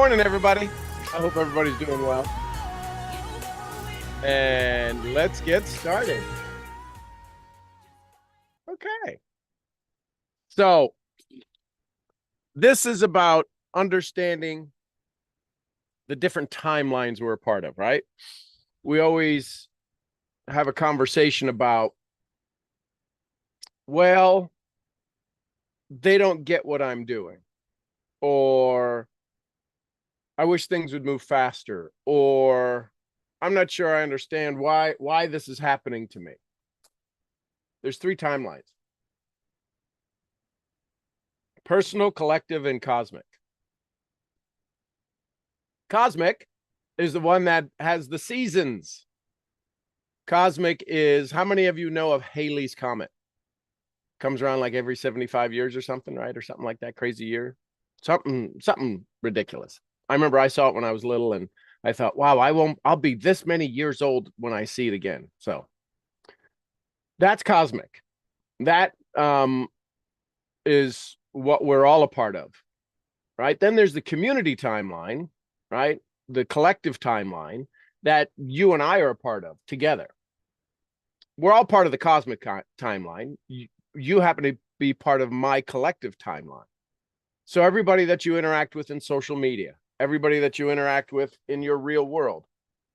morning, everybody. I hope everybody's doing well. And let's get started. Okay. So this is about understanding the different timelines we're a part of, right? We always have a conversation about, well, they don't get what I'm doing, or I wish things would move faster, or I'm not sure I understand why this is happening to me. There's three timelines: personal, collective, and cosmic. Cosmic is the one that has the seasons. Cosmic is, how many of you know of Halley's Comet? Comes around like every 75 years or something, right? Or something like that, crazy year. Something ridiculous. I remember I saw it when I was little and I thought, wow, I'll be this many years old when I see it again. So that's cosmic. That is what we're all a part of, right? Then there's the community timeline, right? The collective timeline that you and I are a part of together. We're all part of the cosmic timeline. You happen to be part of my collective timeline. So everybody that you interact with in social media, everybody that you interact with in your real world,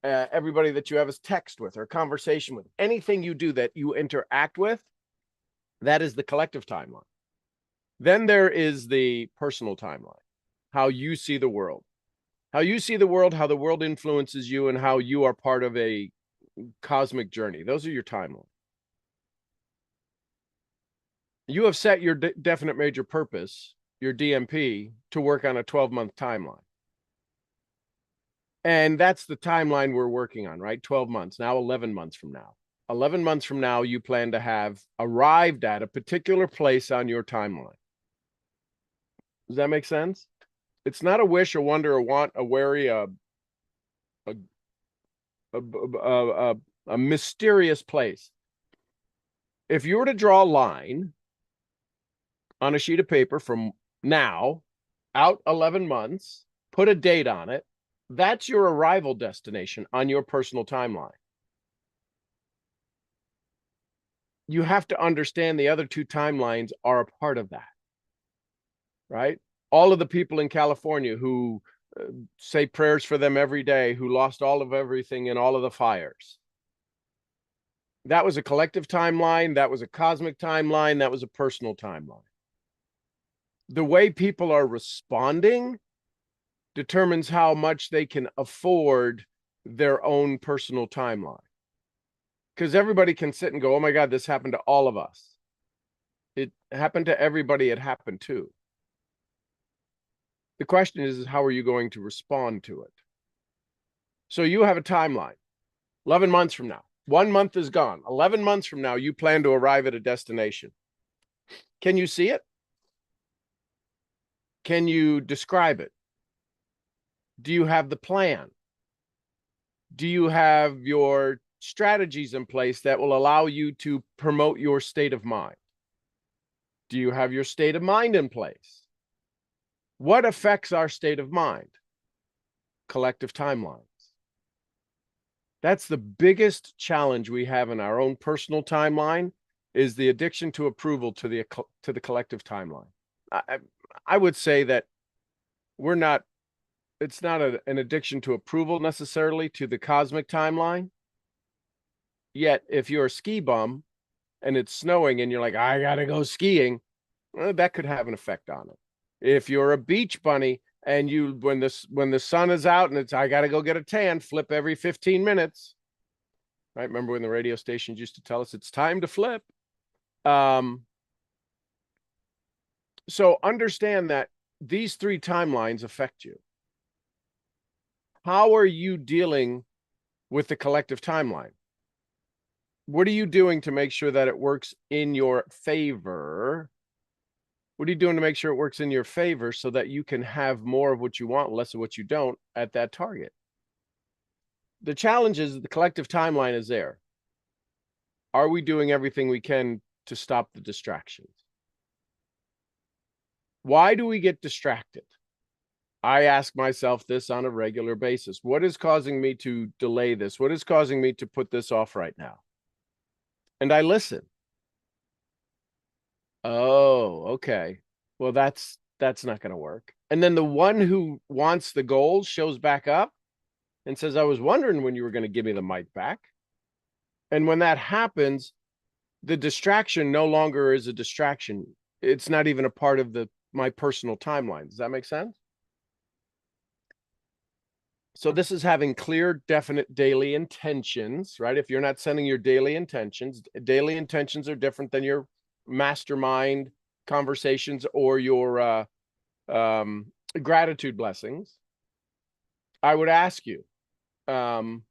everybody that you have a text with or conversation with, anything you do that you interact with, that is the collective timeline. Then there is the personal timeline, how you see the world. How you see the world, how the world influences you, and how you are part of a cosmic journey. Those are your timeline. You have set your definite major purpose, your DMP, to work on a 12-month timeline. And that's the timeline we're working on, right? 12 months, now 11 months from now. 11 months from now, you plan to have arrived at a particular place on your timeline. Does that make sense? It's not a wish, a wonder, a want, a worry, a mysterious place. If you were to draw a line on a sheet of paper from now out 11 months, put a date on it, that's your arrival destination on your personal timeline. You have to understand the other two timelines are a part of that, right? All of the people in California who say prayers for them every day, who lost all of everything in all of the fires. That was a collective timeline. That was a cosmic timeline. That was a personal timeline. The way people are responding determines how much they can afford their own personal timeline. Because everybody can sit and go, oh my God, this happened to all of us. It happened to everybody it happened to. The question is how are you going to respond to it? So you have a timeline. 11 months from now, 1 month is gone. 11 months from now, you plan to arrive at a destination. Can you see it? Can you describe it? Do you have the plan? Do you have your strategies in place that will allow you to promote your state of mind? Do you have your state of mind in place? What affects our state of mind? Collective timelines. That's the biggest challenge we have in our own personal timeline, is the addiction to approval to the collective timeline. I would say that it's not an addiction to approval necessarily to the cosmic timeline. Yet, if you're a ski bum and it's snowing and you're like, I gotta go skiing, well, that could have an effect on it. If you're a beach bunny and when the sun is out and it's, I gotta go get a tan, flip every 15 minutes. Right? Remember when the radio stations used to tell us it's time to flip? So understand that these three timelines affect you. How are you dealing with the collective timeline? What are you doing to make sure that it works in your favor? What are you doing to make sure it works in your favor so that you can have more of what you want, less of what you don't at that target? The challenge is the collective timeline is there. Are we doing everything we can to stop the distractions? Why do we get distracted? I ask myself this on a regular basis. What is causing me to delay this? What is causing me to put this off right now? And I listen. Oh, okay. Well, that's not going to work. And then the one who wants the goals shows back up and says, I was wondering when you were going to give me the mic back. And when that happens, the distraction no longer is a distraction. It's not even a part of my personal timeline. Does that make sense? So this is having clear, definite daily intentions, right? If you're not sending your daily intentions are different than your mastermind conversations or your gratitude blessings. I would ask you, and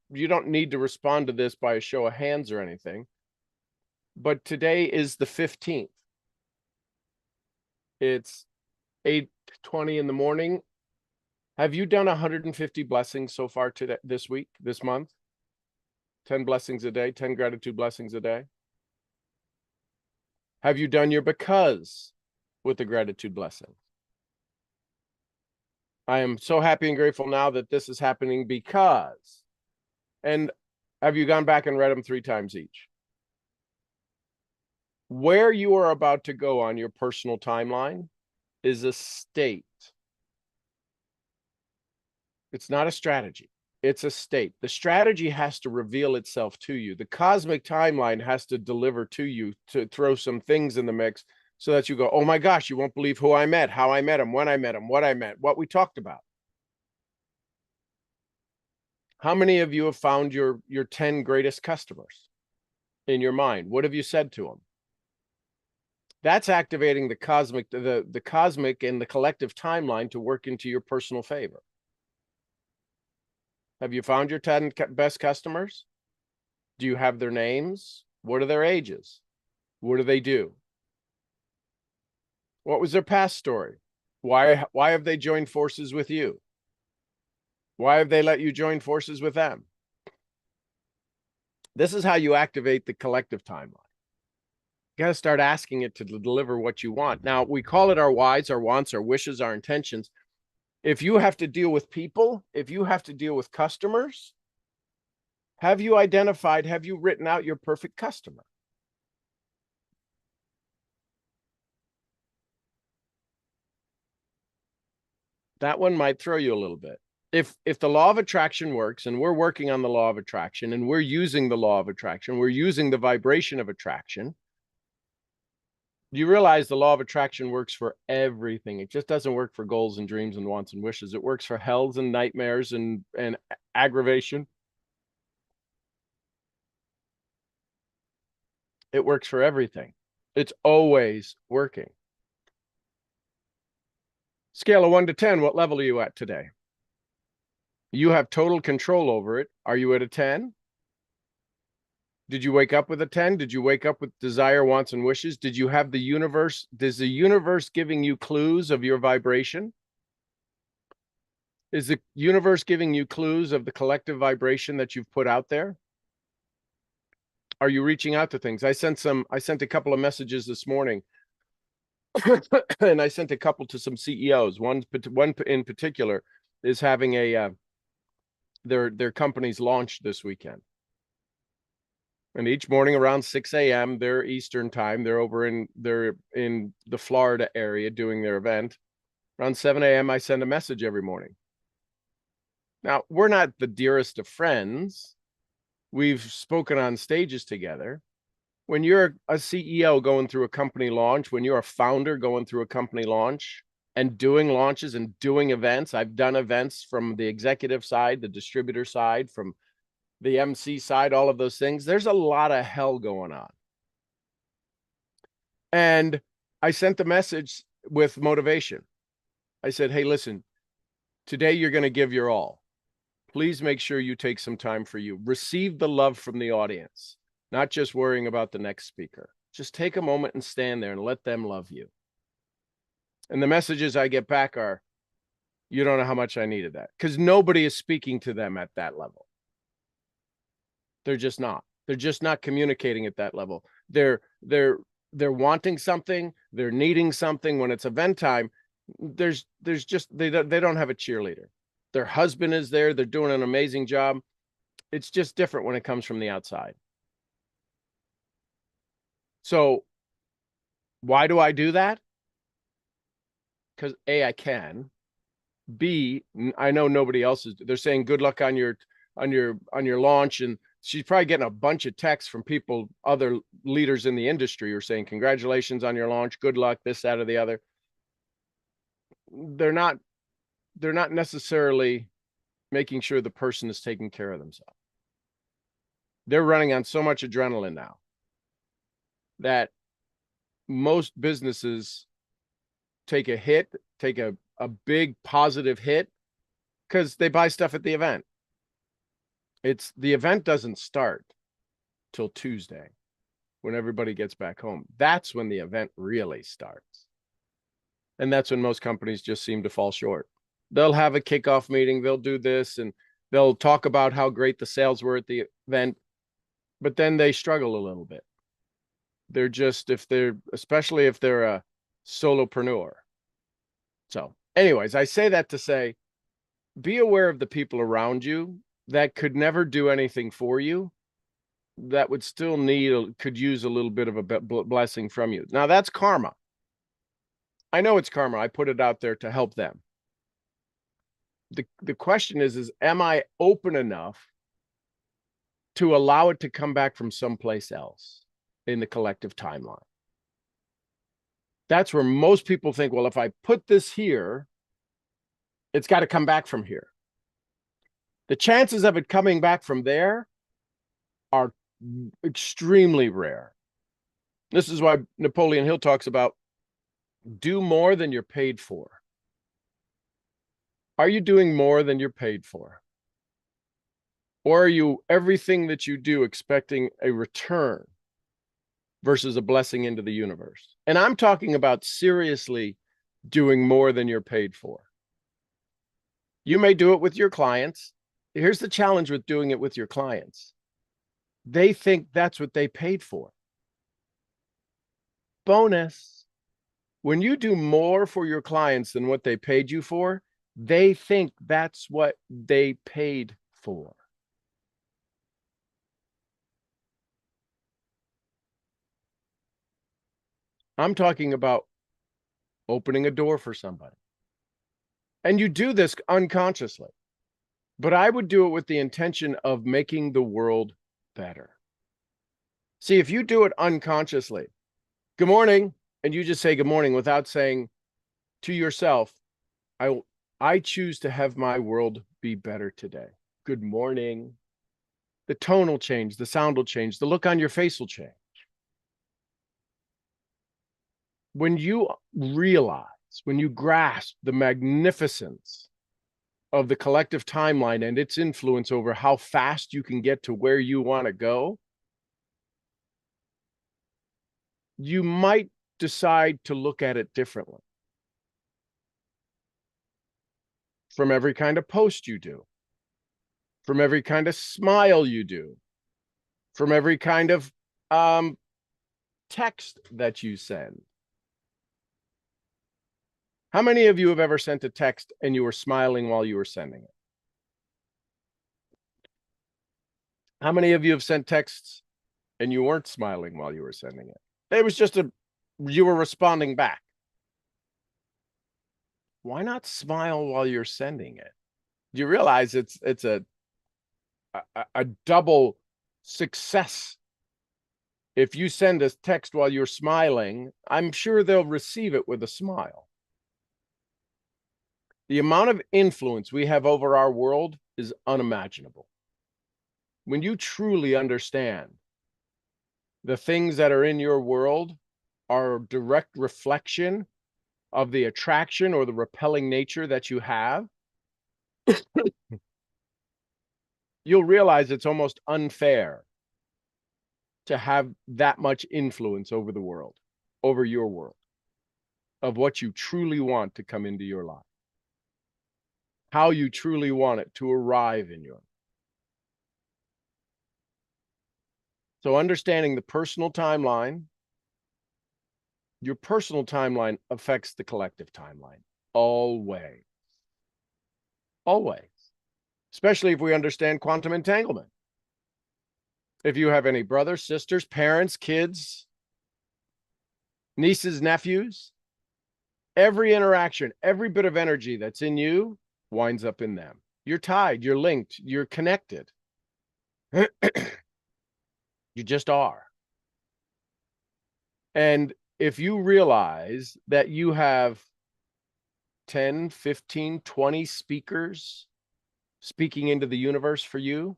you don't need to respond to this by a show of hands or anything, but today is the 15th. It's 8:20 in the morning. Have you done 150 blessings so far today, this month? 10 blessings a day, 10 gratitude blessings a day? Have you done your because with the gratitude blessing? I am so happy and grateful now that this is happening because. And have you gone back and read them 3 times each? Where you are about to go on your personal timeline is a state. It's not a strategy. It's a state. The strategy has to reveal itself to you. The cosmic timeline has to deliver to you, to throw some things in the mix so that you go, oh my gosh, you won't believe who I met, how I met him, when I met him, what I met, what we talked about. How many of you have found your 10 greatest customers in your mind? What have you said to them? That's activating the cosmic and the collective timeline to work into your personal favor. Have you found your 10 best customers? Do you have their names? What are their ages? What do they do? What was their past story? Why have they joined forces with you? Why have they let you join forces with them? This is how you activate the collective timeline. You got to start asking it to deliver what you want. Now, we call it our whys, our wants, our wishes, our intentions. If you have to deal with people, if you have to deal with customers, have you written out your perfect customer? That one might throw you a little bit. If the law of attraction works, and we're working on the law of attraction, and we're using the law of attraction, we're using the vibration of attraction, you realize the law of attraction works for everything. It just doesn't work for goals and dreams and wants and wishes. It works for hells and nightmares and aggravation. It works for everything. It's always working. Scale of 1 to 10, what level are you at today? You have total control over it. Are you at a 10? Did you wake up with a 10? Did you wake up with desire, wants, and wishes? Did you have the universe? Is the universe giving you clues of your vibration? Is the universe giving you clues of the collective vibration that you've put out there? Are you reaching out to things? I sent a couple of messages this morning and I sent a couple to some CEOs. One in particular is having their company's launch this weekend. And each morning around 6 a.m. their Eastern time, they're in the Florida area doing their event. Around 7 a.m. I send a message every morning. Now, we're not the dearest of friends. We've spoken on stages together. When you're a CEO going through a company launch, when you're a founder going through a company launch and doing launches and doing events, I've done events from the executive side, the distributor side, from the MC side, all of those things. There's a lot of hell going on. And I sent the message with motivation. I said, hey, listen, today you're going to give your all. Please make sure you take some time for you. Receive the love from the audience, not just worrying about the next speaker. Just take a moment and stand there and let them love you. And the messages I get back are, you don't know how much I needed that. Because nobody is speaking to them at that level. They're just not. They're just not communicating at that level. They're wanting something. They're needing something. When it's event time, There's just they don't have a cheerleader. Their husband is there, they're doing an amazing job. It's just different when it comes from the outside. So why do I do that? Because A, I can. B, I know nobody else is. They're saying good luck on your launch, and she's probably getting a bunch of texts from people, other leaders in the industry, who are saying congratulations on your launch, good luck, this, that, or the other. They're not necessarily making sure the person is taking care of themselves. They're running on so much adrenaline now that most businesses take a hit, take a big positive hit, because they buy stuff at the event. The event doesn't start till Tuesday when everybody gets back home. That's when the event really starts. And that's when most companies just seem to fall short. They'll have a kickoff meeting, they'll do this, and they'll talk about how great the sales were at the event, but then they struggle a little bit. They're just, especially if they're a solopreneur. So anyways, I say that to say, be aware of the people around you that could never do anything for you, that would still could use a little bit of a blessing from you. Now that's karma. I know it's karma. I put it out there to help them. The question is am I open enough to allow it to come back from someplace else in the collective timeline? That's where most people think, well, if I put this here, it's got to come back from here. The chances of it coming back from there are extremely rare. This is why Napoleon Hill talks about do more than you're paid for. Are you doing more than you're paid for? Or are you everything that you do expecting a return versus a blessing into the universe? And I'm talking about seriously doing more than you're paid for. You may do it with your clients. Here's the challenge with doing it with your clients. They think that's what they paid for. Bonus. When you do more for your clients than what they paid you for, they think that's what they paid for. I'm talking about opening a door for somebody. And you do this unconsciously, but I would do it with the intention of making the world better. See, if you do it unconsciously, good morning, and you just say good morning without saying to yourself, I choose to have my world be better today. Good morning. The tone will change, the sound will change, the look on your face will change. When you realize, when you grasp the magnificence of the collective timeline and its influence over how fast you can get to where you want to go, you might decide to look at it differently. From every kind of post you do, from every kind of smile you do, from every kind of text that you send. How many of you have ever sent a text and you were smiling while you were sending it? How many of you have sent texts and you weren't smiling while you were sending it? It was just you were responding back. Why not smile while you're sending it? Do you realize it's a double success? If you send a text while you're smiling, I'm sure they'll receive it with a smile. The amount of influence we have over our world is unimaginable. When you truly understand the things that are in your world are a direct reflection of the attraction or the repelling nature that you have, you'll realize it's almost unfair to have that much influence over the world, over your world, of what you truly want to come into your life, how you truly want it to arrive in your life. So understanding the personal timeline, your personal timeline affects the collective timeline. Always. Always. Especially if we understand quantum entanglement. If you have any brothers, sisters, parents, kids, nieces, nephews, every interaction, every bit of energy that's in you winds up in them. You're tied, you're linked, you're connected. You just are. And if you realize that you have 10, 15, 20 speakers speaking into the universe for you,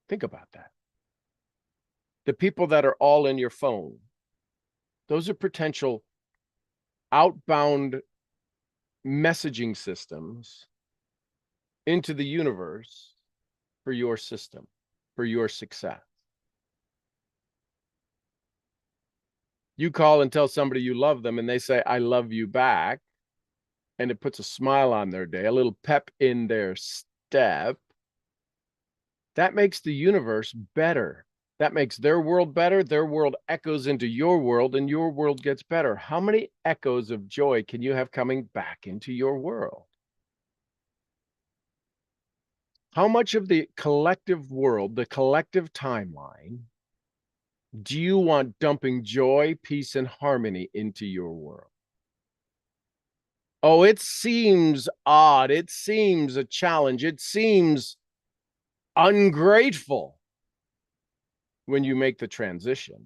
think about that. The people that are all in your phone, those are potential outbound messaging systems into the universe for your system, for your success. You call and tell somebody you love them and they say, I love you back. And it puts a smile on their day, a little pep in their step. That makes the universe better. That makes their world better. Their world echoes into your world and your world gets better. How many echoes of joy can you have coming back into your world? How much of the collective world, the collective timeline, do you want dumping joy, peace, and harmony into your world? Oh, it seems odd. It seems a challenge. It seems ungrateful when you make the transition.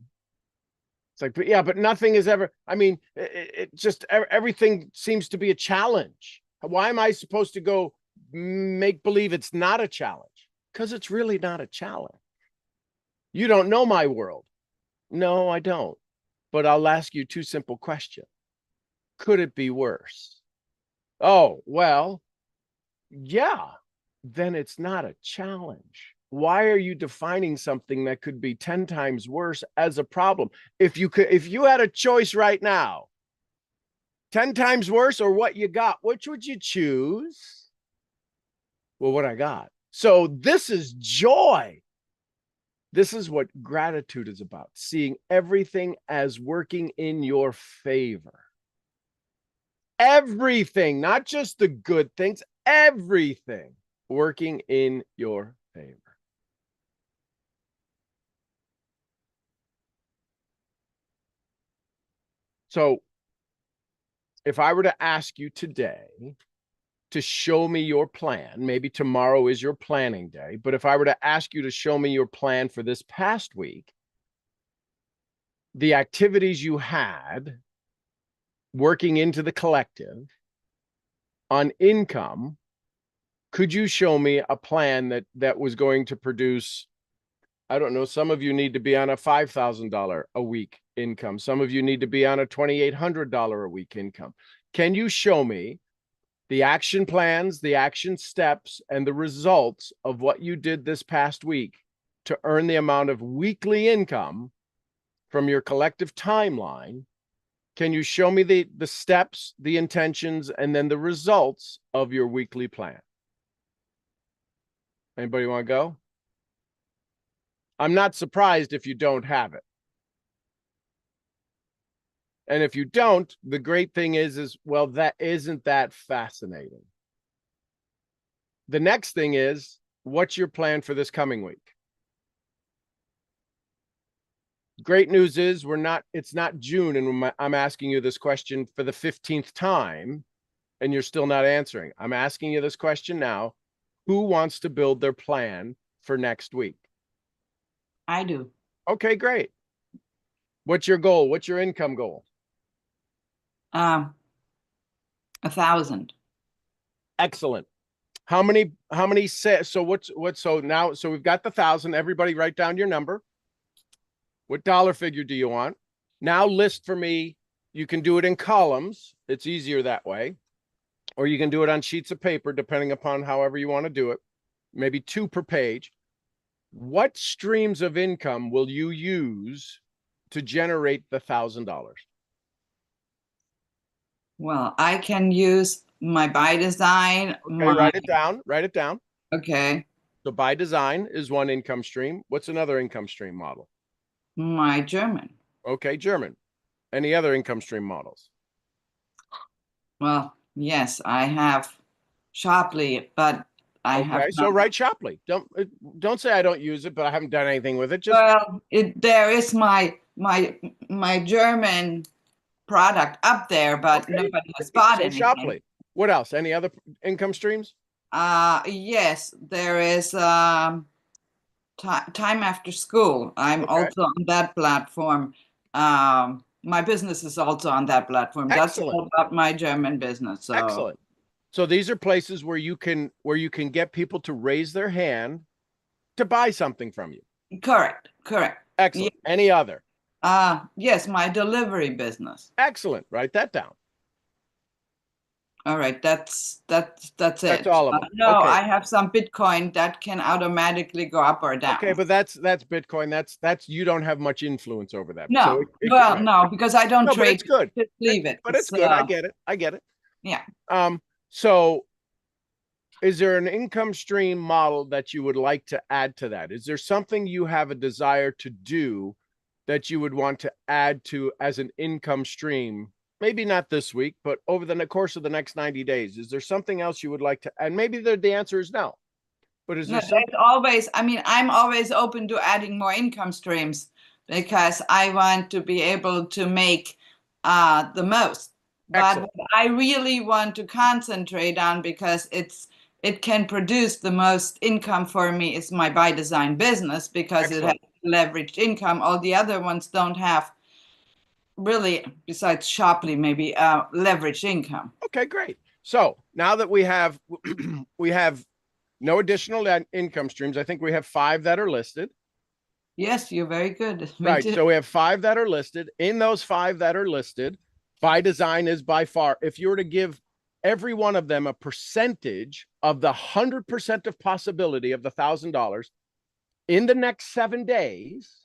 It's like, but yeah, but nothing is ever, I mean, it just, everything seems to be a challenge. Why am I supposed to go make believe it's not a challenge? Because it's really not a challenge. You don't know my world. No, I don't. But I'll ask you two simple questions. Could it be worse? Oh, well, yeah, then it's not a challenge. Why are you defining something that could be 10 times worse as a problem? If you had a choice right now, 10 times worse or what you got, which would you choose? Well, what I got. So this is joy. This is what gratitude is about, seeing everything as working in your favor. Everything, not just the good things, everything working in your favor. So if I were to ask you today to show me your plan, maybe tomorrow is your planning day, but if I were to ask you to show me your plan for this past week, the activities you had working into the collective on income, could you show me a plan that was going to produce, I don't know, some of you need to be on a $5,000 a week income. Some of you need to be on a $2,800 a week income. Can you show me the action plans, the action steps, and the results of what you did this past week to earn the amount of weekly income from your collective timeline? Can you show me the steps, the intentions, and then the results of your weekly plan? Anybody want to go? I'm not surprised if you don't have it. And if you don't, the great thing is, well, that isn't that fascinating. The next thing is, what's your plan for this coming week? Great news is it's not June, and I'm asking you this question for the 15th time, and you're still not answering. I'm asking you this question now. Who wants to build their plan for next week? I do. Okay, great. What's your goal? What's your income goal? 1,000. Excellent. How many so we've got the 1,000. Everybody write down your number. What dollar figure do you want? Now list for me. You can do it in columns. It's easier that way. Or you can do it on sheets of paper, depending upon however you want to do it. Maybe 2 per page. What streams of income will you use to generate the $1,000? Well, I can use my by design. Okay, write it down. Write it down. Okay. So by design is one income stream. What's another income stream model? My German. Okay, German. Any other income stream models? Well, yes, I have Shoply, but I have Okay, so not. write Shoply. Don't say I don't use it, but I haven't done anything with it. Just Well, there is my German product up there, but okay. nobody has bought So anything. Shoply. What else? Any other income streams? Yes, there is time after school. I'm Okay, also on that platform. My business is also on that platform. That's excellent, all about my German business. So excellent. So these are places where you can get people to raise their hand to buy something from you. correct, correct. Yeah. Excellent. Any other? Yes, my delivery business. Excellent. Write that down. All right, that's That's it. all of them. No, Okay. I have some Bitcoin that can automatically go up or Okay, down. but that's Bitcoin. That's you don't have much influence over that. So No, it well, right. no, because I don't No, but trade. it's good. Just leave it. But it's good. I get it. I get it. Yeah. So is there an income stream model that you would like to add to that? Is there something you have a desire to do that you would want to add to as an income stream? Maybe not this week, but over the course of the next 90 days. Is there something else you would like to? And maybe the answer is no. But is No, there something? there's always, I mean, I'm always open to adding more income streams because I want to be able to make the most. But Excellent. what I really want to concentrate on because it can produce the most income for me is my by design business because it has Excellent. leveraged income. All the other ones don't have really, besides Shoply, maybe leveraged income. Okay, great. So now that we have we have no additional income streams, I think we have 5 that are listed. Yes, you're very good. Me Right. too. So we have 5 that are listed. In those 5 that are listed, by design is by far, if you were to give every one of them a percentage of the 100% of possibility of the $1,000 in the next 7 days,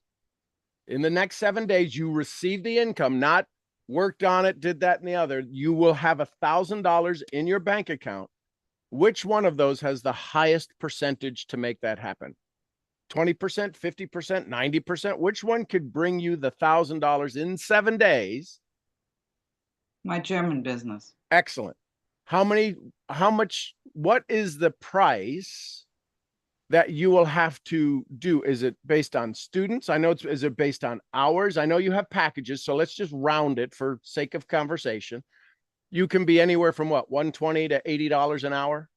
you receive the income, not worked on it, did that and the other, you will have $1,000 in your bank account. Which one of those has the highest percentage to make that happen? 20%, 50%, 90%? Which one could bring you the $1,000 in 7 days? My German business. Excellent. What is the price that you will have to do? Is it based on students? Is it based on hours? I know you have packages, so let's just round it for sake of conversation. You can be anywhere from what, 120 to $80 an hour?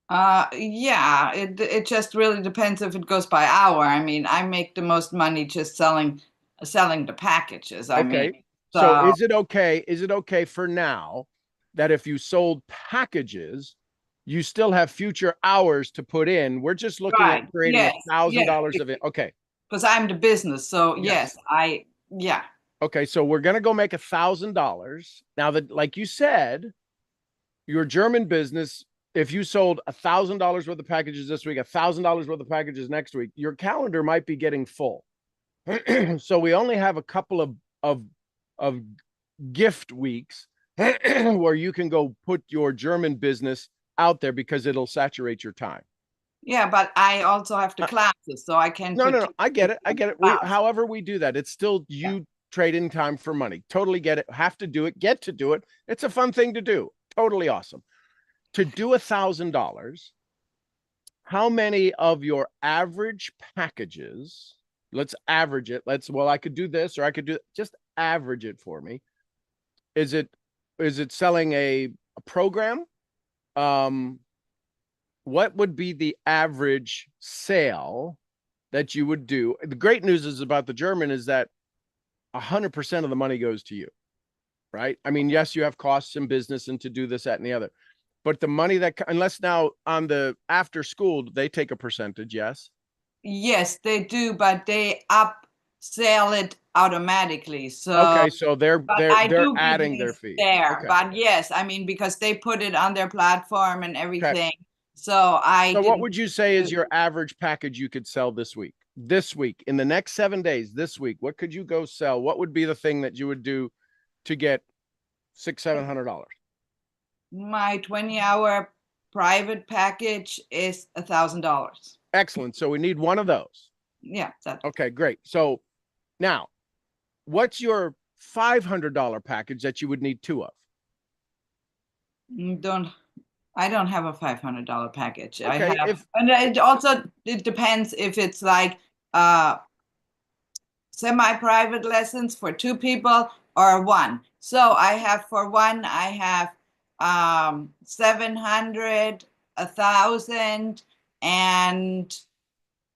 Yeah, it just really depends if it goes by hour. I mean, I make the most money just selling the packages. I mean, Okay. So so is it okay for now that if you sold packages, you still have future hours to put in? We're just looking at right. creating Yes, yes, $1,000 of it. Okay. because I'm the business. So Yes. yes, yeah. Okay. So we're gonna go make $1,000. Now that, like you said, your German business, if you sold $1,000 worth of packages this week, $1,000 worth of packages next week, your calendar might be getting full. So we only have a couple of gift weeks where you can go put your German business out there because it'll saturate your time. Yeah, but I also have the classes, so I can No, put no, no. I get it. I get it. class. However we do that, it's still Yeah. you trading time for money. Totally get it. Have to do it. Get to do it. It's a fun thing to do. Totally awesome. To do $1,000, how many of your average packages? Let's average it. Well, I could do this or I could do just average it for me. Is it selling a program? What would be the average sale that you would do? The great news is about the German is that 100% of the money goes to you, right? I mean, yes, you have costs in business and to do this, that, and the other, but the money that, unless now on the after school, they take a percentage, yes? Yes, they do, but they upsell it automatically. So Okay, so but I they're do adding their business fee. there. Okay. But yes, I mean, because they put it on their platform and Okay. everything. So I So what didn't would you say is do- your average package you could sell this week? This week, in the next 7 days, this week, what could you go sell? What would be the thing that you would do to get $600-700? my 20-hour private package is $1,000. Excellent. So we need one of those. Yeah, that Okay, great. So now, what's your $500 package that you would need 2 of? Don't I don't have a $500 package. I Okay, have, if and it depends if it's like semi-private lessons for 2 people or one. So I have for one, I have 700, 1,000, and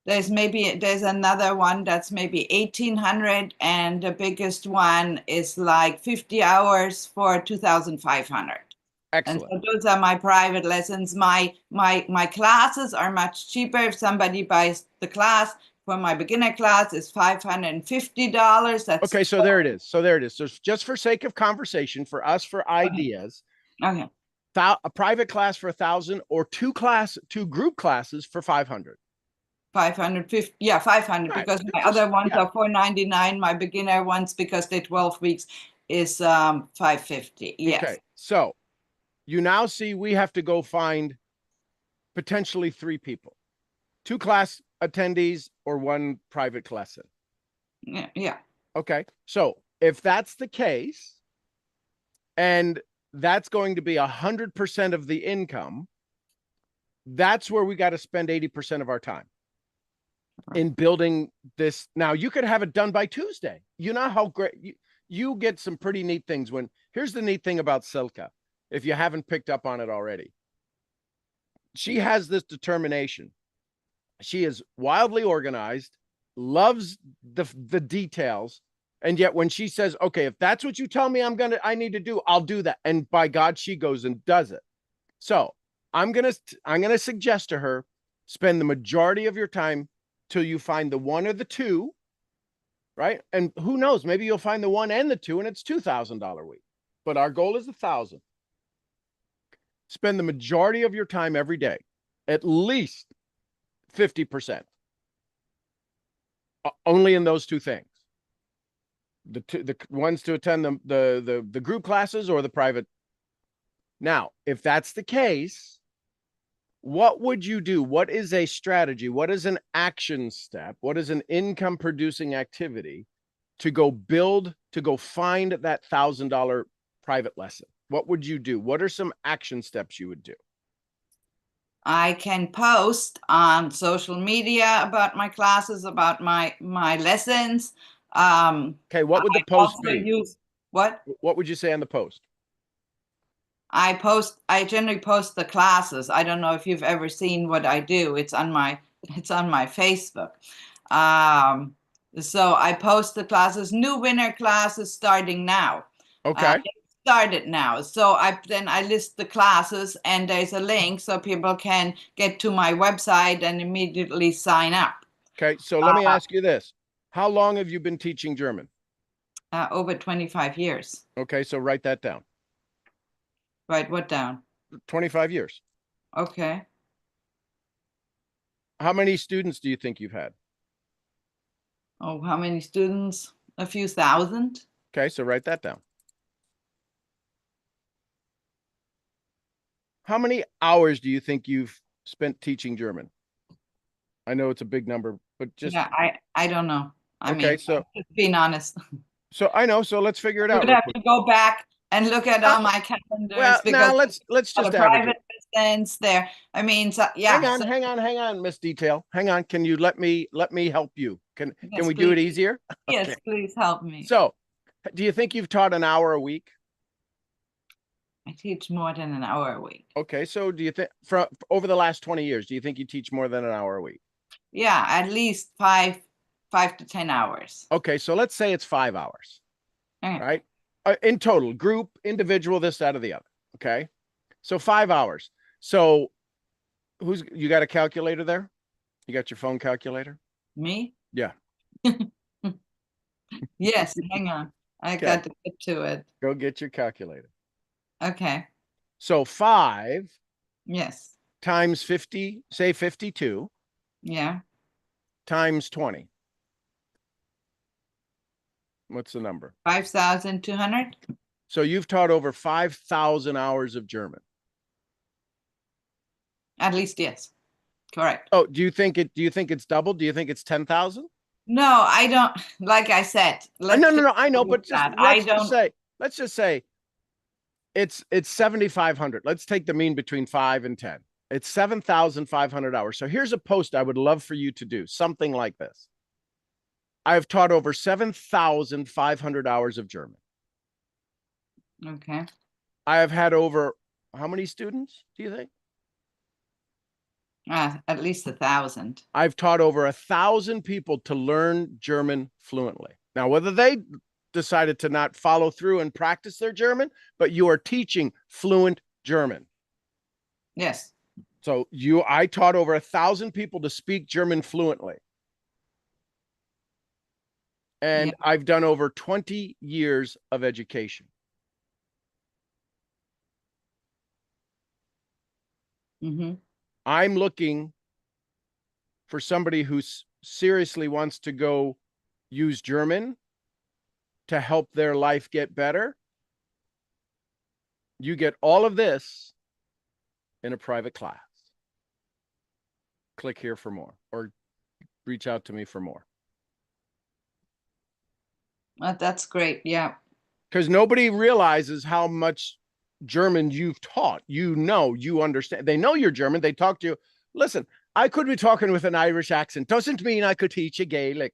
there's another one that's maybe 1,800, and the biggest one is like 50 hours for 2,500. And excellent. so those are my private lessons. My classes are much cheaper. If somebody buys the class for my beginner class, is $550. That's Okay, so there it is. So there it is. So just for sake of conversation, for us, for ideas, okay. a private class for 1,000 or two group classes for 500. 550, yeah, 500, Right. because my Just, other ones yeah. are 499. My beginner ones, because they're 12 weeks, is 550. Yes. Okay. So you now see we have to go find potentially 3 people, 2 class attendees or 1 private lesson. Yeah, yeah. Okay. So if that's the case, and that's going to be 100% of the income, that's where we got to spend 80% of our time in building this. Now you could have it done by Tuesday. You know how great you get some pretty neat things when here's the neat thing about Silka, if you haven't picked up on it already. She has this determination. She is wildly organized, loves the details, and yet when she says, okay, if that's what you tell me I need to do, I'll do that. And by God, she goes and does it. So I'm gonna suggest to her, spend the majority of your time till you find the 1 or the 2, right? And who knows, maybe you'll find the 1 and the 2 and it's $2,000 a week. But our goal is 1,000. Spend the majority of your time every day, at least 50%. Only in those 2 things. The ones to attend the group classes or the private. Now, if that's the case, what would you do? What is a strategy? What is an action step? What is an income producing activity to go find that $1,000 private lesson? What would you do? What are some action steps you would do? I can post on social media about my classes, about my lessons. Okay, what would the I post also be? use what? What would you say on the post? I generally post the classes. I don't know if you've ever seen what I do. It's on my Facebook. So I post the classes, new winter classes starting now. Okay. It started now. So I list the classes, and there's a link so people can get to my website and immediately sign up. Okay. So let me ask you this. How long have you been teaching German? Over 25 years. Okay. So write that down. Write what down? 25 years. Okay. How many students do you think you've had? Oh, how many students? A few thousand. Okay. So write that down. How many hours do you think you've spent teaching German? I know it's a big number, but just Yeah, I don't know. I okay. mean, So just being honest. I know. So let's figure it I out would real have quick. to go back and look at all my calendars, Well, because now let's the just average private it. lessons there. I mean, so yeah. So, Hang on, Miss Detail. Hang on. Can you let me help you? Can yes, we do it please. easier? Yes, Okay. please help me. So, do you think you've taught an hour a week? I teach more than an hour a week. Okay. So, do you think from over the last 20 years, do you think you teach more than an hour a week? Yeah, at least 5 to 10 hours. Okay. So let's say it's 5 hours, Okay. right? In total, group, individual, this, that, or the other. Okay. So 5 hours. So you got a calculator there? You got your phone calculator? Me? Yeah. Yes, hang on. I Okay. got to get to it. Go get your calculator. Okay. So 5 Yes. times 50, say 52, Yeah. times 20. What's the number? 5,200. So you've taught over 5,000 hours of German. At least, yes. Correct. Oh, do you think it's doubled? Do you think it's 10,000? No, I don't. Like I said, No, I know, but I let's don't. just say it's 7,500. Let's take the mean between 5 and 10. It's 7,500 hours. So here's a post I would love for you to do, something like this. I've taught over 7,500 hours of German. Okay. I have had over how many students, do you think? At least 1,000. I've taught over 1,000 people to learn German fluently. Now, whether they decided to not follow through and practice their German, but you are teaching fluent German. Yes. So I taught over 1,000 people to speak German fluently. And Yeah. I've done over 20 years of education. Mm-hmm. I'm looking for somebody who seriously wants to go use German to help their life get better. You get all of this in a private class. Click here for more or reach out to me for more. That's great. Yeah. Because nobody realizes how much German you've taught. You know, you understand. They know you're German. They talk to you. Listen, I could be talking with an Irish accent. Doesn't mean I could teach you Gaelic.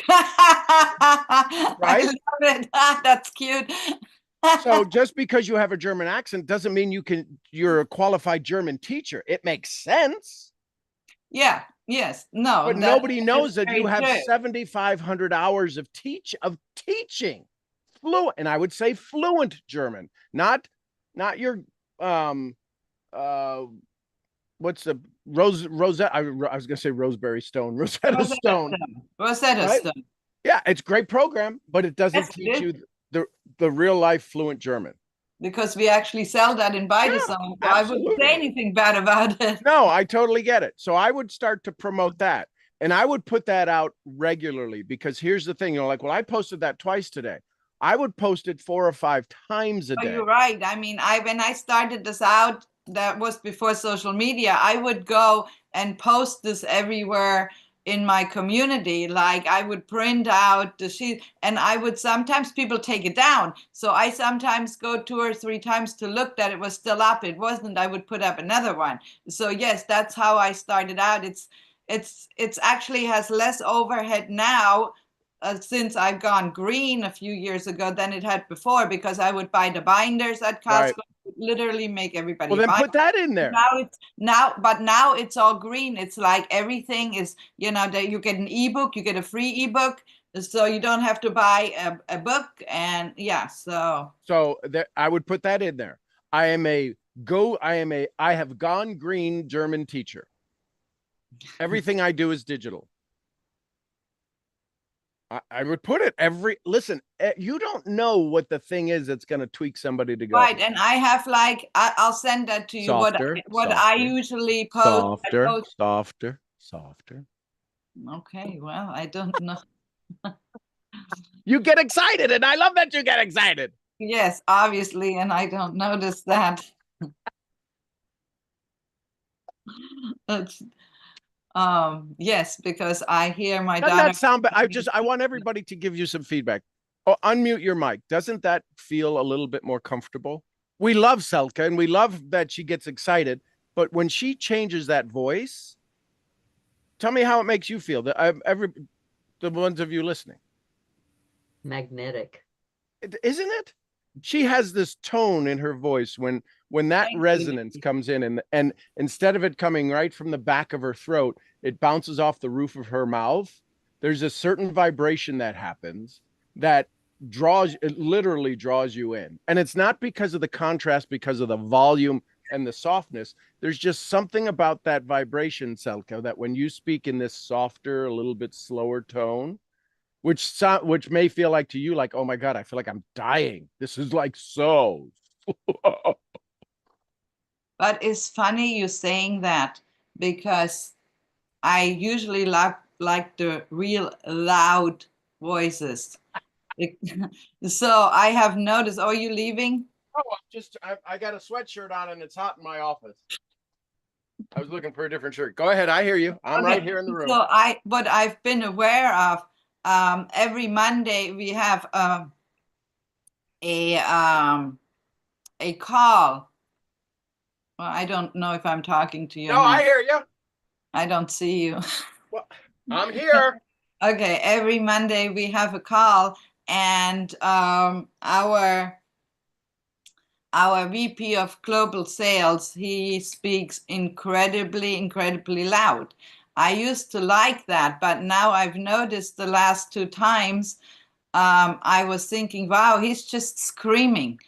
I love it. That's cute. So just because you have a German accent doesn't mean you're a qualified German teacher. It makes sense. Yeah. Yes. No. But nobody knows that you have true. 7,500 hours of teaching fluent, and I would say fluent German, not your what's the Rosetta? I was gonna say Roseberry Stone, Rosetta Stone. Rosetta Right? Stone. Yeah, it's a great program, but it doesn't teach you the real life fluent German. Because we actually sell that in Bidezone. So I wouldn't say anything bad about it. No, I totally get it. So I would start to promote that. And I would put that out regularly because here's the thing, like, well, I posted that twice today. I would post it 4 or 5 times a day. You're right. I mean, when I started this out, that was before social media. I would go and post this everywhere in my community. Like I would print out the sheet and I would sometimes people take it down. So I sometimes go 2 or 3 times to look that it was still up. It wasn't, I would put up another one. So yes, that's how I started out. It's actually has less overhead now since I've gone green a few years ago than it had before, because I would buy the binders at Costco, right. Literally make everybody. Well, then put that in there. But now it's all green. It's like everything is, that you get an ebook, you get a free ebook, so you don't have to buy a book, and yeah, so I would put that in there. I have gone green German teacher. Everything I do is digital. I would put it listen, you don't know what the thing is that's going to tweak somebody to go. Right. And I have I'll send that to you. Softer, what I usually post. Softer. Okay. Well, I don't know. You get excited and I love that you get excited. Yes, obviously. And I don't notice that. Yes, because I hear my daughter. Doesn't that sound bad? I want everybody to give you some feedback. Oh, unmute your mic. Doesn't that feel a little bit more comfortable? We love Selka and we love that she gets excited, but when she changes that voice, tell me how it makes you feel. The ones of you listening. Magnetic. Isn't it? She has this tone in her voice when that resonance comes in, and instead of it coming right from the back of her throat, it bounces off the roof of her mouth. There's a certain vibration that happens that literally draws you in. And it's not because of the contrast, because of the volume and the softness. There's just something about that vibration, Selka, that when you speak in this softer, a little bit slower tone, which may feel like to you, like, oh my God, I feel like I'm dying. This is like so. But it's funny you saying that, because I usually like the real loud voices. So I have noticed. Oh, are you leaving? Oh, I got a sweatshirt on and it's hot in my office. I was looking for a different shirt. Go ahead. I hear you. I'm right here in the room. So what I've been aware of, every Monday we have a call. Well, I don't know if I'm talking to you or No, I not. hear you. I don't see you. Well, I'm here. Okay, every Monday we have a call, and our VP of global sales, he speaks incredibly loud. I used to like that, but now I've noticed the last two times, I was thinking, wow, he's just screaming.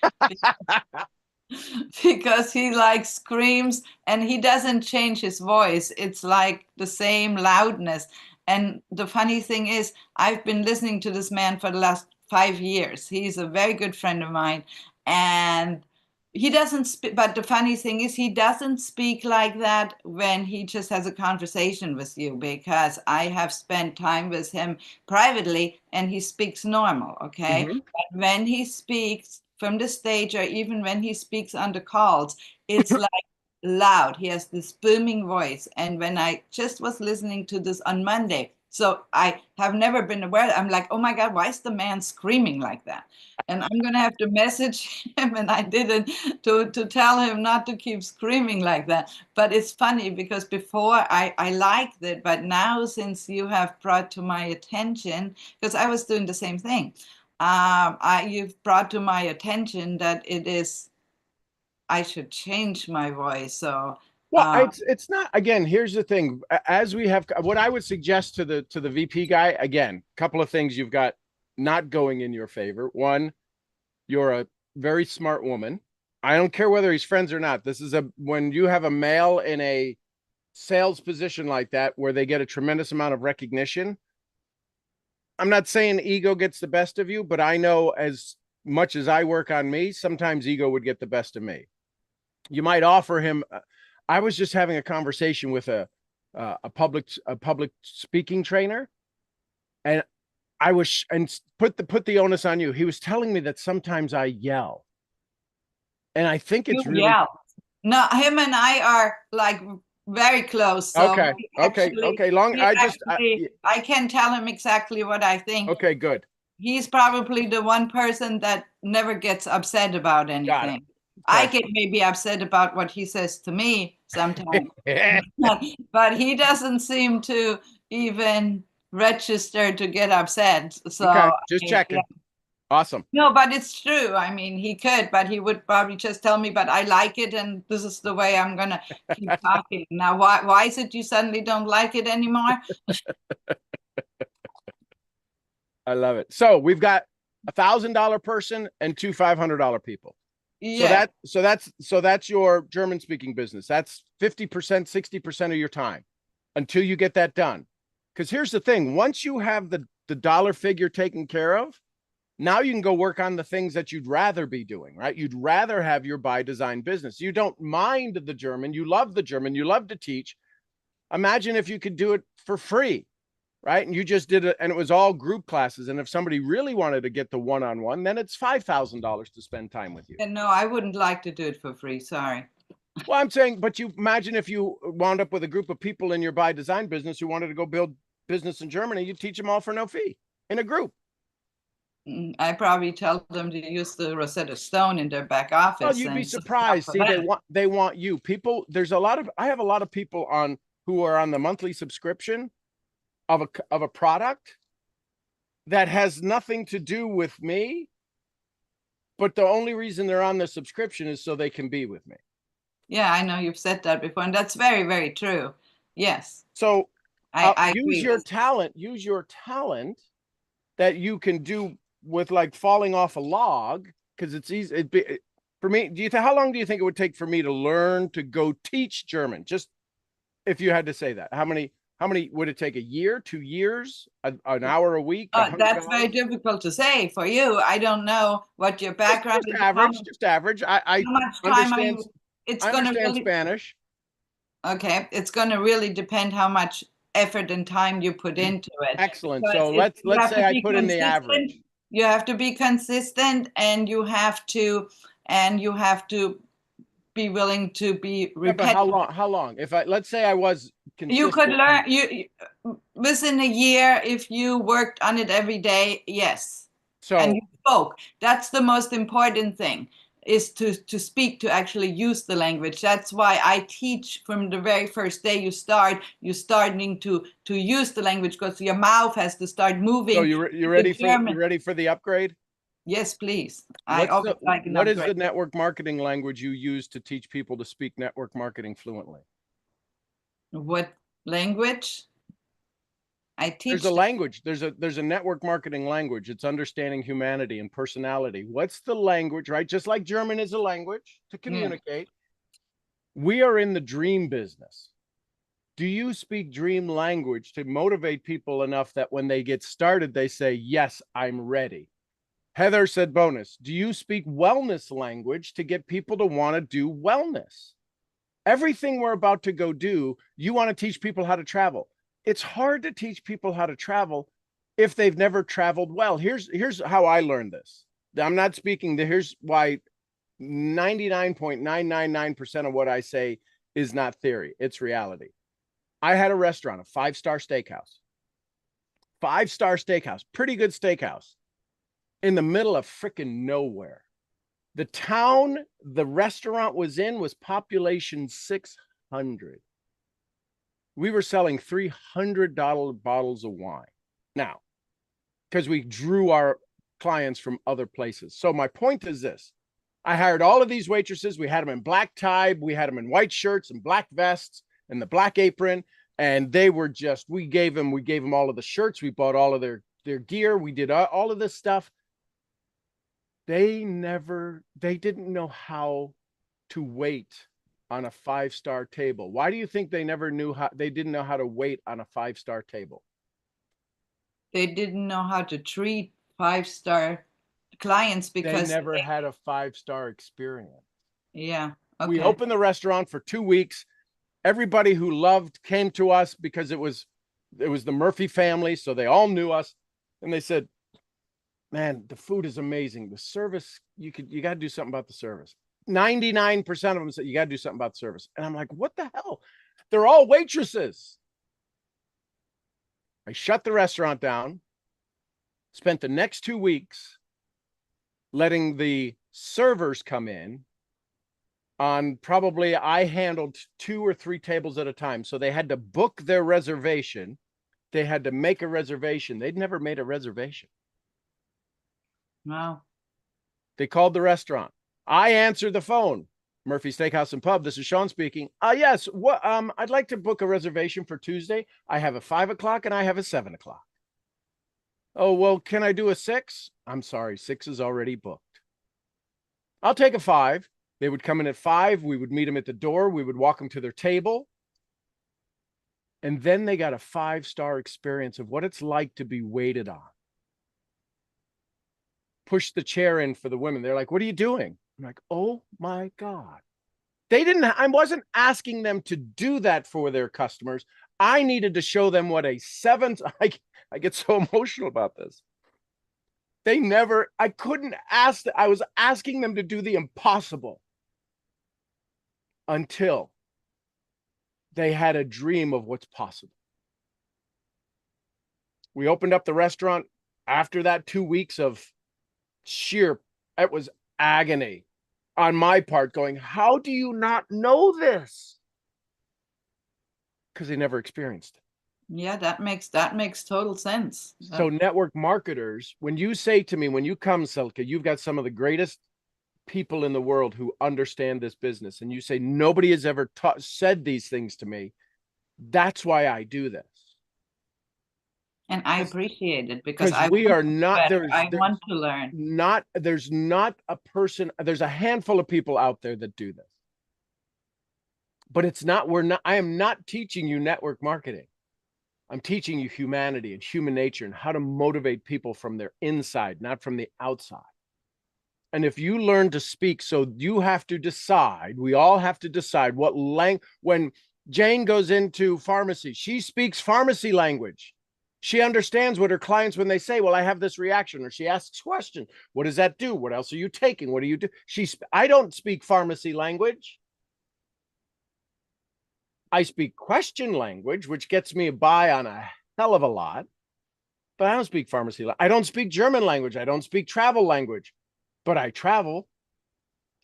Because he like screams and he doesn't change his voice. It's like the same loudness. And the funny thing is, I've been listening to this man for the last 5 years. He's a very good friend of mine. And he doesn't speak, but the funny thing is, he doesn't speak like that when he just has a conversation with you, because I have spent time with him privately and he speaks normal, okay? Mhm. But when he speaks from the stage, or even when he speaks on the calls, it's like loud. He has this booming voice. And when I just was listening to this on Monday, so I have never been aware, I'm like, oh my God, why is the man screaming like that? And I'm gonna have to message him, and I didn't, to tell him not to keep screaming like that. But it's funny because before I liked it, but now since you have brought to my attention, because I was doing the same thing, you've brought to my attention that I should change my voice. So Well, it's not, again, here's the thing. As we have, what I would suggest to the VP guy, again, a couple of things you've got not going in your favor. One, you're a very smart woman. I don't care whether he's friends or not. This is when you have a male in a sales position like that where they get a tremendous amount of recognition. I'm not saying ego gets the best of you, but I know as much as I work on me, sometimes ego would get the best of me. You might offer him. I was just having a conversation with a public speaking trainer, and I was, and put the onus on you. He was telling me that sometimes I yell, and I think you it's really yell. No, him and I are like very close. So okay. Okay. Long. I can tell him exactly what I think. Okay. Good. He's probably the one person that never gets upset about Got it. anything. I get maybe upset about what he says to me sometimes, but he doesn't seem to even register to get upset. So, Okay. Just yeah. checking. Awesome. No, but it's true. I mean, he could, but he would probably just tell me, but I like it, and this is the way I'm gonna keep talking. Now, why is it you suddenly don't like it anymore? I love it. So we've got $1,000 person and two $500 people. Yeah. So that's your German speaking business. That's 50%, 60% of your time until you get that done. Because here's the thing: once you have the dollar figure taken care of, now you can go work on the things that you'd rather be doing, right? You'd rather have your by design business. You don't mind the German, you love the German, you love to teach. Imagine if you could do it for free, right? And you just did it, and it was all group classes. And if somebody really wanted to get the one-on-one, then it's $5,000 to spend time with you. And no, I wouldn't like to do it for free. Sorry. Well, I'm saying, but you imagine if you wound up with a group of people in your by design business who wanted to go build business in Germany, you teach them all for no fee in a group. I probably tell them to use the Rosetta Stone in their back office. Well, you'd be surprised. See, they want you. People, I have a lot of people on who are on the monthly subscription of a product that has nothing to do with me, but the only reason they're on the subscription is so they can be with me. Yeah, I know you've said that before, and that's very, very true. Yes. So I use your talent. Use your talent that you can do with like falling off a log, because it's easy. For me, how long do you think it would take for me to learn to go teach German? Just if you had to say that, how many would it take? A year, 2 years, an hour a week? That's very difficult to say for you. I don't know what your background is. Just average. I how much time understand. It's I going to understand really, Spanish. Okay, it's going to really depend how much effort and time you put into it. Excellent. So let's say I put in the average. You have to be consistent, and you have to be willing to be repetitive. Yeah, but how long? If let's say I was consistent. You could learn you within a year if you worked on it every day. Yes. So and you spoke. That's the most important thing. is to speak, to actually use the language. That's why I teach from the very first day you're starting to use the language, because your mouth has to start moving. So you ready for the upgrade? Yes, please. What is the network marketing language you use to teach people to speak network marketing fluently? What language? I teach. There's a language. There's a network marketing language. It's understanding humanity and personality. What's the language, right? Just like German is a language to communicate. Yeah. We are in the dream business. Do you speak dream language to motivate people enough that when they get started, they say, yes, I'm ready? Heather said, bonus, do you speak wellness language to get people to want to do wellness? Everything we're about to go do, you want to teach people how to travel. It's hard to teach people how to travel if they've never traveled well. Here's how I learned this. I'm not speaking to, here's why 99.999% of what I say is not theory, it's reality. I had a restaurant, a 5-star steakhouse. 5-star steakhouse, pretty good steakhouse, in the middle of freaking nowhere. The town the restaurant was in was population 600. We were selling $300 bottles of wine. Now, because we drew our clients from other places. So my point is this. I hired all of these waitresses. We had them in black tie. We had them in white shirts and black vests and the black apron. And they were just, we gave them all of the shirts. We bought all of their gear. We did all of this stuff. They didn't know how to wait on a 5-star table. Why do you think they didn't know how to wait on a 5-star table? They didn't know how to treat 5-star clients because they never had a 5-star experience. Yeah. Okay. We opened the restaurant for 2 weeks. Everybody who loved came to us because it was the Murphy family. So they all knew us, and they said, man, the food is amazing. The service, you got to do something about the service. 99% of them said, you got to do something about the service. And I'm like, what the hell? They're all waitresses. I shut the restaurant down, spent the next 2 weeks letting the servers come in on probably, I handled 2 or 3 tables at a time. So they had to book their reservation. They had to make a reservation. They'd never made a reservation. Wow. They called the restaurant. I answered the phone. Murphy Steakhouse and Pub. This is Sean speaking. Yes. What? I'd like to book a reservation for Tuesday. I have a 5 o'clock and I have a 7 o'clock. Oh, well, can I do a 6? I'm sorry. 6 is already booked. I'll take a 5. They would come in at 5. We would meet them at the door. We would walk them to their table. And then they got a 5-star experience of what it's like to be waited on. Push the chair in for the women. They're like, what are you doing? I'm like, oh my God. I wasn't asking them to do that for their customers. I needed to show them what a 7, I get so emotional about this. I couldn't ask, I was asking them to do the impossible until they had a dream of what's possible. We opened up the restaurant after that 2 weeks of it was agony on my part, going, how do you not know this? Because they never experienced it. Yeah, that makes total sense. So network marketers, when you say to me, when you come, Silke, you've got some of the greatest people in the world who understand this business, and you say, nobody has ever said these things to me. That's why I do this. And I appreciate it because I want to learn. There's not a person, there's a handful of people out there that do this. But I am not teaching you network marketing. I'm teaching you humanity and human nature and how to motivate people from their inside, not from the outside. And if you learn to speak, so you have to decide, we all have to decide what language. When Jane goes into pharmacy, she speaks pharmacy language. She understands what her clients, when they say, well, I have this reaction, or she asks question, what does that do? What else are you taking? What do you do? I don't speak pharmacy language. I speak question language, which gets me by on a hell of a lot, but I don't speak pharmacy. I don't speak German language. I don't speak travel language, but I travel.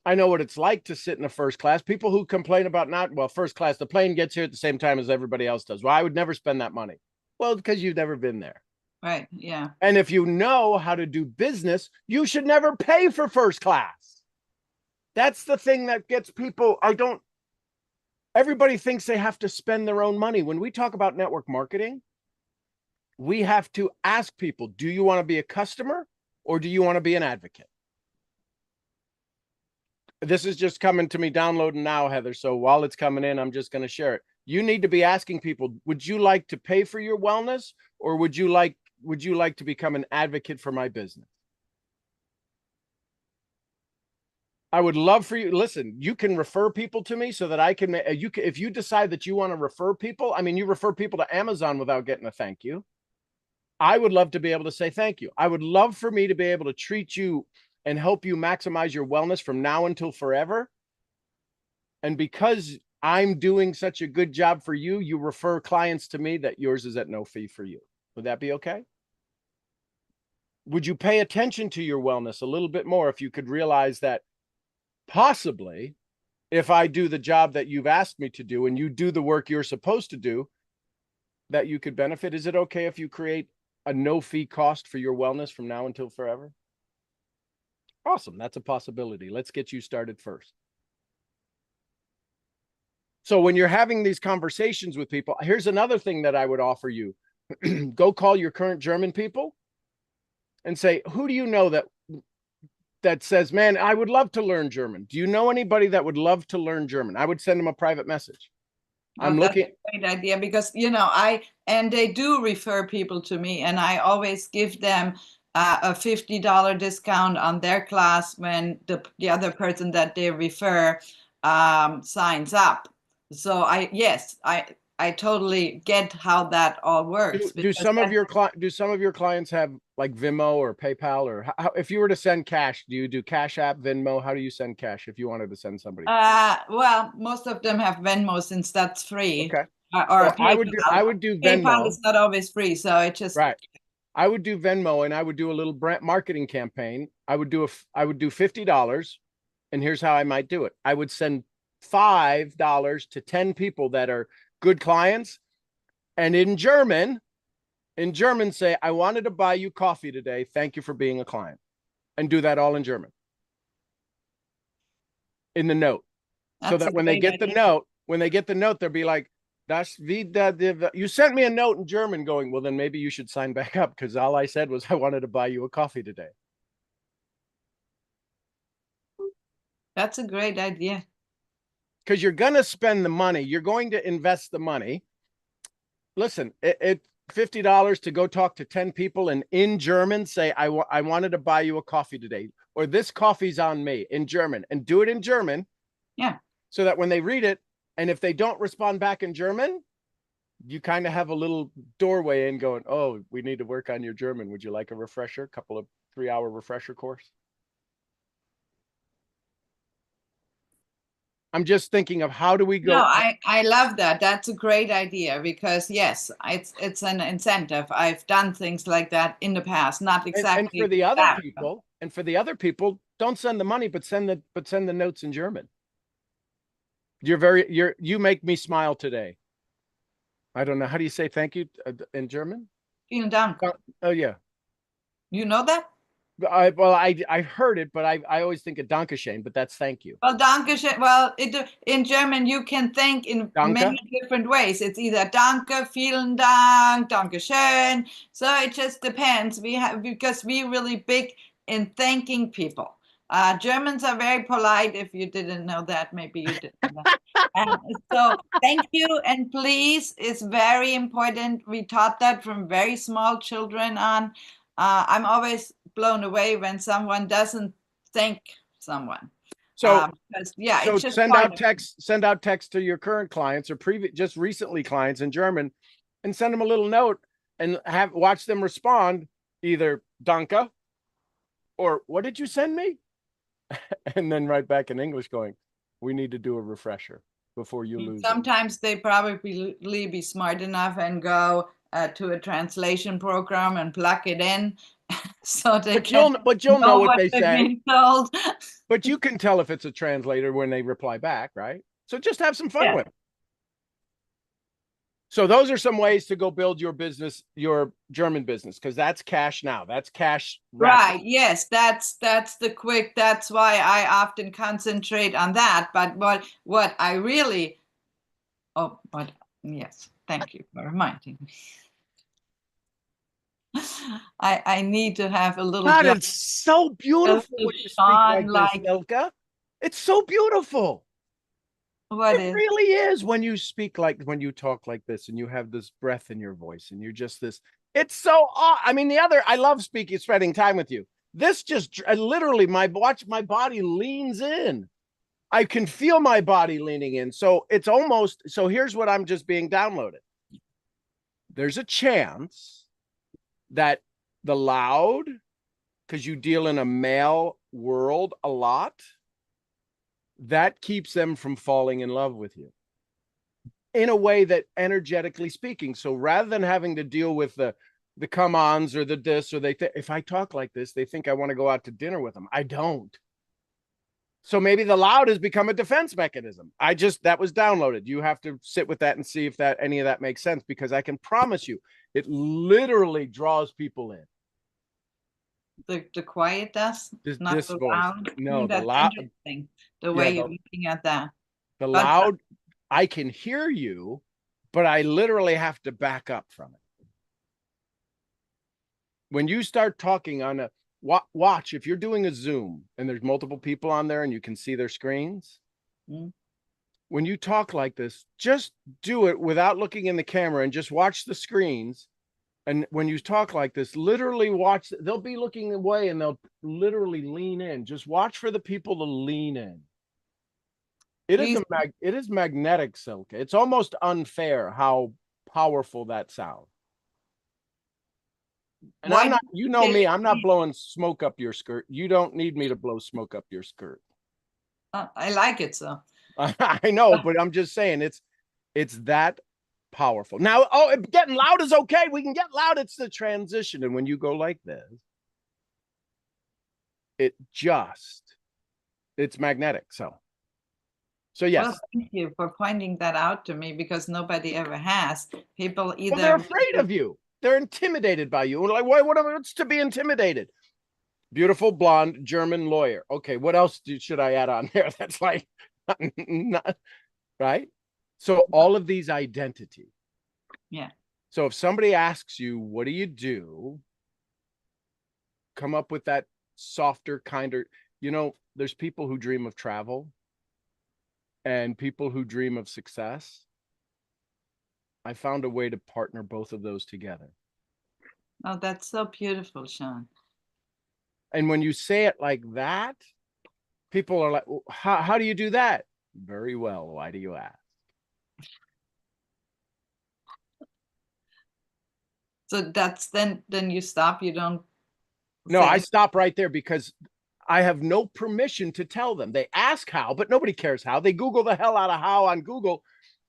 I know what it's like to sit in a first class. People who complain about first class, the plane gets here at the same time as everybody else does. Well, I would never spend that money. Well, because you've never been there. Right. Yeah. And if you know how to do business, you should never pay for first class. That's the thing that gets people. Everybody thinks they have to spend their own money. When we talk about network marketing, we have to ask people, do you want to be a customer or do you want to be an advocate? This is just coming to me downloading now, Heather. So while it's coming in, I'm just going to share it. You need to be asking people, would you like to pay for your wellness, or would you like to become an advocate for my business? I would love for you. Listen, you can refer people to me so that I can, if you decide that you want to refer people, I mean, you refer people to Amazon without getting a thank you. I would love to be able to say thank you. I would love for me to be able to treat you and help you maximize your wellness from now until forever. And because I'm doing such a good job for you, you refer clients to me that yours is at no fee for you. Would that be okay? Would you pay attention to your wellness a little bit more if you could realize that possibly if I do the job that you've asked me to do and you do the work you're supposed to do, that you could benefit? Is it okay if you create a no fee cost for your wellness from now until forever? Awesome. That's a possibility. Let's get you started first. So when you're having these conversations with people, here's another thing that I would offer you. Go call your current German people and say, who do you know that says, man, I would love to learn German. Do you know anybody that would love to learn German? I would send them a private message. Oh, that's a great idea, because they do refer people to me, and I always give them a $50 discount on their class when the other person that they refer signs up. So I totally get how that all works. Do some of your clients have like Venmo or PayPal, or how, if you were to send cash, do you do Cash App, Venmo? How do you send cash if you wanted to send somebody? Well, most of them have Venmo, since that's free. Okay. Or I would do Venmo. PayPal is not always free, so it just right. I would do Venmo, and I would do a little brand marketing campaign. I would do $50, and here's how I might do it. I would send $5 to 10 people that are good clients, and in German say, I wanted to buy you coffee today. Thank you for being a client. And do that all in German in the note. So that when they get the note, they'll be like, you sent me a note in German going, well, then maybe you should sign back up, because all I said was I wanted to buy you a coffee today. That's a great idea. Because you're going to spend the money. You're going to invest the money. Listen, it's $50 to go talk to 10 people and in German say, I wanted to buy you a coffee today, or this coffee's on me, in German, and do it in German. Yeah. So that when they read it, and if they don't respond back in German, you kind of have a little doorway in going, oh, we need to work on your German. Would you like a refresher? Couple of 3-hour refresher course? I'm just thinking of how do we go. No, I love that. That's a great idea, because yes, it's an incentive. I've done things like that in the past, not exactly. And for the other people, don't send the money, but send the notes in German. You make me smile today. I don't know. How do you say thank you in German? Vielen Dank. Oh yeah. You know that? I heard it, but I always think of Dankeschön, but that's thank you. Well, Dankeschön. Well, in German you can thank in many different ways. It's either Danke, vielen Dank, Dankeschön. So it just depends. Because we're really big in thanking people. Germans are very polite. If you didn't know that, maybe you didn't know. So thank you and please is very important. We taught that from very small children on. I'm always blown away when someone doesn't thank someone. So it's just send out text to your current clients or just recently clients in German, and send them a little note and watch them respond either Danke or what did you send me? And then right back in English going, we need to do a refresher before you lose. Sometimes they probably be smart enough and go to a translation program and plug it in. so they But can you'll know what what they they're say. being told. But you can tell if it's a translator when they reply back, right? So just have some fun Yeah. with it. So those are some ways to go build your business, your German business, because that's cash now. That's cash rapid. Right. Yes, that's the quick. That's why I often concentrate on that. But what I really but yes, thank you for reminding me. I need to have a little God, job. it's so beautiful when you speak Sean, like this, like Ilka. It's so beautiful. what It is really is when you speak like when you talk like this and you have this breath in your voice and you're just this. It's so I mean, I love spending time with you. This just literally my body leans in. I can feel my body leaning in. So it's almost so here's what I'm just being downloaded. There's a chance that the loud, because you deal in a male world a lot, that keeps them from falling in love with you in a way that energetically speaking. So rather than having to deal with the come-ons or the this, or if I talk like this, they think I want to go out to dinner with them. I don't. So maybe the loud has become a defense mechanism. That was downloaded. You have to sit with that and see if any of that makes sense, because I can promise you, it literally draws people in. the quiet does, not This the voice. loud? No, the That's loud. interesting. The Yeah, way you're looking at that. the But loud. I can hear you, but I literally have to back up from it. When you start talking on a watch, if you're doing a Zoom and there's multiple people on there and you can see their screens, when you talk like this, just do it without looking in the camera and just watch the screens. And when you talk like this, literally watch, they'll be looking away and they'll literally lean in. Just watch for the people to lean in. It is magnetic, Silke. It's almost unfair how powerful that sounds. And I'm not, you know me, I'm not blowing smoke up your skirt. You don't need me to blow smoke up your skirt. I like it so. I know, but I'm just saying it's that powerful. Now, getting loud is okay. We can get loud. It's the transition. And when you go like this, it's magnetic. So yes. Well, thank you for pointing that out to me, because nobody ever has. People either they're afraid of you. They're intimidated by you. Like, what's to be intimidated? Beautiful blonde German lawyer. Okay, what else should I add on there? That's like, not, right? So all of these identity. Yeah. So if somebody asks you, what do you do? Come up with that softer, kinder, there's people who dream of travel and people who dream of success. I found a way to partner both of those together. Oh, that's so beautiful, Sean. And when you say it like that, people are like, well, how do you do that? Very well. Why do you ask? So that's then you stop. You don't. No, I stop right there because I have no permission to tell them. They ask how, but nobody cares how. They Google the hell out of how on Google.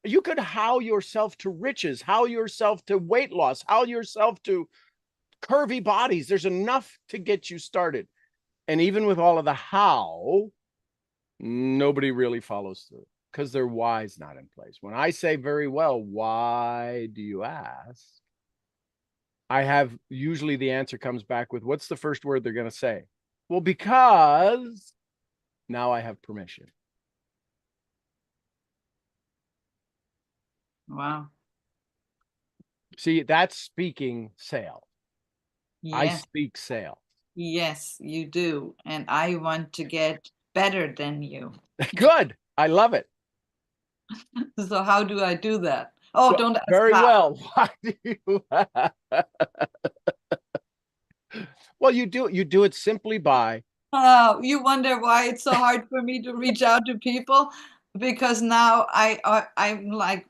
You could how yourself to riches, how yourself to weight loss, how yourself to curvy bodies. There's enough to get you started. And even with all of the how, nobody really follows through because their why's not in place. When I say very well, why do you ask? I have usually the answer comes back with, what's the first word they're going to say? Well, because now I have permission. Wow. See, that's speaking sale. Yes. I speak sale. Yes, you do. And I want to get better than you. Good. I love it. So how do I do that? Oh, don't ask very how. Well. Why do you? Well, you do it simply by. Oh, you wonder why it's so hard for me to reach out to people, because now I'm like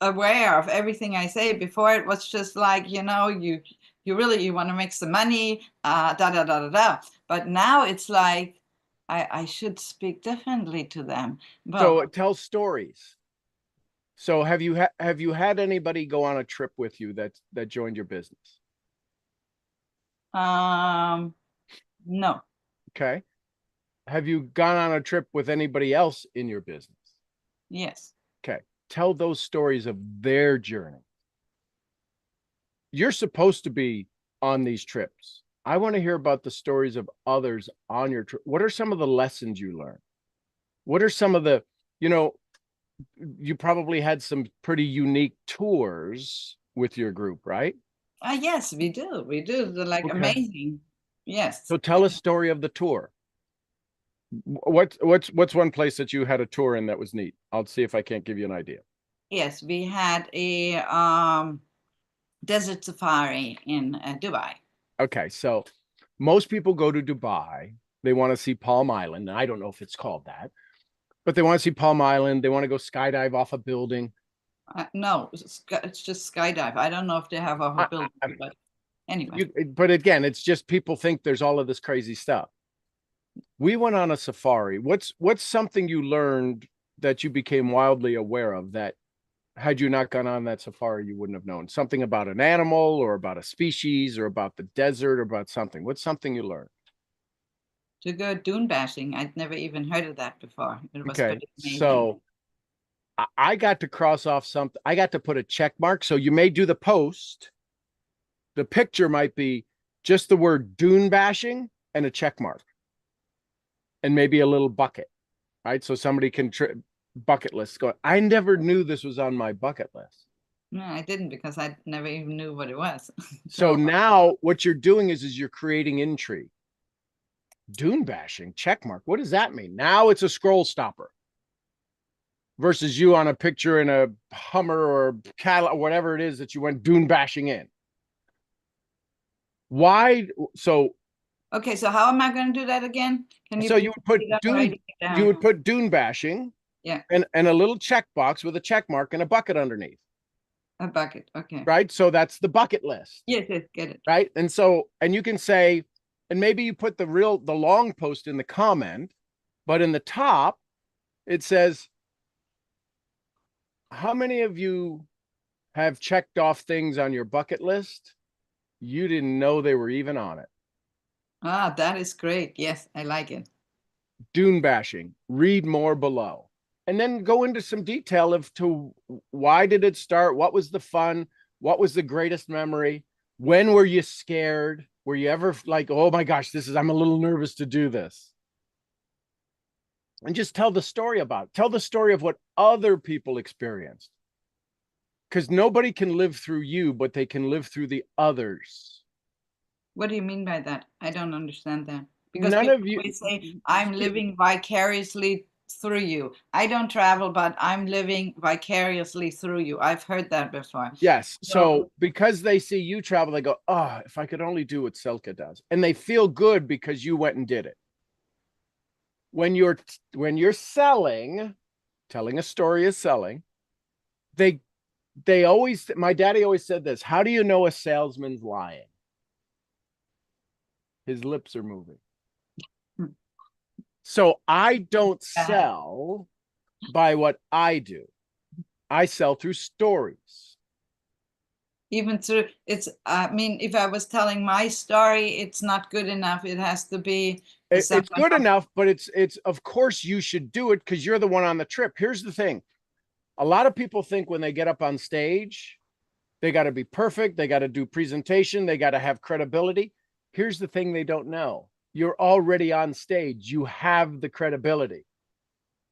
aware of everything I say. Before it was just like, you really want to make some money, da da da da da. But now it's like I should speak differently to them. So tell stories. So have you had anybody go on a trip with you that joined your business? No. Okay. Have you gone on a trip with anybody else in your business? Yes. Okay. Tell those stories of their journey. You're supposed to be on these trips. I want to hear about the stories of others on your trip. What are some of the lessons you learned? What are some of the, you know, you probably had some pretty unique tours with your group, right? Yes, we do. We do. They're like Okay. amazing. Yes. So tell a story of the tour. What's one place that you had a tour in that was neat? I'll see if I can't give you an idea. Yes, we had a desert safari in Dubai. Okay, so most people go to Dubai. They want to see Palm Island. I don't know if it's called that, but they want to see Palm Island. They want to go skydive off a building. No, it's just skydive. I don't know if they have a I, building, I, but anyway. but again, it's just people think there's all of this crazy stuff. We went on a safari. What's something you learned that you became wildly aware of that had you not gone on that safari, you wouldn't have known? Something about an animal or about a species or about the desert or about something. What's something you learned? To go dune bashing. I'd never even heard of that before. It was Okay, pretty amazing. so I got to cross off something. I got to put a check mark. So you may do the post. The picture might be just the word dune bashing and a check mark and maybe a little bucket, right? So somebody can bucket list go. I never knew this was on my bucket list. No, I didn't because I never even knew what it was. So now what you're doing is you're creating intrigue. Dune bashing, check mark. What does that mean? Now it's a scroll stopper versus you on a picture in a Hummer or Cadillac, whatever it is that you went dune bashing in. Why? So Okay, so how am I going to do that again? Can you so you would put dune, you would put dune bashing, yeah, and a little check box with a check mark and a bucket underneath, a bucket. Okay. right? So that's the bucket list, Yes, yes, get it. right? And so, and you can say, and maybe you put the long post in the comment, but in the top it says, how many of you have checked off things on your bucket list you didn't know they were even on it? Ah, that is great. Yes, I like it. Dune bashing. Read more below. And then go into some detail of to why did it start? What was the fun? What was the greatest memory? When were you scared? Were you ever like, oh my gosh, I'm a little nervous to do this? And just tell the story about it. Tell the story of what other people experienced. Because nobody can live through you, but they can live through the others. What do you mean by that? I don't understand that. Because None people of you always say, I'm living vicariously through you. I don't travel, but I'm living vicariously through you. I've heard that before. Yes. So because they see you travel, they go, oh, if I could only do what Silke does. And they feel good because you went and did it. When you're selling, telling a story is selling, they always, my daddy always said this, how do you know a salesman's lying? His lips are moving. So I don't sell by what I do. I sell through stories. Even through it's, I mean, if I was telling my story, it's not good enough. It has to be It's good enough, but it's of course you should do it because you're the one on the trip. Here's the thing. A lot of people think when they get up on stage, they got to be perfect. They got to do presentation. They got to have credibility. Here's the thing they don't know. You're already on stage. You have the credibility.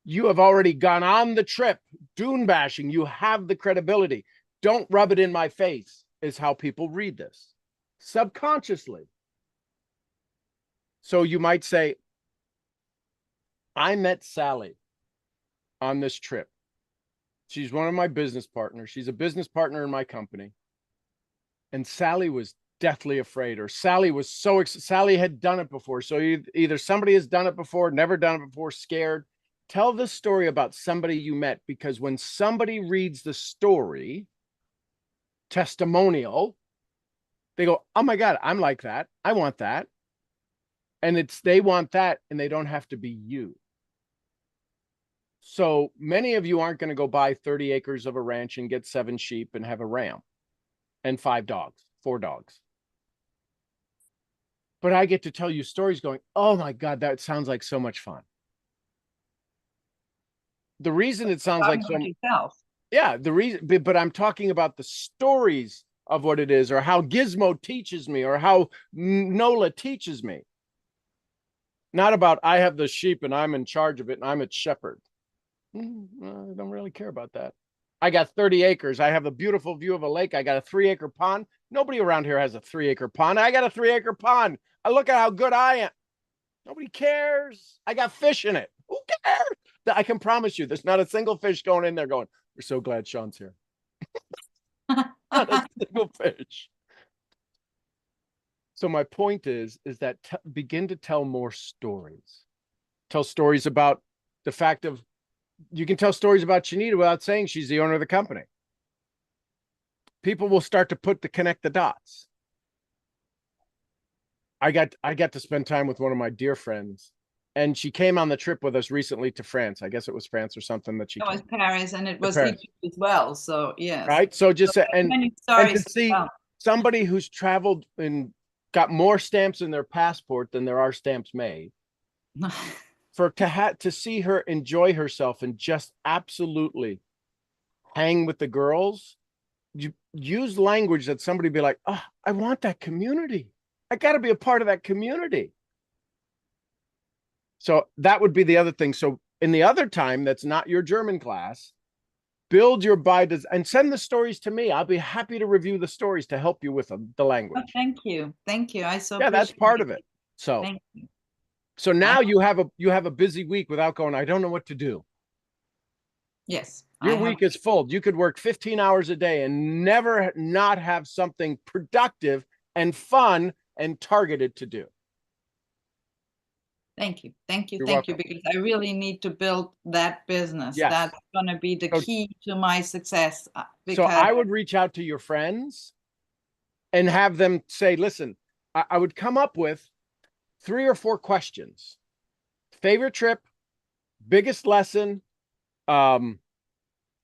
You have already gone on the trip, dune bashing. You have the credibility. Don't rub it in my face is how people read this subconsciously. So you might say, I met Sally on this trip. She's one of my business partners. She's a business partner in my company. And Sally was deathly afraid, or Sally was so Sally had done it before. So either somebody has done it before, never done it before, scared. Tell the story about somebody you met, because when somebody reads the story, testimonial, they go, oh my God, I'm like that. I want that. And they want that, and they don't have to be you. So many of you aren't going to go buy 30 acres of a ranch and get 7 sheep and have a ram and 5 dogs, 4 dogs. but I get to tell you stories going, oh my God, that sounds like so much fun. The reason it sounds like Talking so, about yourself. yeah, the reason, but I'm talking about the stories of what it is, or how Gizmo teaches me, or how Nola teaches me. Not about I have the sheep and I'm in charge of it and I'm its shepherd. I don't really care about that. I got 30 acres. I have a beautiful view of a lake. I got a 3-acre pond. Nobody around here has a 3-acre pond. I got a 3-acre pond. I look at how good I am. Nobody cares. I got fish in it. Who cares? I can promise you, there's not a single fish going in there going, we're so glad Sean's here. Not a single fish. So my point is that begin to tell more stories. Tell stories about the fact of, you can tell stories about Shanita without saying she's the owner of the company. People will start to connect the dots. I got to spend time with one of my dear friends, and she came on the trip with us recently to France. I guess it was France or something that she It was Paris, and it was Paris. Egypt as well. So yes. Right. So just so and to see somebody who's traveled and got more stamps in their passport than there are stamps made. For to see her enjoy herself and just absolutely hang with the girls, you use language that somebody be like, oh, I want that community. I got to be a part of that community. So that would be the other thing. So in the other time, that's not your German class, build your and send the stories to me. I'll be happy to review the stories to help you with the language. Oh, thank you. Yeah, that's part of it. So thank you. So now you have a busy week without going, I don't know what to do. Yes. Your week is full. You could work 15 hours a day and never not have something productive and fun and targeted to do. Thank you. Thank you. You're Thank you. welcome. Because I really need to build that business. Yes. That's going to be the key to my success. So I would reach out to your friends and have them say, listen, I would come up with 3 or 4 questions. Favorite trip, biggest lesson,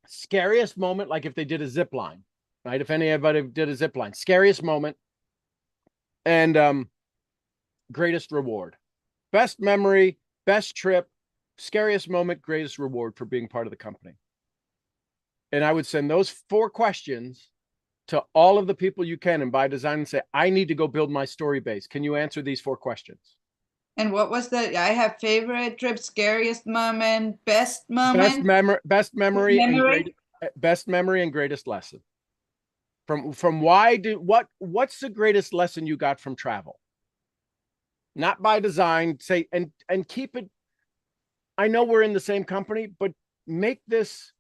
scariest moment, like if they did a zip line, right? If anybody did a zip line, scariest moment, and greatest reward. Best memory, best trip, scariest moment, greatest reward for being part of the company. And I would send those 4 questions to all of the people you can, and by design, and say, I need to go build my story base. Can you answer these 4 questions? And what was the, I have favorite trip, scariest moment, best moment? Best memory and greatest lesson. From what's the greatest lesson you got from travel? Not by design, say, and keep it. I know we're in the same company, but make this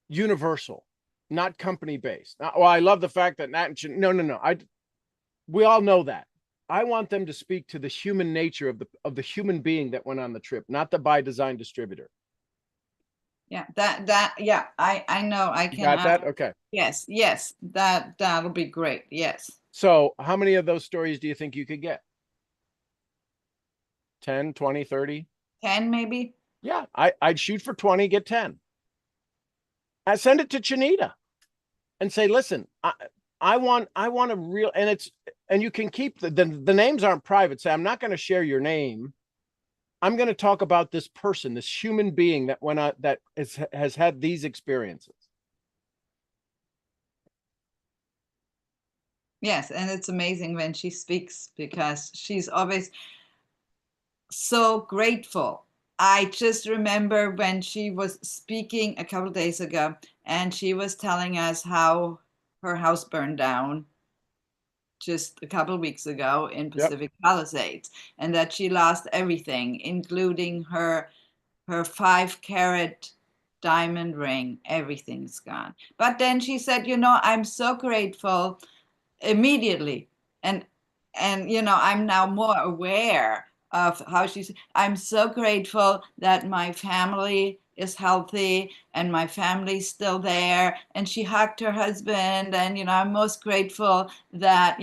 universal, not company based. Well, I love the fact that no. We all know that. I want them to speak to the human nature of the human being that went on the trip, not the by design distributor. Yeah, I know. I can. You got that? Okay. Yes, that'll be great. Yes. So how many of those stories do you think you could get? 10, 20, 30? 10 maybe? Yeah, I'd shoot for 20, get 10. I send it to Shanita and say, listen, I want a real, and you can keep the names aren't private. Say, I'm not going to share your name. I'm going to talk about this person, this human being that went out, that has had these experiences. Yes, and it's amazing when she speaks because she's always so grateful. I just remember when she was speaking a couple of days ago, and she was telling us how her house burned down just a couple of weeks ago in Pacific Palisades, and that she lost everything, including her 5-carat diamond ring. Everything's gone. But then she said, I'm so grateful immediately, and I'm now more aware of how I'm so grateful that my family is healthy and my family's still there. And she hugged her husband, and I'm most grateful that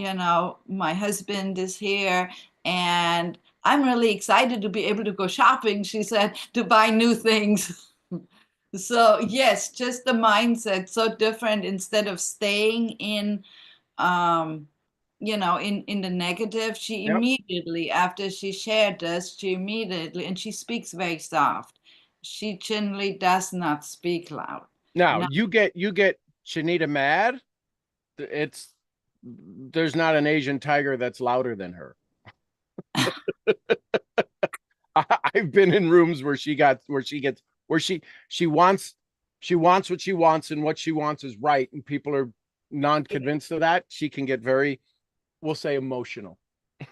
my husband is here, and I'm really excited to be able to go shopping, she said, to buy new things. So yes, just the mindset so different. Instead of staying in in the negative, she Yep. immediately, after she shared this, and she speaks very soft. She generally does not speak loud. Now No, you get Shanita mad. There's not an Asian tiger that's louder than her. I've been in rooms where she wants what she wants, and what she wants is right, and people are non-convinced of that. She can get very, we'll say, emotional.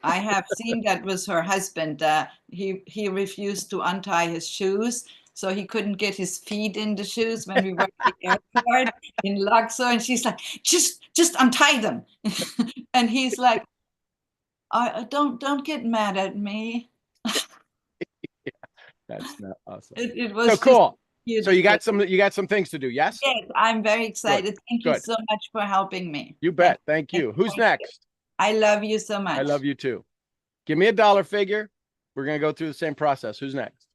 I have seen that with her husband. He refused to untie his shoes, so he couldn't get his feet in the shoes when we were at the airport in Luxor. And she's like, just untie them. And he's like, I don't get mad at me. That's not awesome. It was So cool. just So you got some things to do. Yes. Yes, I'm very excited. Thank you Good. so much for helping me. You bet. Thank you. Who's next? I love you so much. I love you too. Give me a dollar figure. We're going to go through the same process. Who's next?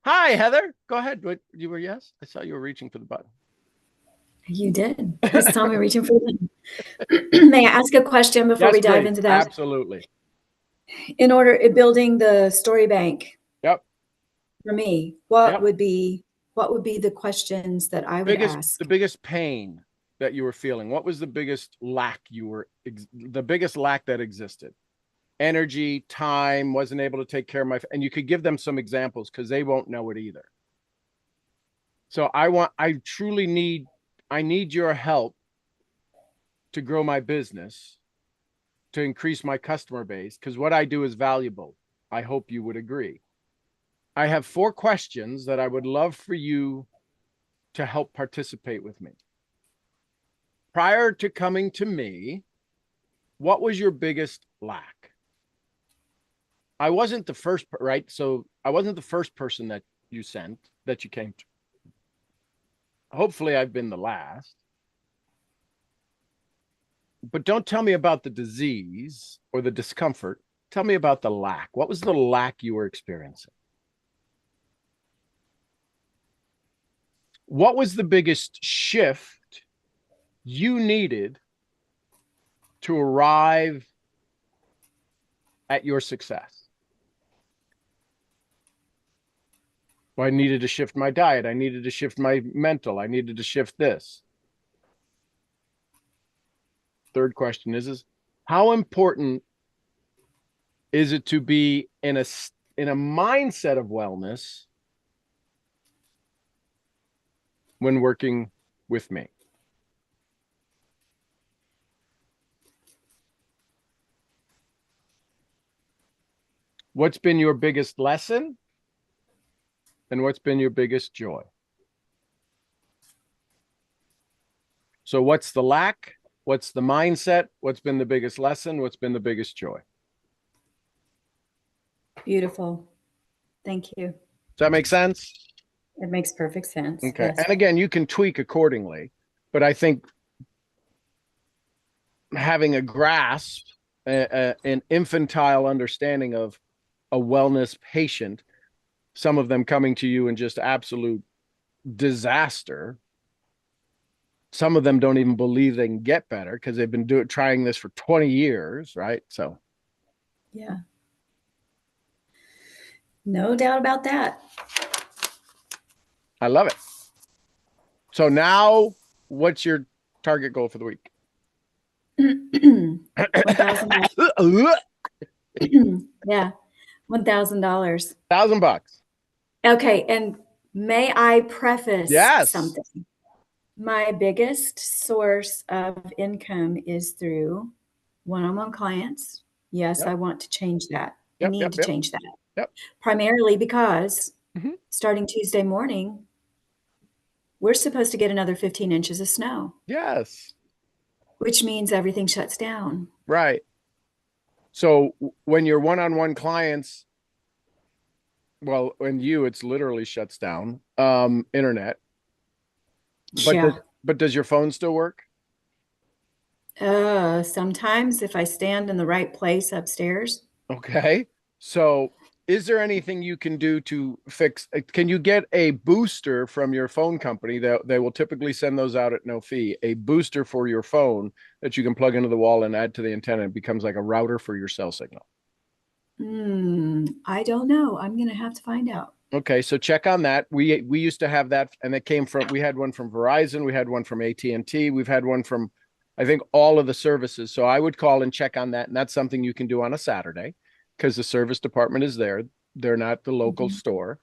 Hi, Heather. Go ahead. What, you were yes? I saw you were reaching for the button. You did. You saw me reaching for the button. May I ask a question before we dive into that? Absolutely. In building the story bank. Yep. For me, what would be the questions that I would ask? The biggest pain that you were feeling. What was the biggest lack that existed? Energy, time, wasn't able to take care of and you could give them some examples because they won't know it either. So I need your help to grow my business, to increase my customer base, because what I do is valuable. I hope you would agree. I have 4 questions that I would love for you to help participate with me. Prior to coming to me, what was your biggest lack? I wasn't the first, right? So I wasn't the first person that you came to. Hopefully I've been the last. But don't tell me about the disease or the discomfort. Tell me about the lack. What was the lack you were experiencing? What was the biggest shift you needed to arrive at your success? Well, I needed to shift my diet. I needed to shift my mental. I needed to shift this. Third question is how important is it to be in a mindset of wellness when working with me? What's been your biggest lesson? And what's been your biggest joy? So what's the lack? What's the mindset? What's been the biggest lesson? What's been the biggest joy? Beautiful. Thank you. Does that make sense? It makes perfect sense. Okay. Yes. And again, you can tweak accordingly, but I think having a grasp, an infantile understanding of a wellness patient, some of them coming to you in just absolute disaster. Some of them don't even believe they can get better because they've been trying this for 20 years, right? So, yeah. No doubt about that. I love it. So now, what's your target goal for the week? $1,000. Yeah, $1,000. $1,000. Okay, and may I preface Yes. something? My biggest source of income is through one-on-one clients. Yes, Yep. I want to change that. I Yep, need yep, to yep. change that. Yep. Primarily because Mhm. starting Tuesday morning, we're supposed to get another 15 inches of snow, Yes. which means everything shuts down. Right. So when you're one-on-one clients, well, when it's literally shuts down, internet. But does your phone still work? Sometimes if I stand in the right place upstairs. Okay. So is there anything you can do to fix? Can you get a booster from your phone company that they will typically send those out at no fee, a booster for your phone that you can plug into the wall and add to the antenna? It becomes like a router for your cell signal. I don't know. I'm going to have to find out. Okay, so check on that. We used to have that, and it came from, we had one from Verizon, we had one from AT&T, we've had one from, I think, all of the services. So I would call and check on that, and that's something you can do on a Saturday because the service department is there. They're not the local store.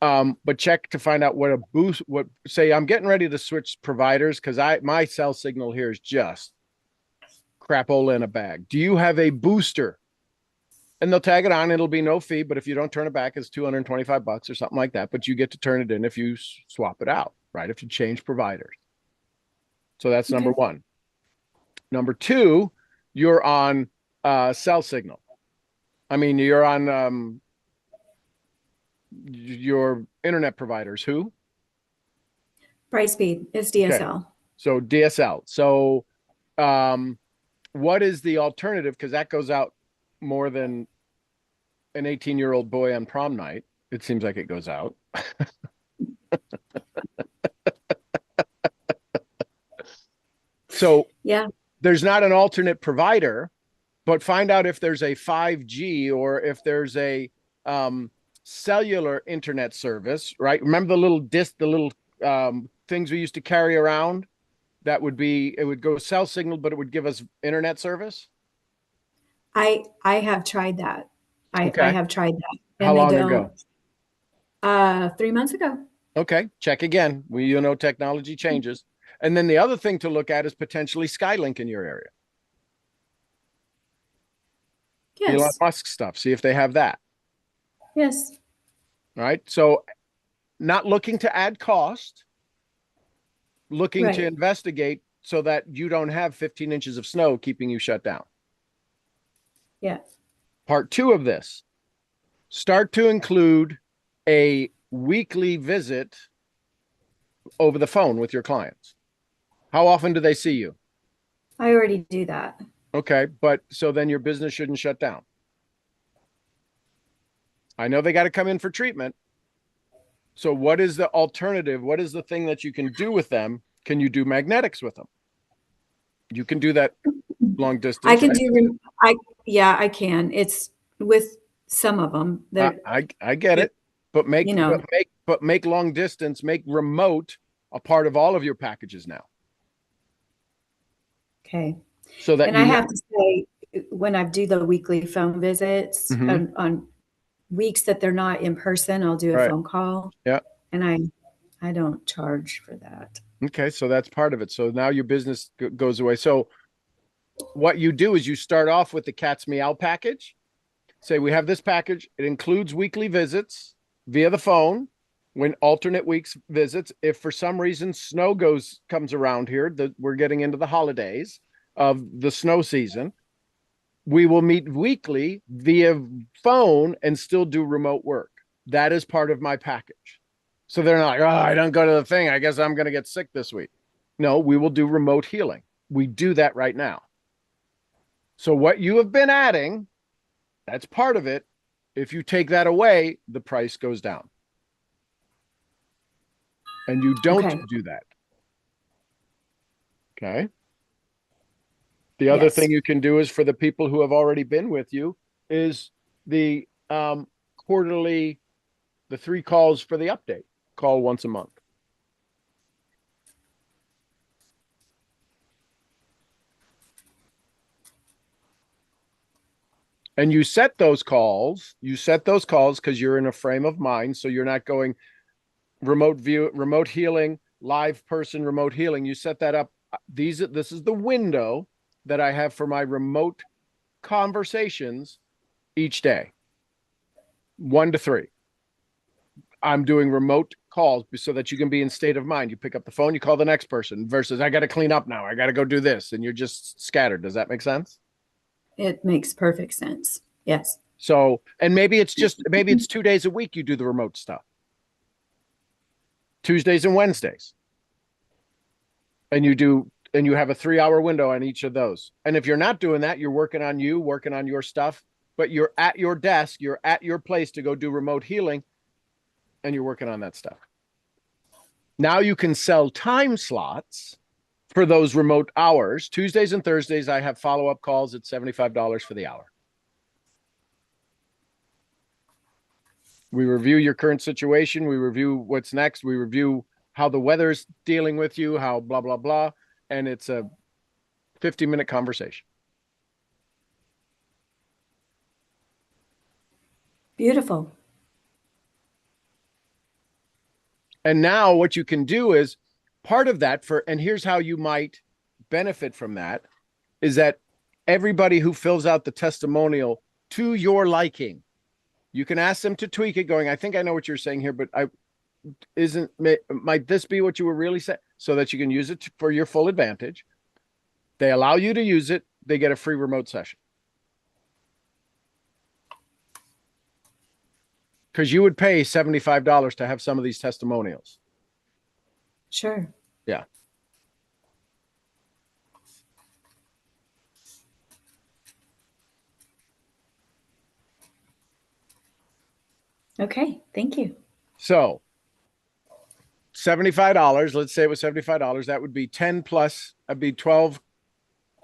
But check to find out what a boost, what, say I'm getting ready to switch providers because my cell signal here is just crapola in a bag. Do you have a booster? And they'll tag it on. It'll be no fee, but if you don't turn it back, it's $225 or something like that. But you get to turn it in if you swap it out, right? If you change providers. So that's number one. Number two, you're on cell signal. I mean, you're on your internet providers. Who? Brightspeed is DSL. Okay. So DSL. So what is the alternative? Because that goes out more than an 18-year-old boy on prom night. It seems like it goes out. So yeah, there's not an alternate provider, but find out if there's a 5G or if there's a cellular internet service, right? Remember the little disc, the little things we used to carry around? That would be, it would go cell signal, but it would give us internet service. I have tried that. I have tried that. And how long ago? 3 months ago. Okay, check again. Technology changes. And then the other thing to look at is potentially Skylink in your area. Yes. Elon Musk stuff. See if they have that. Yes. All right. So not looking to add cost, looking to investigate so that you don't have 15 inches of snow keeping you shut down. Yeah. Part two of this, start to include a weekly visit over the phone with your clients. How often do they see you? I already do that. Okay, but so then your business shouldn't shut down. I know they got to come in for treatment. So what is the alternative? What is the thing that you can do with them? Can you do magnetics with them? You can do that long distance. I can do, I can. It's with some of them. I get it, but make long distance, make remote a part of all of your packages now. Okay. So that, and I have to say, when I do the weekly phone visits on weeks that they're not in person, I'll do a phone call. Yeah. And I don't charge for that. Okay. So that's part of it. So now your business goes away. So what you do is you start off with the Cat's Meow package. Say, we have this package. It includes weekly visits via the phone when alternate weeks visits. If for some reason snow comes around here, we're getting into the holidays of the snow season, we will meet weekly via phone and still do remote work. That is part of my package. So they're not like, oh, I don't go to the thing, I guess I'm going to get sick this week. No, we will do remote healing. We do that right now. So what you have been adding, that's part of it. If you take that away, the price goes down. And you don't do that. Okay. The other thing you can do is for the people who have already been with you is the quarterly, the 3 calls for the update. Call once a month. And you set those calls because you're in a frame of mind. So you're not going remote view, remote healing, live person, remote healing. You set that up. This is the window that I have for my remote conversations each day. 1 to 3. I'm doing remote calls so that you can be in state of mind. You pick up the phone, you call the next person versus I got to clean up now. I got to go do this. And you're just scattered. Does that make sense? It makes perfect sense. Yes. So, and maybe it's 2 days a week you do the remote stuff. Tuesdays and Wednesdays. And you have a 3-hour window on each of those. And if you're not doing that, you're working on your stuff. but you're at your desk, you're at your place to go do remote healing, and you're working on that stuff. Now you can sell time slots for those remote hours. Tuesdays and Thursdays, I have follow-up calls at $75 for the hour. We review your current situation. We review what's next. We review how the weather's dealing with you, how blah, blah, blah. And it's a 50-minute conversation. Beautiful. And now what you can do is part of that and here's how you might benefit from that, is that everybody who fills out the testimonial to your liking, you can ask them to tweak it going, I think I know what you're saying here, but might this be what you were really saying? So that you can use it for your full advantage. They allow you to use it. They get a free remote session. Because you would pay $75 to have some of these testimonials. Sure. Yeah. Okay. Thank you. So $75, let's say it was $75. That would be 10 plus, that'd be 12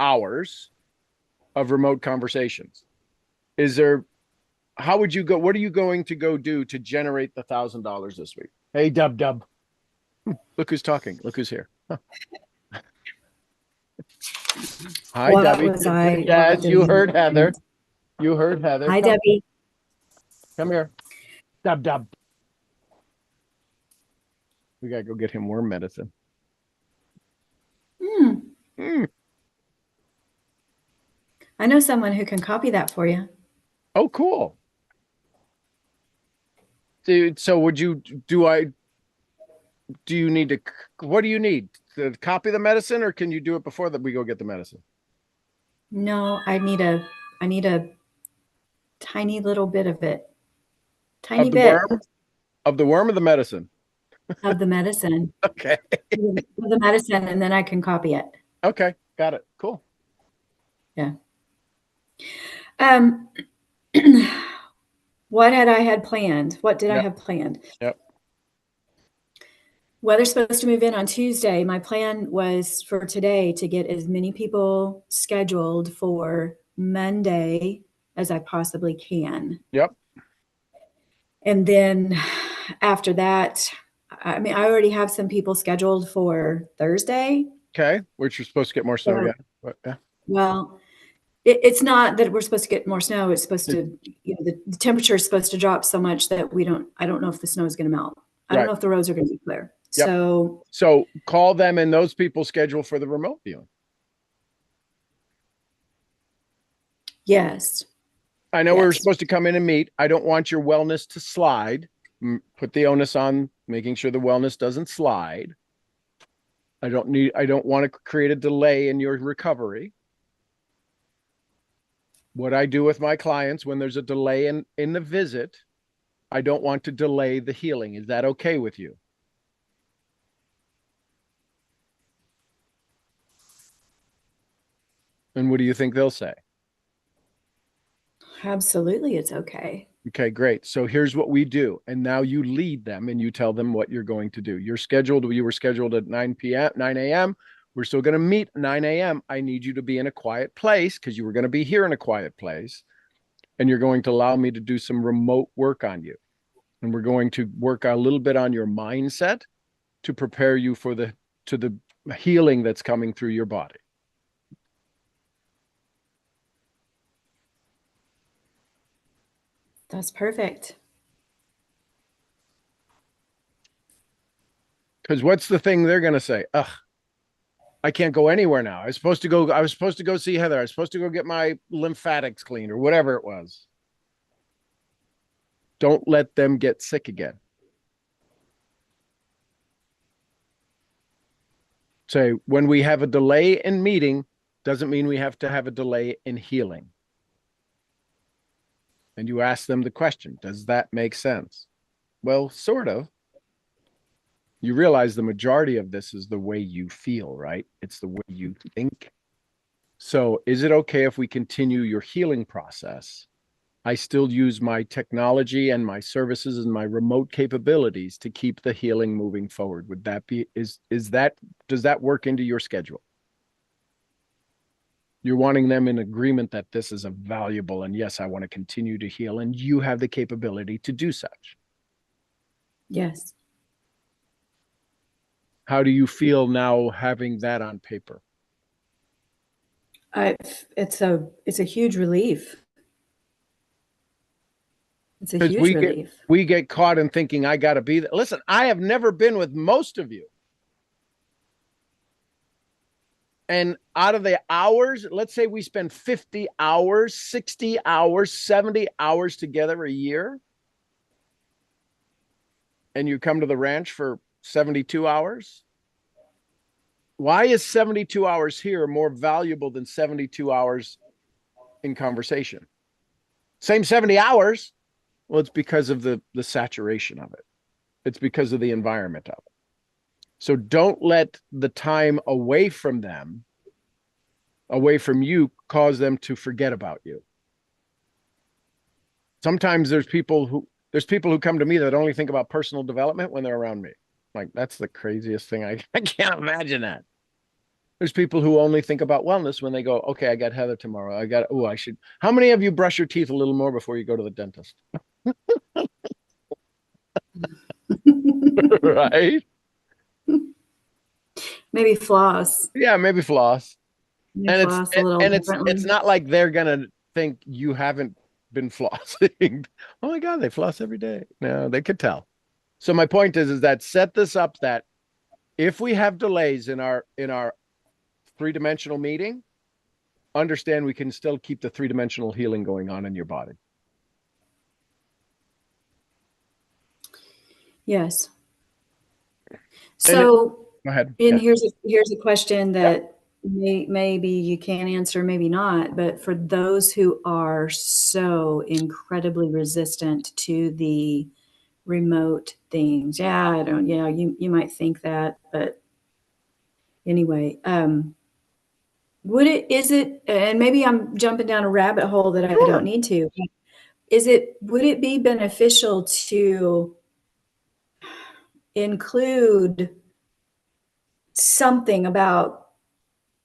hours of remote conversations. How would you go? What are you going to go do to generate the $1,000 this week? Hey, Dub. Look who's talking. Look who's here. Hi, What Debbie. was I- Yes, you heard Heather. You heard Heather. Hi, Come- Debbie. Come here. Dub. We gotta go get him worm medicine. I know someone who can copy that for you. Oh, cool. Dude, so what do you need to, what do you need to copy the medicine, or can you do it before that we go get the medicine? No, I need a tiny little bit of it. Tiny Of the bit worm? Of the worm or the medicine? of the medicine. Okay. The medicine, and then I can copy it. Okay. Got it. Cool. Yeah. What had planned? What did I Yep. have planned? Yep. Weather's supposed to move in on Tuesday. My plan was for today to get as many people scheduled for Monday as I possibly can. Yep. And then after that, I mean, I already have some people scheduled for Thursday. Okay. Which you're supposed to get more snow Yeah. again. But, yeah. Well, it's not that we're supposed to get more snow. It's supposed to, the temperature is supposed to drop so much that I don't know if the snow is going to melt. I don't Right. know if the roads are going to be clear. Yep. So call them and those people schedule for the remote viewing. Yes. I know we're Yes. supposed to come in and meet. I don't want your wellness to slide. Put the onus on making sure the wellness doesn't slide. I don't want to create a delay in your recovery. What I do with my clients when there's a delay in the visit, I don't want to delay the healing. Is that okay with you? And what do you think they'll say? Absolutely, it's okay. Okay, great. So here's what we do. And now you lead them and you tell them what you're going to do. You were scheduled at 9 a.m. We're still going to meet 9 a.m. I need you to be in a quiet place because you were going to be here in a quiet place. And you're going to allow me to do some remote work on you. And we're going to work a little bit on your mindset to prepare you for the healing that's coming through your body. That's perfect. Because what's the thing they're going to say? Ugh, I can't go anywhere now. I was supposed to go see Heather. I was supposed to go get my lymphatics cleaned or whatever it was. Don't let them get sick again. Say, when we have a delay in meeting, doesn't mean we have to have a delay in healing. And you ask them the question, does that make sense? Well, sort of. You realize the majority of this is the way you feel, right? It's the way you think. So is it okay if we continue your healing process I still use my technology and my services and my remote capabilities to keep the healing moving forward. Would that be, does that work into your schedule? You're wanting them in agreement that this is a valuable, and yes, I want to continue to heal, and you have the capability to do such. Yes. How do you feel now having that on paper? It's a huge relief. It's a Because huge relief. we get caught in thinking I got to be there. Listen, I have never been with most of you. And out of the hours, let's say we spend 50 hours, 60 hours, 70 hours together a year. And you come to the ranch for 72 hours. Why is 72 hours here more valuable than 72 hours in conversation? Same 70 hours. Well, it's because of the saturation of it. It's because of the environment of it. So don't let the time away from them, away from you, cause them to forget about you. Sometimes there's people who come to me that only think about personal development when they're around me. Like, that's the craziest thing. I can't imagine that. There's people who only think about wellness when they go, okay, I got Heather tomorrow. I should. How many of you brush your teeth a little more before you go to the dentist? Right? Maybe floss. Yeah, maybe floss. Maybe And floss a little differently. it's not like they're gonna think you haven't been flossing. Oh my God, they floss every day. No, they could tell. So my point is that set this up that if we have delays in our three-dimensional meeting, understand we can still keep the three-dimensional healing going on in your body. Yes. So Go ahead. and Yeah. here's a question that maybe you can answer, maybe not, but for those who are so incredibly resistant to the remote things, you might think that, but anyway, and maybe I'm jumping down a rabbit hole that I don't need to. Would it be beneficial to include something about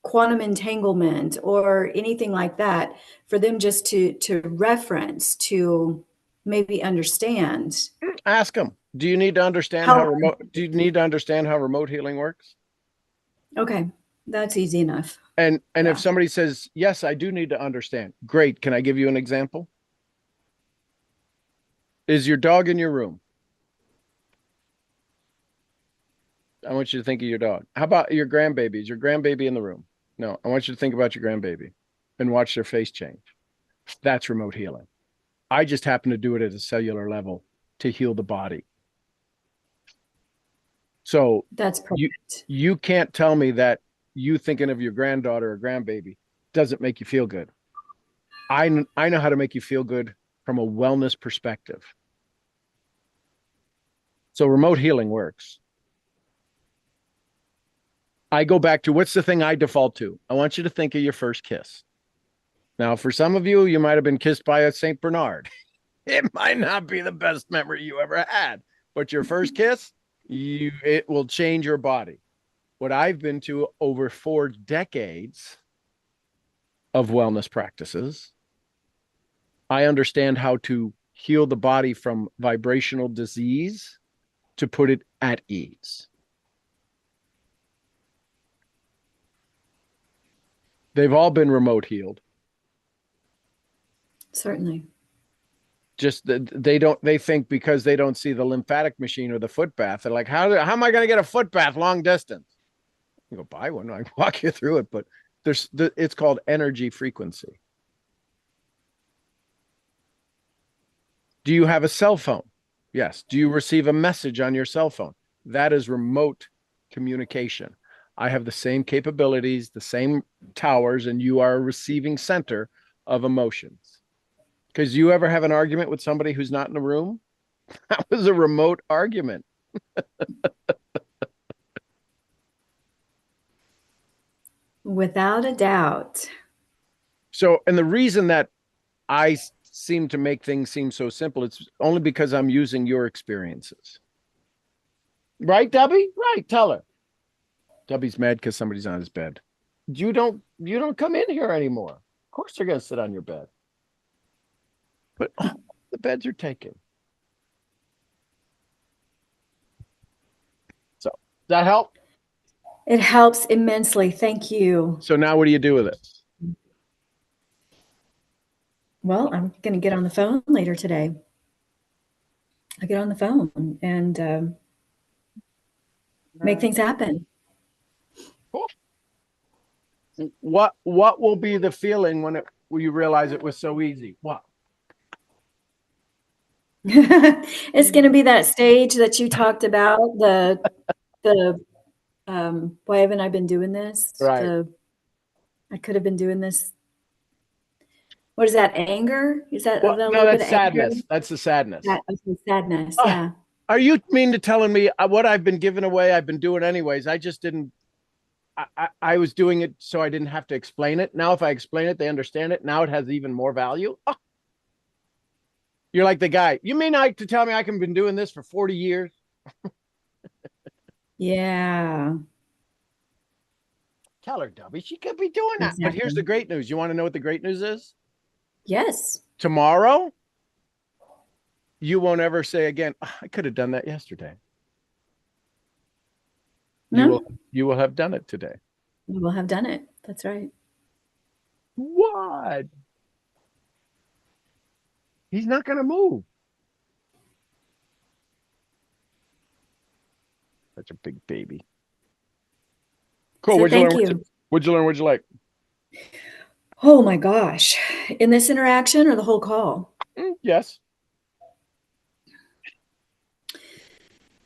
quantum entanglement or anything like that for them just to reference, to maybe understand? Ask them. Do you need to understand do you need to understand how remote healing works? Okay, that's easy enough. And if somebody says, yes, I do need to understand. Great. Can I give you an example? Is your dog in your room? I want you to think of your dog. How about your grandbaby? Is your grandbaby in the room? No, I want you to think about your grandbaby and watch their face change. That's remote healing. I just happen to do it at a cellular level to heal the body. So that's perfect. You can't tell me that you thinking of your granddaughter or grandbaby doesn't make you feel good. I know how to make you feel good from a wellness perspective. So remote healing works. I go back to, what's the thing I default to? I want you to think of your first kiss. Now, for some of you, you might have been kissed by a St. Bernard. It might not be the best memory you ever had, but your first kiss, it will change your body. What I've been to over 4 decades of wellness practices, I understand how to heal the body from vibrational disease to put it at ease. They've all been remote healed. Certainly. Just they think because they don't see the lymphatic machine or the foot bath, they're like, how am I going to get a foot bath long distance? You go buy one. I can walk you through it, but it's called energy frequency. Do you have a cell phone? Yes. Do you receive a message on your cell phone? That is remote communication. I have the same capabilities, the same towers, and you are a receiving center of emotions. Because you ever have an argument with somebody who's not in the room? That was a remote argument. Without a doubt. So, and the reason that I seem to make things seem so simple, it's only because I'm using your experiences. Right, Debbie? Right. Tell her. Debbie's mad because somebody's on his bed. You don't come in here anymore. Of course they're going to sit on your bed. But the beds are taken. So, does that help? It helps immensely. Thank you. So now what do you do with it? Well, I'm going to get on the phone later today. I get on the phone and make things happen. Cool. What will be the feeling when you realize it was so easy? What? It's going to be that stage that you talked about, the why haven't I been doing this? Right. I could have been doing this. What is that? Anger? Is that Well, a no, little bit that's of anger? sadness. That's the sadness. Okay, sadness. Ah, Yeah. Are you mean to telling me what I've been giving away, I've been doing anyways? I just didn't. I was doing it so I didn't have to explain it. Now, if I explain it, they understand it. Now it has even more value. Oh. You're like the guy. You mean to tell me I can been doing this for 40 years? Yeah. Tell her, Dubby, she could be doing that. But here's Exactly. the great news. You want to know what the great news is? Yes. Tomorrow, you won't ever say again, "Oh, I could have done that yesterday." No, You will have done it today. we will have done it. That's right. What? He's not going to move. Such a big baby. Cool. So What'd you thank learn? you. What'd you learn? What'd you like? Oh my gosh. In this interaction or the whole call? Yes.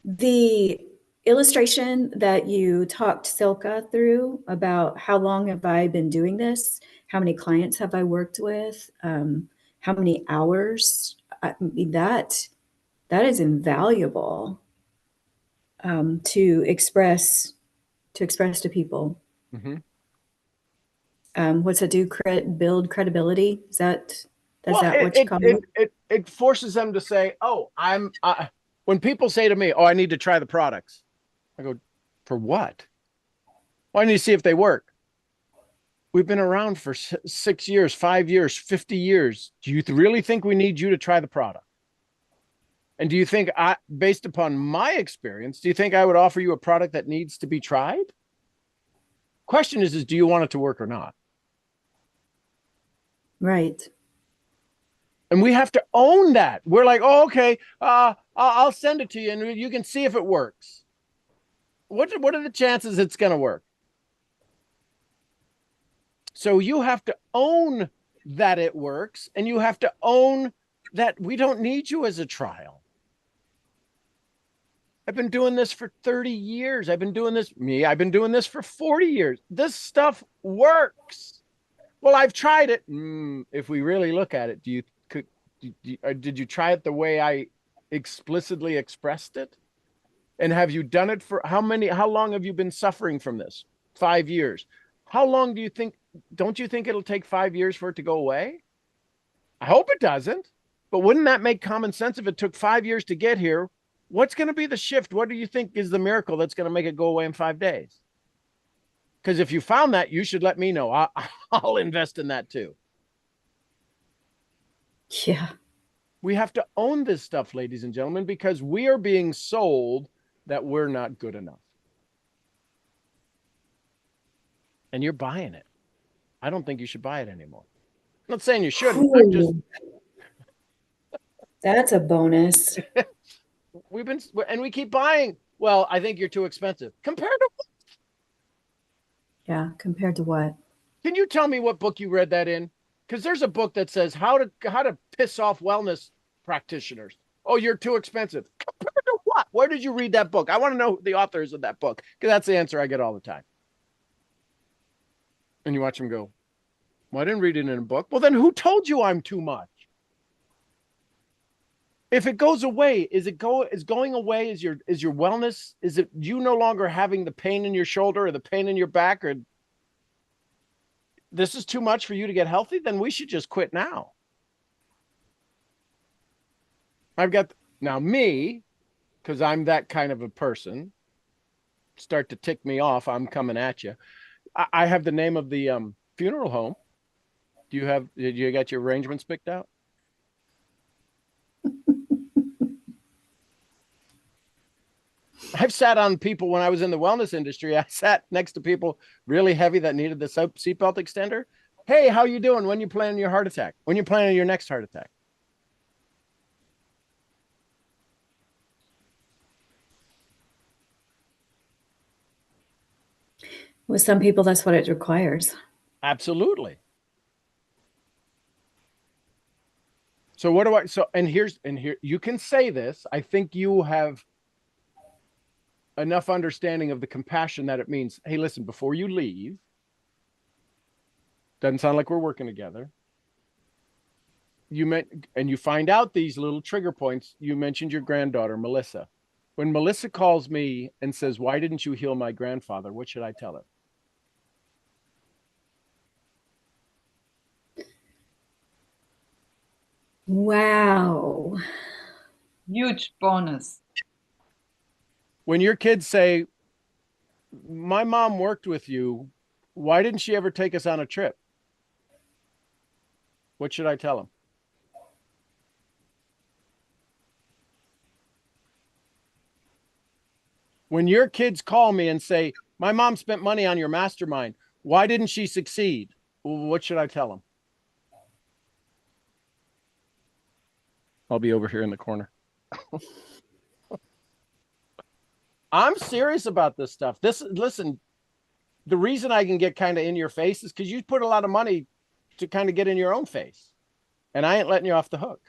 The illustration that you talked Silka through about how long have I been doing this? How many clients have I worked with? How many hours? I mean, that is invaluable to express to people. Mm-hmm. What's that do? Build credibility? Is that Well, what you call it? it forces them to say, "Oh, when people say to me, "Oh, I need to try the products," I go, "For what?" Well, I need to see if they work. We've been around for 6 years, 5 years, 50 years. Do you really think we need you to try the product? And do you think based upon my experience, do you think I would offer you a product that needs to be tried? Question is do you want it to work or not? Right. And we have to own that. We're like, oh, okay, I'll send it to you and you can see if it works. What are the chances it's going to work? So you have to own that it works, and you have to own that we don't need you as a trial. I've been doing this for 30 years. I've been doing this for 40 years. This stuff works. Well, I've tried it. If we really look at it, did you try it the way I explicitly expressed it? And have you done it for how long have you been suffering from this? 5 years. How long don't you think it'll take 5 years for it to go away? I hope it doesn't. But wouldn't that make common sense if it took 5 years to get here? What's going to be the shift? What do you think is the miracle that's going to make it go away in 5 days? Because if you found that, you should let me know. I'll invest in that too. Yeah. We have to own this stuff, ladies and gentlemen, because we are being sold that we're not good enough. And you're buying it. I don't think you should buy it anymore. I'm not saying you shouldn't. I'm just... That's a bonus. we keep buying. Well, I think you're too expensive. Compared to what? Yeah, compared to what? Can you tell me what book you read that in? Because there's a book that says how to piss off wellness practitioners. Oh, you're too expensive. Compared to what? Where did you read that book? I want to know who the authors of that book, because that's the answer I get all the time. And you watch them go, well, I didn't read it in a book. Well, then who told you I'm too much? If it goes away, is going away? Is your wellness? Is it you no longer having the pain in your shoulder or the pain in your back, or this is too much for you to get healthy? Then we should just quit now. I've got now me, because I'm that kind of a person, start to tick me off. I'm coming at you. I have the name of the funeral home. Did you got your arrangements picked out? I've sat on people when I was in the wellness industry. I sat next to people really heavy that needed the seatbelt extender. Hey, how you doing? When you planning your heart attack? When you planning your next heart attack? With some people, that's what it requires. Absolutely. So here you can say this. I think you have enough understanding of the compassion that it means. Hey, listen, before you leave, doesn't sound like we're working together. And you find out these little trigger points. You mentioned your granddaughter, Melissa. When Melissa calls me and says, why didn't you heal my grandfather? What should I tell her? Wow. Huge bonus. When your kids say, my mom worked with you, why didn't she ever take us on a trip? What should I tell them? When your kids call me and say, my mom spent money on your mastermind, why didn't she succeed? What should I tell them? I'll be over here in the corner. I'm serious about this stuff. Listen, the reason I can get kind of in your face is because you put a lot of money to kind of get in your own face. And I ain't letting you off the hook.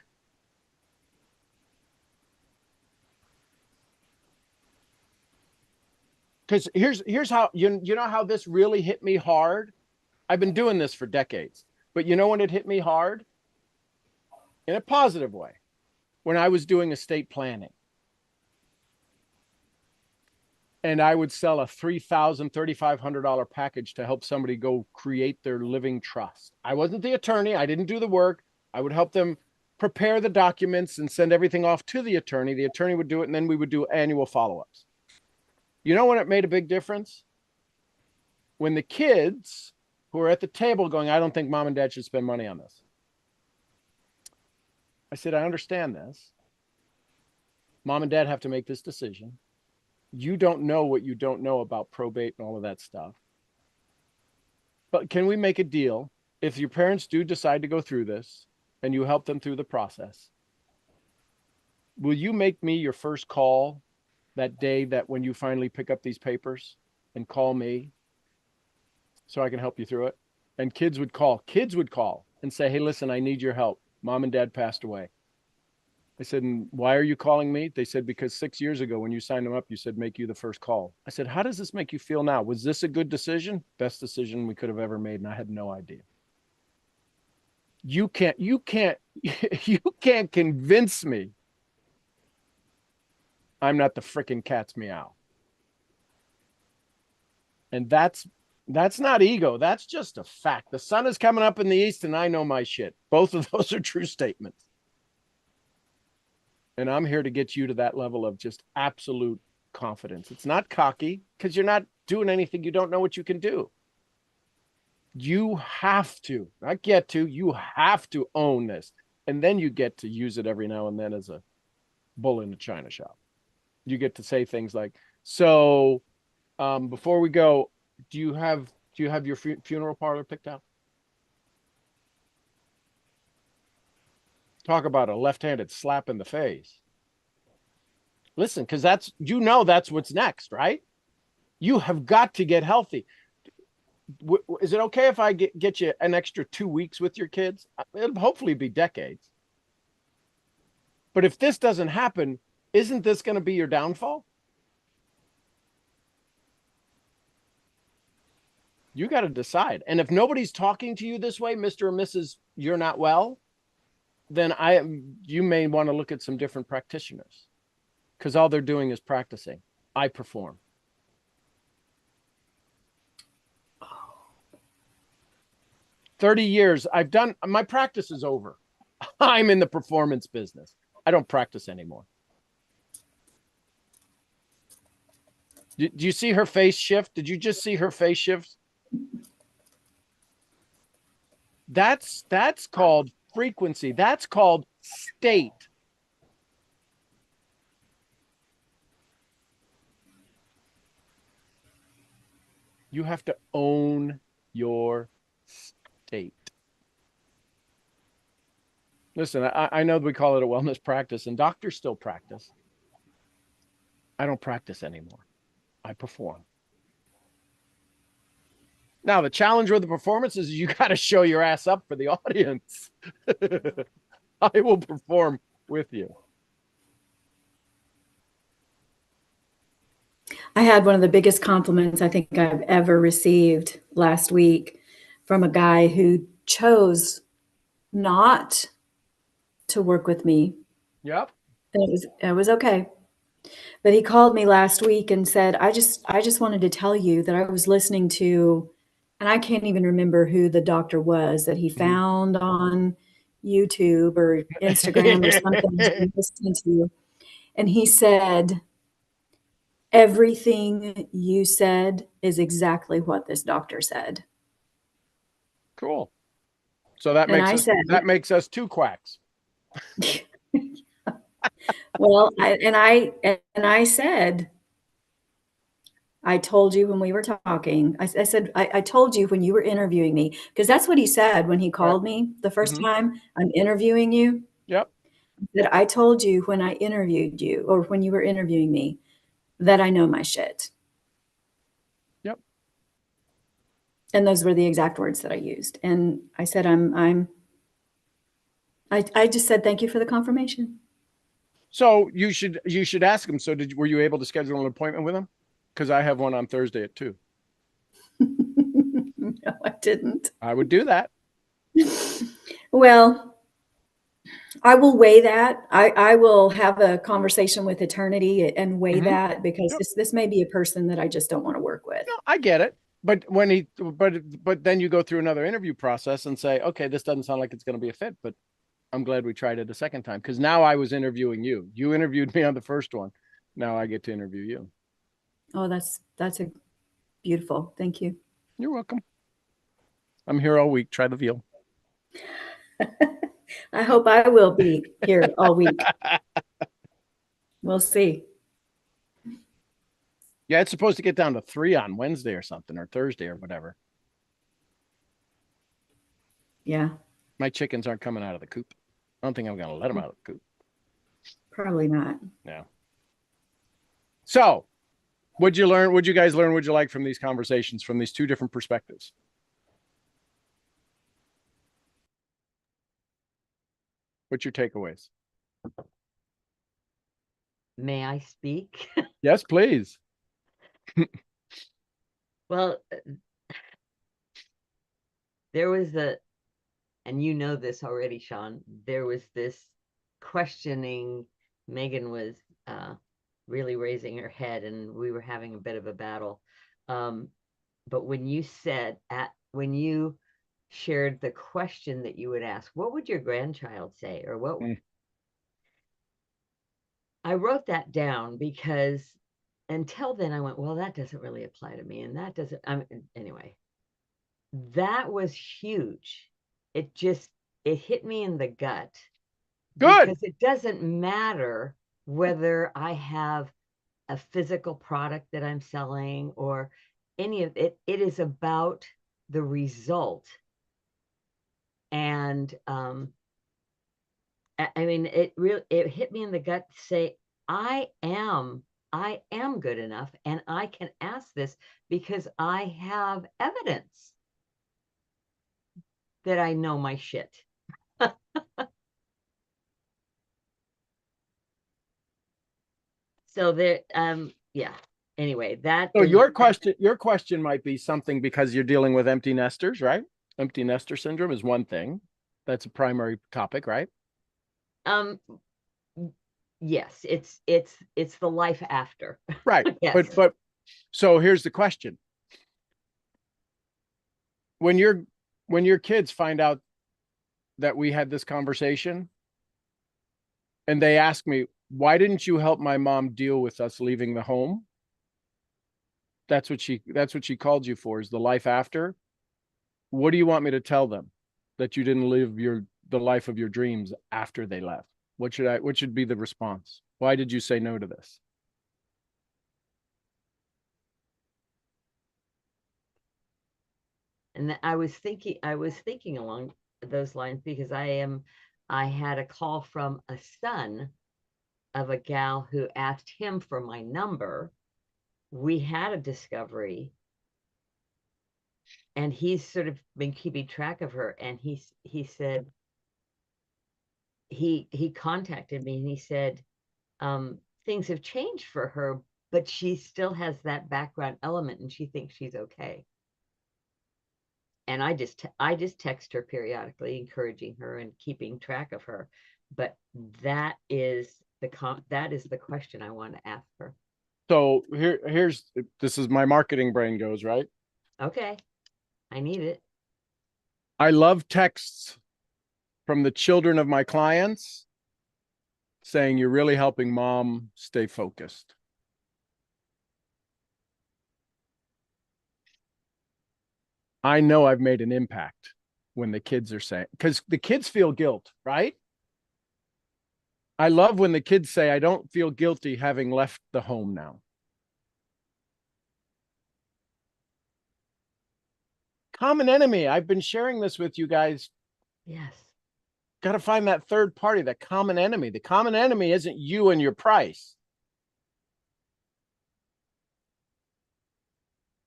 Because here's how you know how this really hit me hard. I've been doing this for decades, but you know when it hit me hard? In a positive way, when I was doing estate planning. And I would sell a $3,000, $3,500 package to help somebody go create their living trust. I wasn't the attorney. I didn't do the work. I would help them prepare the documents and send everything off to the attorney. The attorney would do it, and then we would do annual follow-ups. You know when it made a big difference? When the kids who are at the table going, I don't think mom and dad should spend money on this. I said, I understand this. Mom and dad have to make this decision. You don't know what you don't know about probate and all of that stuff. But can we make a deal? If your parents do decide to go through this and you help them through the process, will you make me your first call that day that when you finally pick up these papers and call me so I can help you through it? And kids would call and say, hey, listen, I need your help. Mom and dad passed away. I said, and why are you calling me? They said, because 6 years ago when you signed them up, you said, make you the first call. I said, how does this make you feel now? Was this a good decision? Best decision we could have ever made. And I had no idea. You can't convince me I'm not the frickin' cat's meow. And that's not ego. That's just a fact. The sun is coming up in the east and I know my shit. Both of those are true statements. And I'm here to get you to that level of just absolute confidence. It's not cocky because you're not doing anything. You don't know what you can do. You have to, not get to, you have to own this. And then you get to use it every now and then as a bull in a china shop. You get to say things like, so before we go, do you have your funeral parlor picked out? Talk about a left-handed slap in the face. Listen, because that's what's next, right? You have got to get healthy. Is it okay if I get you an extra 2 weeks with your kids? It'll hopefully be decades. But if this doesn't happen, isn't this going to be your downfall? You got to decide. And if nobody's talking to you this way, Mr. or Mrs. You're not well, then you may want to look at some different practitioners because all they're doing is practicing. I perform. Oh. 30 years I've done, my practice is over. I'm in the performance business. I don't practice anymore. Do you see her face shift? Did you just see her face shift? That's called frequency. That's called state. You have to own your state. Listen, I know we call it a wellness practice, and doctors still practice. I don't practice anymore. I perform. Now, the challenge with the performance is you got to show your ass up for the audience. I will perform with you. I had one of the biggest compliments I think I've ever received last week from a guy who chose not to work with me. Yep. And it was okay. But he called me last week and said, I just wanted to tell you that I was listening to, and I can't even remember who the doctor was that he found on YouTube or Instagram or something he's been listening to. And he said, everything you said is exactly what this doctor said. Cool. So that makes us two quacks. Well, I said, I told you when we were talking, I said, I told you when you were interviewing me, because that's what he said when he called me the first time, I'm interviewing you. Yep. That I told you when I interviewed you, or when you were interviewing me, that I know my shit. Yep. And those were the exact words that I used. And I said, I just said, thank you for the confirmation. So you should ask him. So were you able to schedule an appointment with him? Because I have one on Thursday at 2. No, I didn't. I would do that. Well, I will weigh that. I will have a conversation with Eternity and weigh that, because this may be a person that I just don't want to work with. No, I get it. But but then you go through another interview process and say, okay, this doesn't sound like it's going to be a fit, but I'm glad we tried it a second time, because now I was interviewing you. You interviewed me on the first one. Now I get to interview you. Oh, that's a beautiful. Thank you. You're welcome. I'm here all week. Try the veal. I hope I will be here all week. We'll see. Yeah, it's supposed to get down to 3 on Wednesday or something, or Thursday or whatever. Yeah. My chickens aren't coming out of the coop. I don't think I'm going to let them out of the coop. Probably not. Yeah. So, what'd you learn? What'd you guys learn? What'd you like from these conversations, from these two different perspectives? What's your takeaways? May I speak? Yes, please. Well, there was and you know this already, Sean, there was this questioning. Megan was really raising her head, and we were having a bit of a battle. But when you shared the question that you would ask, what would your grandchild say? Or what? I wrote that down because until then I went, well, that doesn't really apply to me. And that doesn't, anyway, that was huge. It hit me in the gut. Good. Because it doesn't matter whether I have a physical product that I'm selling or any of it. It is about the result. And I mean, it hit me in the gut to say, I am good enough, and I can ask this because I have evidence that I know my shit. So there, yeah. Anyway, so your question might be something, because you're dealing with empty nesters, right? Empty nester syndrome is one thing. That's a primary topic, right? Yes, it's the life after. Right. Yes. But so here's the question. When your kids find out that we had this conversation and they ask me, why didn't you help my mom deal with us leaving the home? That's what she called you for, is the life after. What do you want me to tell them? That you didn't live the life of your dreams after they left? What should be the response? Why did you say no to this? And I was thinking along those lines because I had a call from a son of a gal who asked him for my number. We had a discovery, and he's sort of been keeping track of her. And he said, he contacted me and he said, things have changed for her, but she still has that background element and she thinks she's okay. And I just text her periodically, encouraging her and keeping track of her. But that is the question I want to ask her. So this is my marketing brain goes, right? Okay, I need it. I love texts from the children of my clients saying, you're really helping mom stay focused. I know I've made an impact when the kids are saying, because the kids feel guilt, right? I love when the kids say, I don't feel guilty having left the home now. Common enemy. I've been sharing this with you guys. Yes. Got to find that third party, that common enemy. The common enemy isn't you and your price.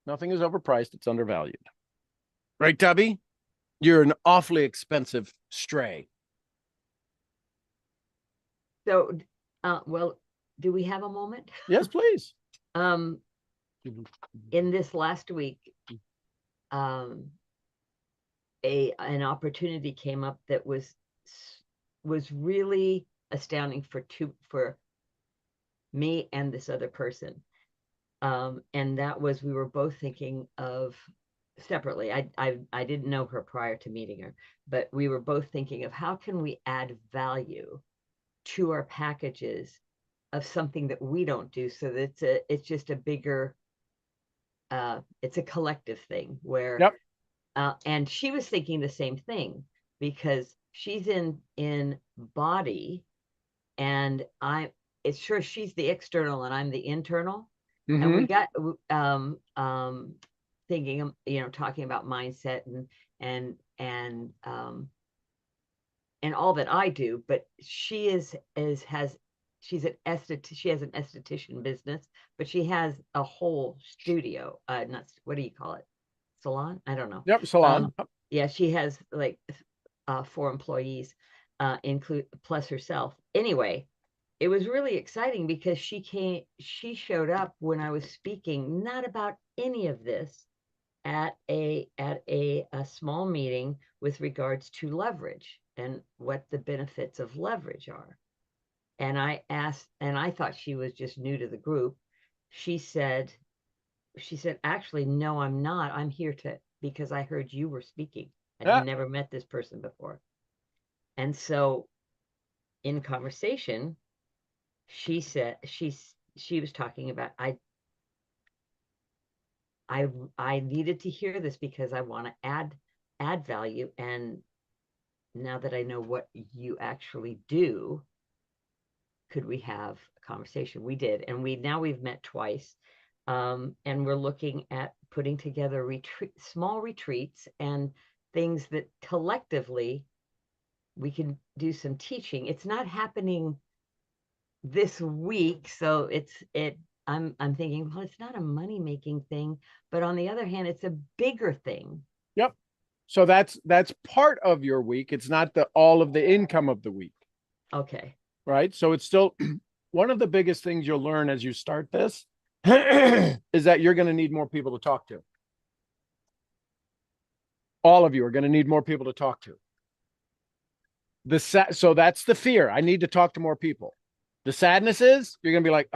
Nothing is overpriced. It's undervalued. Right, Tubby? You're an awfully expensive stray. So, well, do we have a moment? Yes, please. In this last week, an opportunity came up that was really astounding for me and this other person. And that was, we were both thinking of separately. I didn't know her prior to meeting her, but we were both thinking of how can we add value to our packages of something that we don't do, so that it's just a bigger, it's a collective thing where, yep. And she was thinking the same thing because she's in body, and it's sure she's the external and I'm the internal. Mm-hmm. And we got thinking, talking about mindset and all that I do, but she has an esthetician business, but she has a whole studio, what do you call it? Salon? I don't know. Yep, salon. Yeah, she has like 4 employees, plus herself. Anyway, it was really exciting because she showed up when I was speaking, not about any of this, at a small meeting with regards to leverage and what the benefits of leverage are. And I asked, and I thought she was just new to the group. She said, actually, no, I'm not. I'm here because I heard you were speaking. I'd never met this person before. And so in conversation, she said, she was talking about, I needed to hear this because I want to add value. And now that I know what you actually do, could we have a conversation? We did. And we've met twice. And we're looking at putting together small retreats and things that collectively we can do some teaching. It's not happening this week, so I'm thinking, well, it's not a money-making thing, but on the other hand, it's a bigger thing. Yep. So that's part of your week. It's not all of the income of the week. Okay. Right. So it's still one of the biggest things you'll learn as you start this is that you're going to need more people to talk to. All of you are going to need more people to talk to. So that's the fear. I need to talk to more people. The sadness is you're going to be like,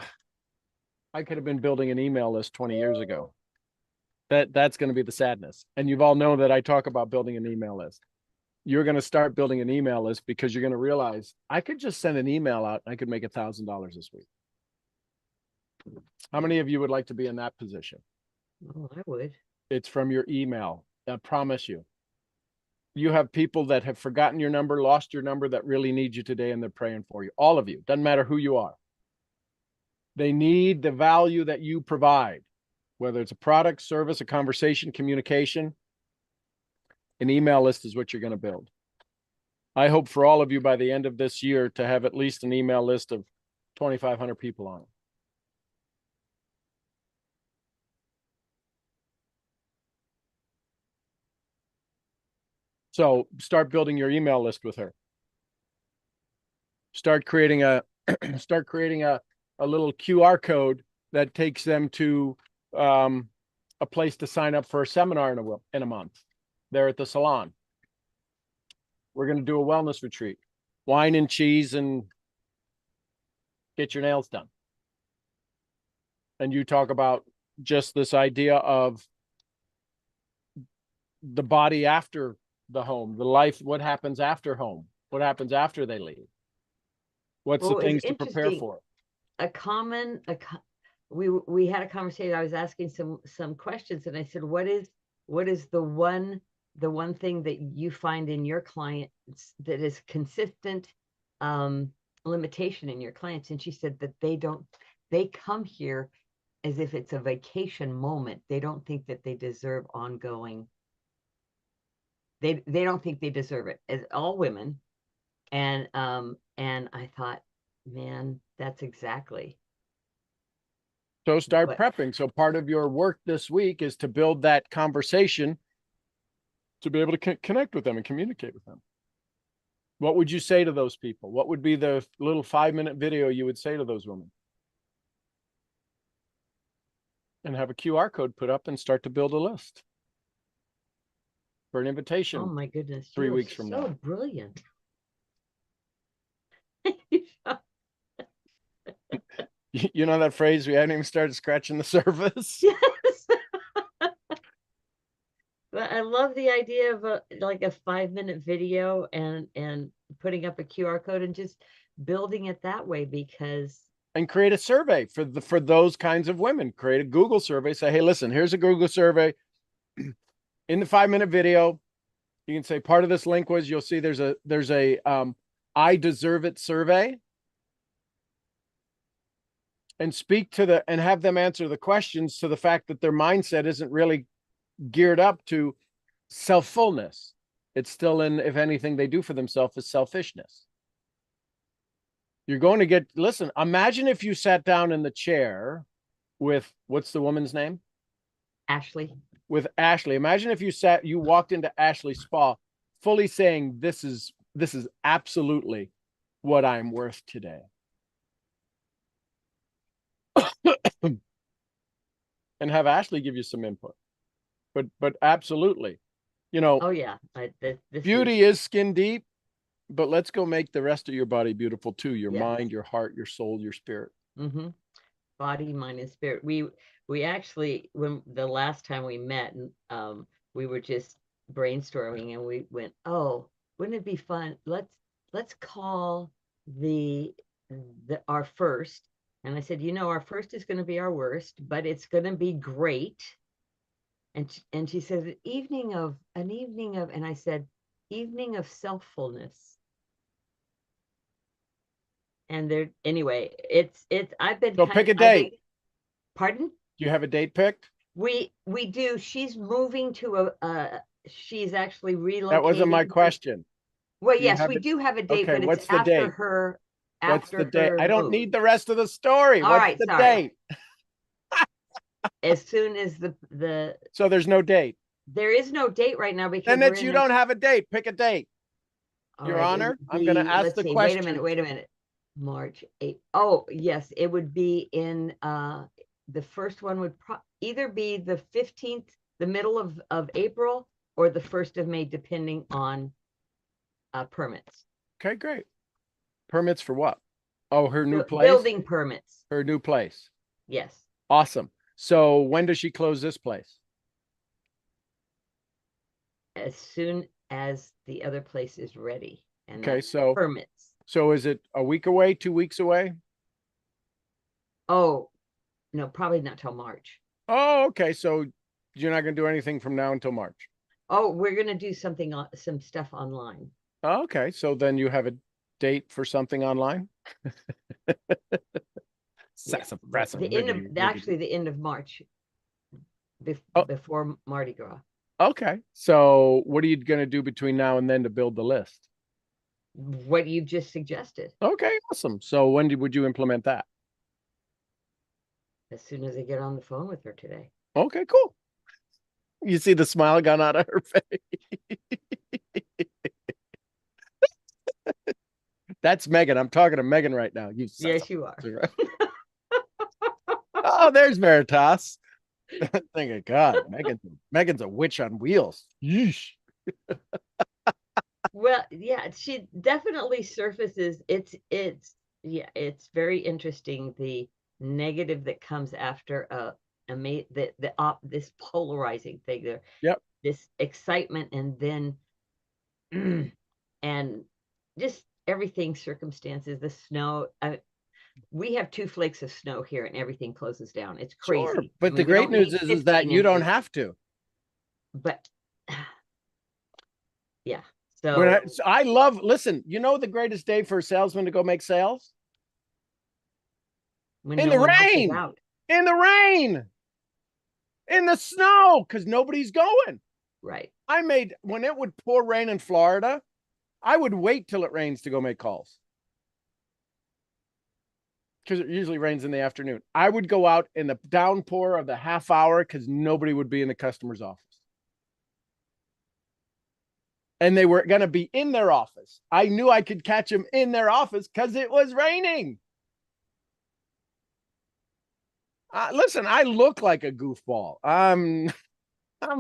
I could have been building an email list 20 years ago. That's going to be the sadness. And you've all known that I talk about building an email list. you're going to start building an email list because you're going to realize I could just send an email out and I could make $1,000 this week. How many of you would like to be in that position? Oh, I would. It's from your email. I promise you. You have people that have forgotten your number, lost your number, that really need you today, and they're praying for you. All of you. Doesn't matter who you are. They need the value that you provide, whether it's a product, service, a conversation, communication. An email list is what you're going to build. I hope for all of you by the end of this year to have at least an email list of 2,500 people on it. So start building your email list with her. Start creating a little QR code that takes them to a place to sign up for a seminar in a month. There at the salon. We're going to do a wellness retreat, wine and cheese, and get your nails done. And you talk about just this idea of the body after the home, the life, what happens after home, what happens after they leave. What's Well, the it's things to prepare interesting. for? We had a conversation. I was asking some questions, and I said, what is the one thing that you find in your clients that is consistent limitation in your clients? And she said that they come here as if it's a vacation moment. They don't think that they deserve ongoing. They don't think they deserve it, as all women. And I thought, man, that's exactly. So start But- prepping. So part of your work this week is to build that conversation to be able to connect with them and communicate with them. What would you say to those people? What would be the little 5-minute video you would say to those women? And have a QR code put up and start to build a list for an invitation. Oh my goodness. 3 you are weeks from so now. Brilliant. You know that phrase, we haven't even started scratching the surface? Yes. But I love the idea of a 5-minute video and putting up a QR code and just building it that way, because And create a survey for those kinds of women. Create a Google survey. Say, hey, listen, here's a Google survey. In the 5-minute video, you can say part of this link was, you'll see there's a I deserve it survey. And speak to and have them answer the questions to the fact that their mindset isn't really geared up to self-fullness. It's still in, if anything they do for themselves is selfishness. You're going to listen, imagine if you sat down in the chair with, what's the woman's name? Ashley. With Ashley. Imagine if you walked into Ashley's spa fully saying, this is absolutely what I'm worth today. And have Ashley give you some input. But absolutely, Oh yeah. This beauty is skin deep, but let's go make the rest of your body beautiful too. Your Yes. mind, your heart, your soul, your spirit. Mm-hmm. Body, mind, and spirit. We actually, when the last time we met, we were just brainstorming, and we went, oh, wouldn't it be fun? Let's call our first. And I said, our first is going to be our worst, but it's going to be great. And she says, an evening of, and I said, evening of selffulness. And anyway, I've been. So pick a date. Pardon? Do you have a date picked? We do. She's moving to she's actually relocating. That wasn't my question. Well, Do you yes, have we a- do have a date, Okay, but what's it's the after date? her. What's the date? her I don't move. need the rest of the story. All What's right, the sorry. date? As soon as the So there's no date. there is no date right now because Then we're it's in you this- don't have a date. Pick a date. All Your right, it Honor, would I'm going to be- ask let's the see, question. Wait a minute. March 8th. Oh, yes, it would be in the first one would either be the 15th, the middle of April, or the 1st of May, depending on permits. Okay, great. Permits for what? Oh, her new place? Building permits. Her new place. Yes. Awesome. So when does she close this place? As soon as the other place is ready. And Okay, that's so permits. so is it a week away, 2 weeks away? Oh, no, probably not till March. Oh, okay. So you're not going to do anything from now until March. Oh, we're gonna do something on some stuff online. Oh, okay. So then you have a date for something online? Yeah, That's but the end of actually the end of March, Oh. before Mardi Gras. Okay. So what are you going to do between now and then to build the list? What you just suggested. Okay, awesome. So when would you implement that? As soon as I get on the phone with her today. Okay, cool. You see the smile gone out of her face. That's Megan. I'm talking to Megan right now. You Yes, you are. Oh, there's Veritas. Thank God, Megan's a witch on wheels. Yeesh. Well, yeah, she definitely surfaces. Yeah, it's very interesting, the negative that comes after this polarizing figure. Yep. This excitement, and then and just everything, circumstances, the snow. We have 2 flakes of snow here and everything closes down. It's crazy. Sure, I but the mean, we great don't news need is that 15 you don't inches, have to. but yeah. So I love, listen, you know the greatest day for a salesman to go make sales? When In no the one else is rain. out. In the rain. In the snow, because nobody's going. Right. When it would pour rain in Florida, I would wait till it rains to go make calls. Because it usually rains in the afternoon. I would go out in the downpour of the half hour because nobody would be in the customer's office. And they were going to be in their office. I knew I could catch them in their office because it was raining. Listen, I look like a goofball. I'm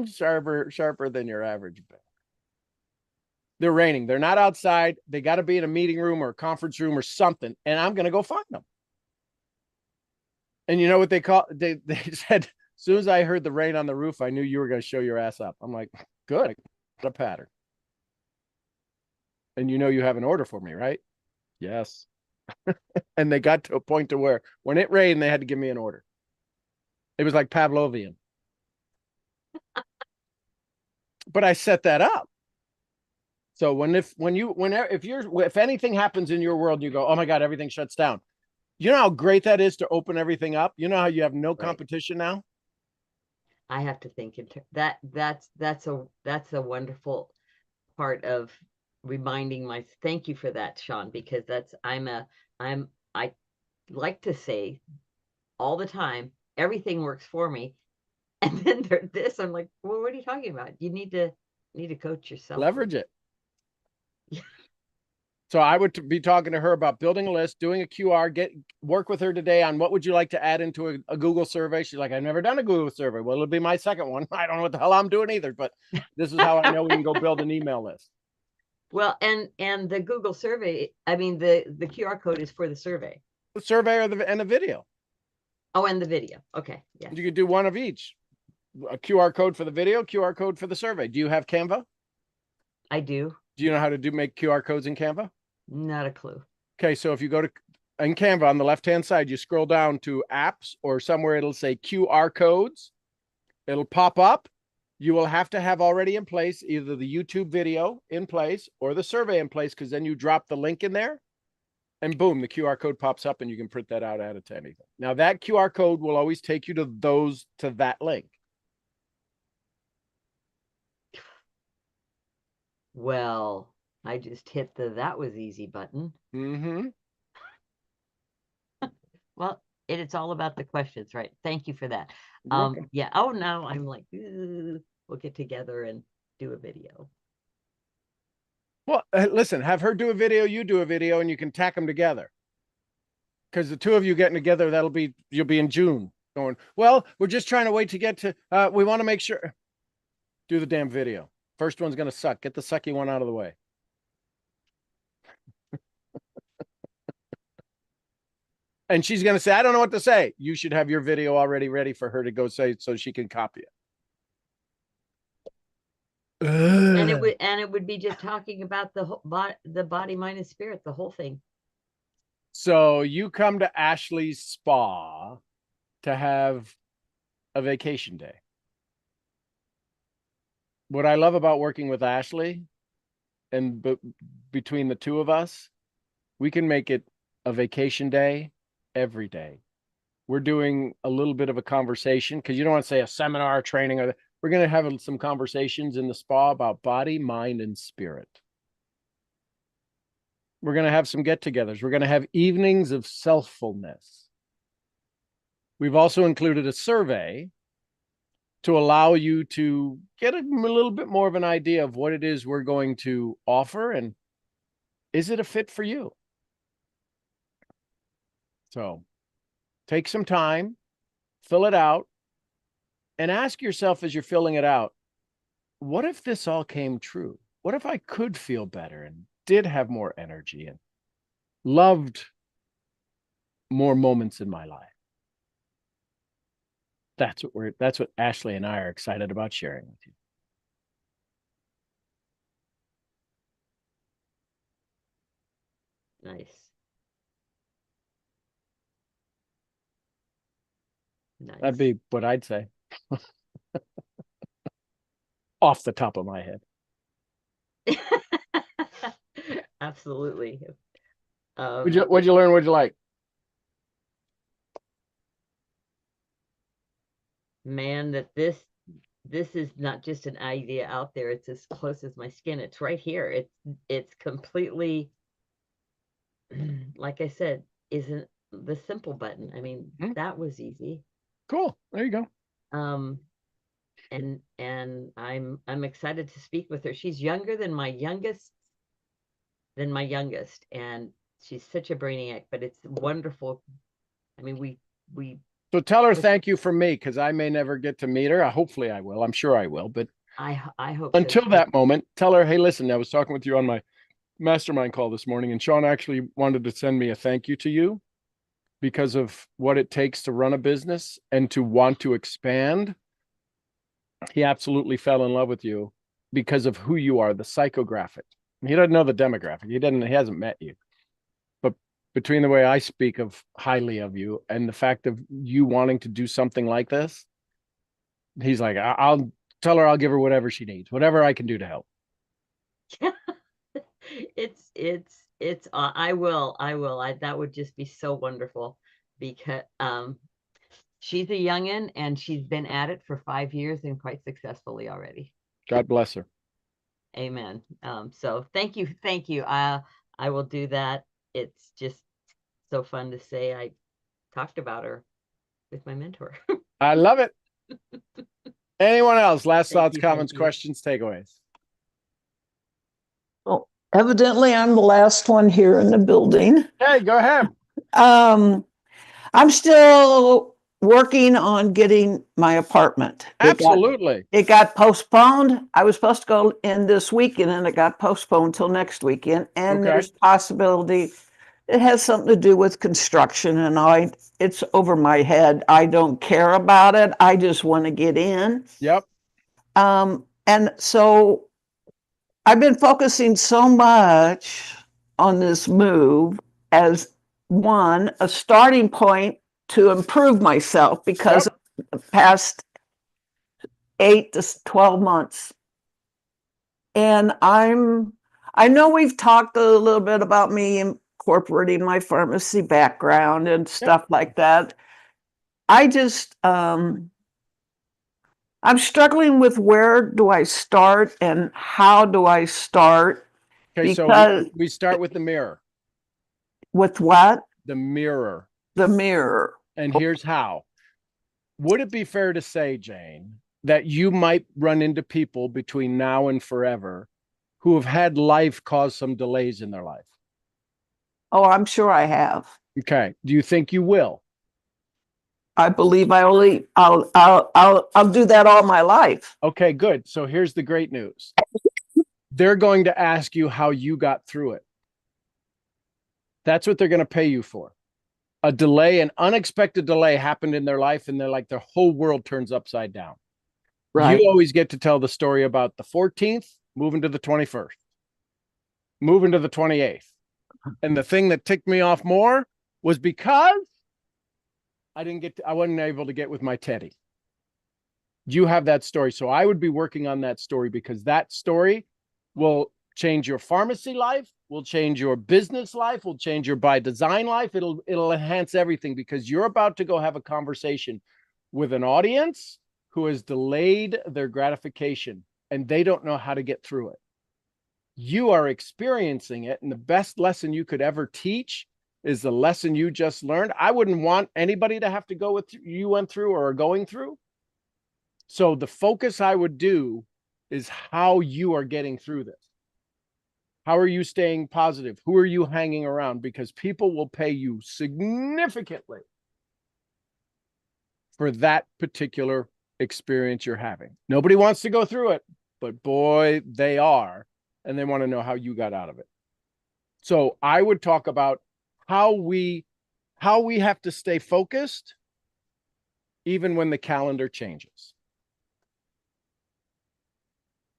sharper than your average bear. They're raining. They're not outside. They got to be in a meeting room or a conference room or something. And I'm going to go find them. And you know what they said, as soon as I heard the rain on the roof, I knew you were going to show your ass up. I'm like, good, I got a pattern. And you know you have an order for me, right? Yes. And they got to a point to where when it rained, they had to give me an order. It was like Pavlovian. But I set that up. So if anything happens in your world, you go, oh my God, everything shuts down. You know how great that is to open everything up? You know how you have no competition now? I have to think that's a wonderful part of reminding thank you for that, Sean, because I like to say all the time, everything works for me. And then I'm like, well, what are you talking about? You need to coach yourself. Leverage it. So I would be talking to her about building a list, doing a QR, work with her today on what would you like to add into a Google survey. She's like, I've never done a Google survey. Well, it'll be my second one. I don't know what the hell I'm doing either, but this is how I know we can go build an email list. Well, and the Google survey, I mean, the QR code is for the survey. The survey and the video. Oh, and the video. Okay. Yeah. You could do one of each. A QR code for the video, QR code for the survey. Do you have Canva? I do. Do you know how to make QR codes in Canva? Not a clue. Okay, so if you go to in Canva on the left-hand side, you scroll down to apps or somewhere it'll say QR codes. It'll pop up. You will have to have already in place either the YouTube video in place or the survey in place, because then you drop the link in there and boom, the QR code pops up and you can print that out, add it to anything. Now that QR code will always take you to that link. Well, I just hit that was easy button. Mm-hmm. Well, it's all about the questions, right? Thank you for that. Okay. Yeah. Oh, now I'm like, we'll get together and do a video. Well, listen, have her do a video, you do a video, and you can tack them together. Because the two of you getting together, you'll be in June going, well, we're just trying to wait to get to, we want to make sure. Do the damn video. First one's going to suck. Get the sucky one out of the way. And she's going to say, I don't know what to say. You should have your video already ready for her to go say so she can copy it. And Ugh. it would be just talking about the body, mind, and spirit, the whole thing. So you come to Ashley's spa to have a vacation day. What I love about working with Ashley and between the two of us, we can make it a vacation day every day. We're doing a little bit of a conversation because you don't want to say a seminar, training, or we're going to have some conversations in the spa about body, mind, and spirit. We're going to have some get-togethers. We're going to have evenings of selffulness. We've also included a survey to allow you to get a little bit more of an idea of what it is we're going to offer and is it a fit for you? So take some time, fill it out, and ask yourself as you're filling it out, what if this all came true? What if I could feel better and did have more energy and loved more moments in my life? That's what Ashley and I are excited about sharing with you. Nice. Nice. That'd be what I'd say. Off the top of my head. Absolutely. What'd you learn? What'd you like? Man, that this is not just an idea out there. It's as close as my skin. It's right here. It's completely, like I said, isn't the simple button. I mean, that was easy. Cool. There you go. And I'm excited to speak with her. She's younger than my youngest, and she's such a brainiac, but it's wonderful. I mean, we So tell her thank you from me, because I may never get to meet her. Hopefully I will. I'm sure I will. But I hope until so. that moment, tell her, hey, listen, I was talking with you on my mastermind call this morning, and Sean actually wanted to send me a thank you to you because of what it takes to run a business and to want to expand. He absolutely fell in love with you because of who you are, the psychographic. He doesn't know the demographic. He hasn't met you. But between the way I speak of highly of you and the fact of you wanting to do something like this, he's like, I'll tell her I'll give her whatever she needs, whatever I can do to help. I will. That would just be so wonderful because she's a youngin and she's been at it for 5 years and quite successfully already. God bless her. Amen. So thank you. I will do that. It's just so fun to say I talked about her with my mentor. I love it. Anyone else? Last Thank thoughts, you, comments, thank you. questions, takeaways. Well, evidently I'm the last one here in the building. Hey, go ahead. I'm still working on getting my apartment. Absolutely. It got postponed. I was supposed to go in this weekend and it got postponed till next weekend. And Okay. there's possibility it has something to do with construction and it's over my head. I don't care about it. I just want to get in. Yep. And so I've been focusing so much on this move as a starting point to improve myself because of the past 8 to 12 months. And I know we've talked a little bit about me incorporating my pharmacy background and stuff like that. I just, I'm struggling with where do I start and how do I start? Okay, so we start with the mirror. With what? The mirror. The mirror. And here's how. Would it be fair to say, Jane, that you might run into people between now and forever who have had life cause some delays in their life? Oh, I'm sure I have. Okay. Do you think you will? I believe I'll do that all my life. Okay, good. So here's the great news. They're going to ask you how you got through it. That's what they're going to pay you for. A delay, an unexpected delay happened in their life, and they're like, their whole world turns upside down. Right. You always get to tell the story about the 14th, moving to the 21st, moving to the 28th. And the thing that ticked me off more was because I wasn't able to get with my Teddy. You have that story. So I would be working on that story, because that story will change your pharmacy life, will change your business life, will change your by design life. It'll enhance everything, because you're about to go have a conversation with an audience who has delayed their gratification and they don't know how to get through it. You are experiencing it, and the best lesson you could ever teach is the lesson you just learned. I wouldn't want anybody to have to go with you went through or are going through. So the focus I would do is how you are getting through this. How are you staying positive? Who are you hanging around? Because people will pay you significantly for that particular experience you're having. Nobody wants to go through it, but boy, they are. And they want to know how you got out of it. So I would talk about how we have to stay focused even when the calendar changes.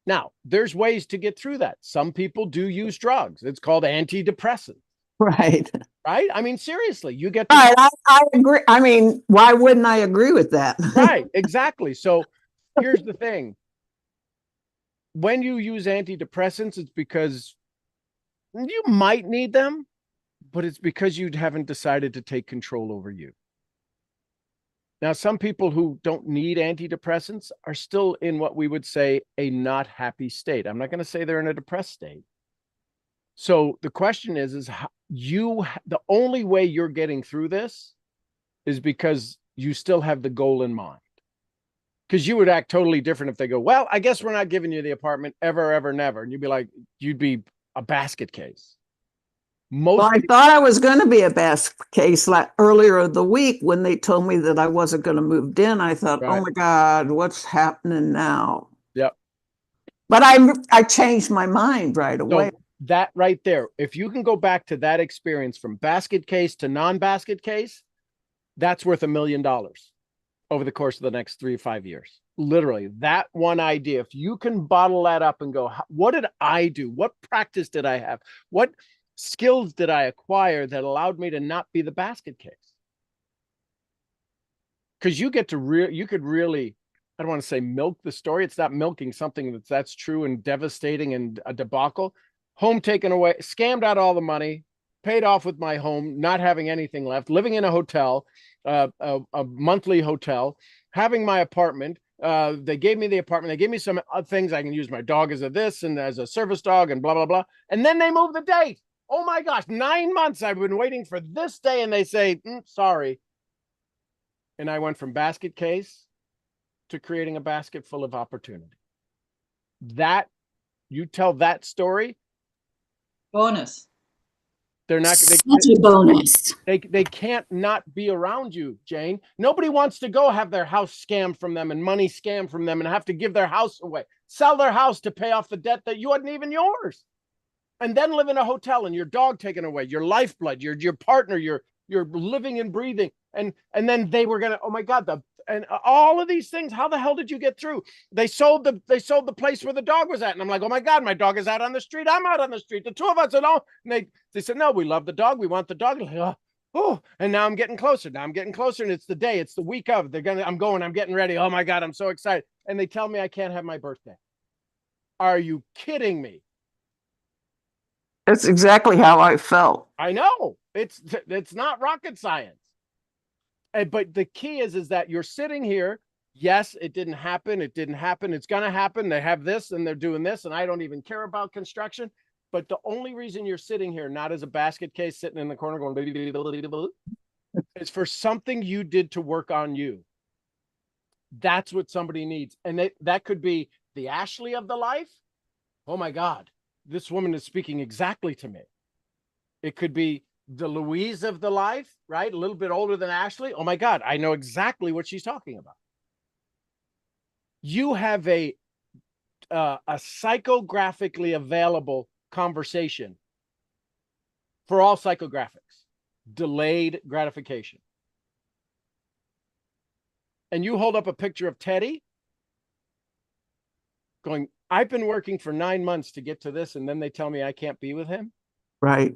Now, there's ways to get through that. Some people do use drugs. It's called antidepressants, Right. right? I mean, seriously, you get to Right. I agree. I mean, why wouldn't I agree with that? right, exactly. So here's the thing. When you use antidepressants, it's because you might need them, but it's because you haven't decided to take control over you. Now, some people who don't need antidepressants are still in what we would say a not happy state. I'm not going to say they're in a depressed state. So the question is how the only way you're getting through this is because you still have the goal in mind. Because you would act totally different if they go, well, I guess we're not giving you the apartment ever, ever, never. And you'd be like, you'd be a basket case. Well, I thought I was going to be a basket case like earlier the week when they told me that I wasn't going to move in. I thought, Right. oh my God, what's happening now? Yep. But I changed my mind right away. So that right there, if you can go back to that experience from basket case to non-basket case, that's worth $1 million over the course of the next 3 to 5 years. Literally, that one idea, if you can bottle that up and go, what did I do? What practice did I have? What skills did I acquire that allowed me to not be the basket case? Because you get to you could really, I don't want to say milk the story. It's not milking something that's true and devastating and a debacle. Home taken away, scammed out all the money, paid off with my home, not having anything left, living in a hotel, a monthly hotel, having my apartment. They gave me the apartment. They gave me some things. I can use my dog as a this and as a service dog and blah, blah, blah. And then they moved the date. Oh my gosh, 9 months I've been waiting for this day. And they say, sorry. And I went from basket case to creating a basket full of opportunity. That, you tell that story. Bonus. They're not Such a bonus. They can't not be around you, Jane. Nobody wants to go have their house scammed from them and money scammed from them and have to give their house away, sell their house to pay off the debt that you wasn't even yours, and then live in a hotel and your dog taken away, your lifeblood, your partner, you're living and breathing, and then they were gonna, oh my God, and all of these things. How the hell did you get through? They sold the place where the dog was at. And I'm like, oh my God, my dog is out on the street. I'm out on the street. The two of us alone. And they said, no, we love the dog. We want the dog. Like, oh, and now I'm getting closer. And it's the day, it's the week of, I'm getting ready. Oh my God, I'm so excited. And they tell me I can't have my birthday. Are you kidding me? That's exactly how I felt. I know it's not rocket science. But the key is that you're sitting here. Yes, it didn't happen. It's going to happen. They have this and they're doing this. And I don't even care about construction. But the only reason you're sitting here, not as a basket case sitting in the corner going, is for something you did to work on you. That's what somebody needs. And that could be the Ashley of the life. Oh my God, this woman is speaking exactly to me. It could be the Louise of the life, right? A little bit older than Ashley. Oh my God, I know exactly what she's talking about. You have a psychographically available conversation for all psychographics, delayed gratification. And you hold up a picture of Teddy, going, I've been working for 9 months to get to this, and then they tell me I can't be with him. Right.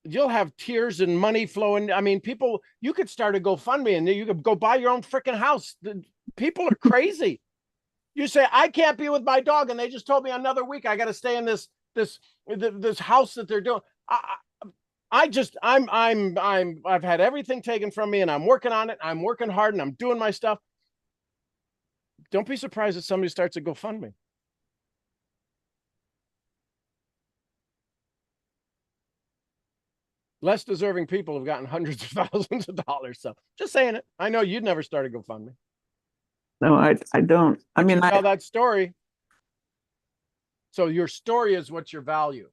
You'll have tears and money flowing. I mean, people, you could start a GoFundMe and you could go buy your own freaking house. People are crazy. You say, I can't be with my dog, and they just told me another week I got to stay in this house that they're doing. I've had everything taken from me, and I'm working on it. I'm working hard, and I'm doing my stuff. Don't be surprised if somebody starts a GoFundMe. Less deserving people have gotten hundreds of thousands of dollars. So just saying it. I know you'd never start a GoFundMe. No, I don't. I mean, Tell that story. So your story is what's your value.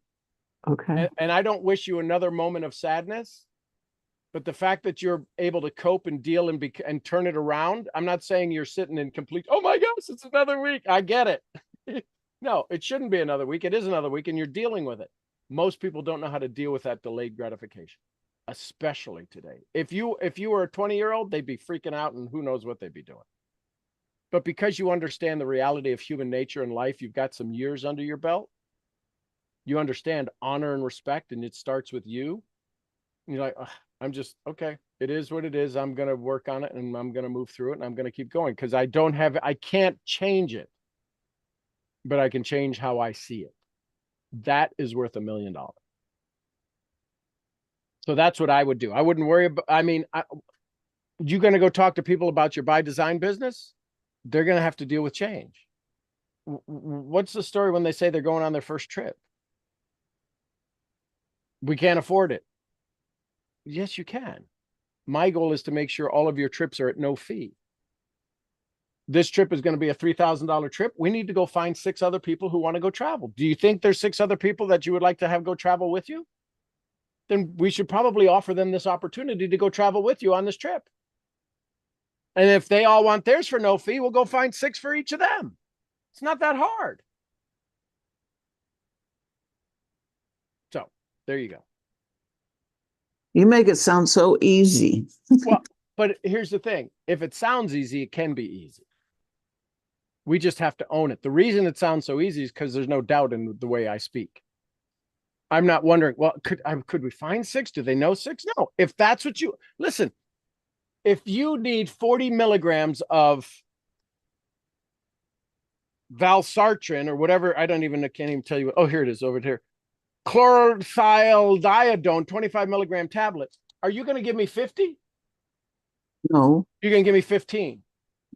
okay. And I don't wish you another moment of sadness, but the fact that you're able to cope and deal and turn it around. I'm not saying you're sitting in complete, oh my gosh, it's another week. I get it. No, it shouldn't be another week. It is another week, and you're dealing with it. Most people don't know how to deal with that delayed gratification, especially today. If you were a 20-year-old, they'd be freaking out, and who knows what they'd be doing. But because you understand the reality of human nature and life, you've got some years under your belt. You understand honor and respect, and it starts with you. And you're like, I'm just, okay, it is what it is. I'm going to work on it, and I'm going to move through it, and I'm going to keep going, because I can't change it, but I can change how I see it. That is worth $1 million. So that's what I would do. I wouldn't worry about, you're going to go talk to people about your by design business. They're going to have to deal with change. What's the story when they say they're going on their first trip? We can't afford it. Yes, you can. My goal is to make sure all of your trips are at no fee. This trip is going to be a $3,000 trip. We need to go find 6 other people who want to go travel. Do you think there's 6 other people that you would like to have go travel with you? Then we should probably offer them this opportunity to go travel with you on this trip. And if they all want theirs for no fee, we'll go find 6 for each of them. It's not that hard. So there you go. You make it sound so easy. Well, but here's the thing. If it sounds easy, it can be easy. We just have to own it. The reason it sounds so easy is because there's no doubt in the way I speak. I'm not wondering, well, could we find 6? Do they know 6? No. If that's what you, listen, if you need 40 milligrams of valsartan or whatever, I can't even tell you. Oh, here it is over here. Chlorothiazidone, 25 milligram tablets. Are you going to give me 50? No, You're going to give me 15?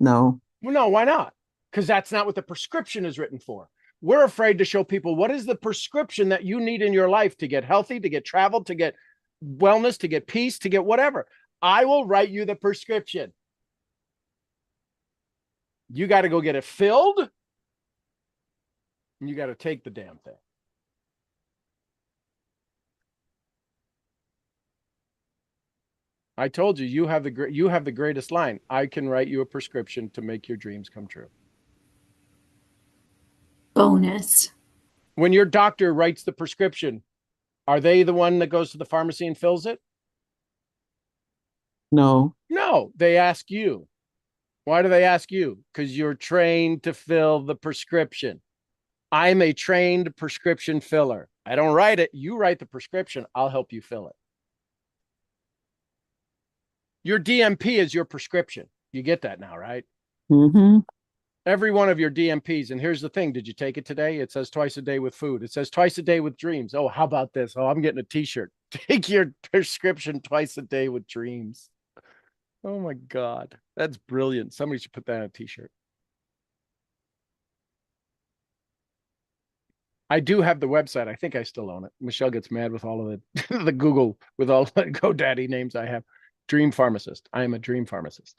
no. Well, no, why not? Because that's not what the prescription is written for. We're afraid to show people what is the prescription that you need in your life to get healthy, to get travel, to get wellness, to get peace, to get whatever. I will write you the prescription. You got to go get it filled, and you got to take the damn thing. I told you, you have the greatest line. I can write you a prescription to make your dreams come true. Bonus. When your doctor writes the prescription, are they the one that goes to the pharmacy and fills it? No. No, they ask you. Why do they ask you? Because you're trained to fill the prescription. I'm a trained prescription filler. I don't write it. You write the prescription. I'll help you fill it. Your DMP is your prescription. You get that now, right? Mm-hmm. Every one of your DMPs. And here's the thing. Did you take it today? It says twice a day with food. It says twice a day with dreams. Oh, how about this? Oh, I'm getting a t-shirt. Take your prescription twice a day with dreams. Oh my God. That's brilliant. Somebody should put that on a t-shirt. I do have the website. I think I still own it. Michelle gets mad with all of the Google, with all the GoDaddy names I have. Dream Pharmacist. I am a dream pharmacist.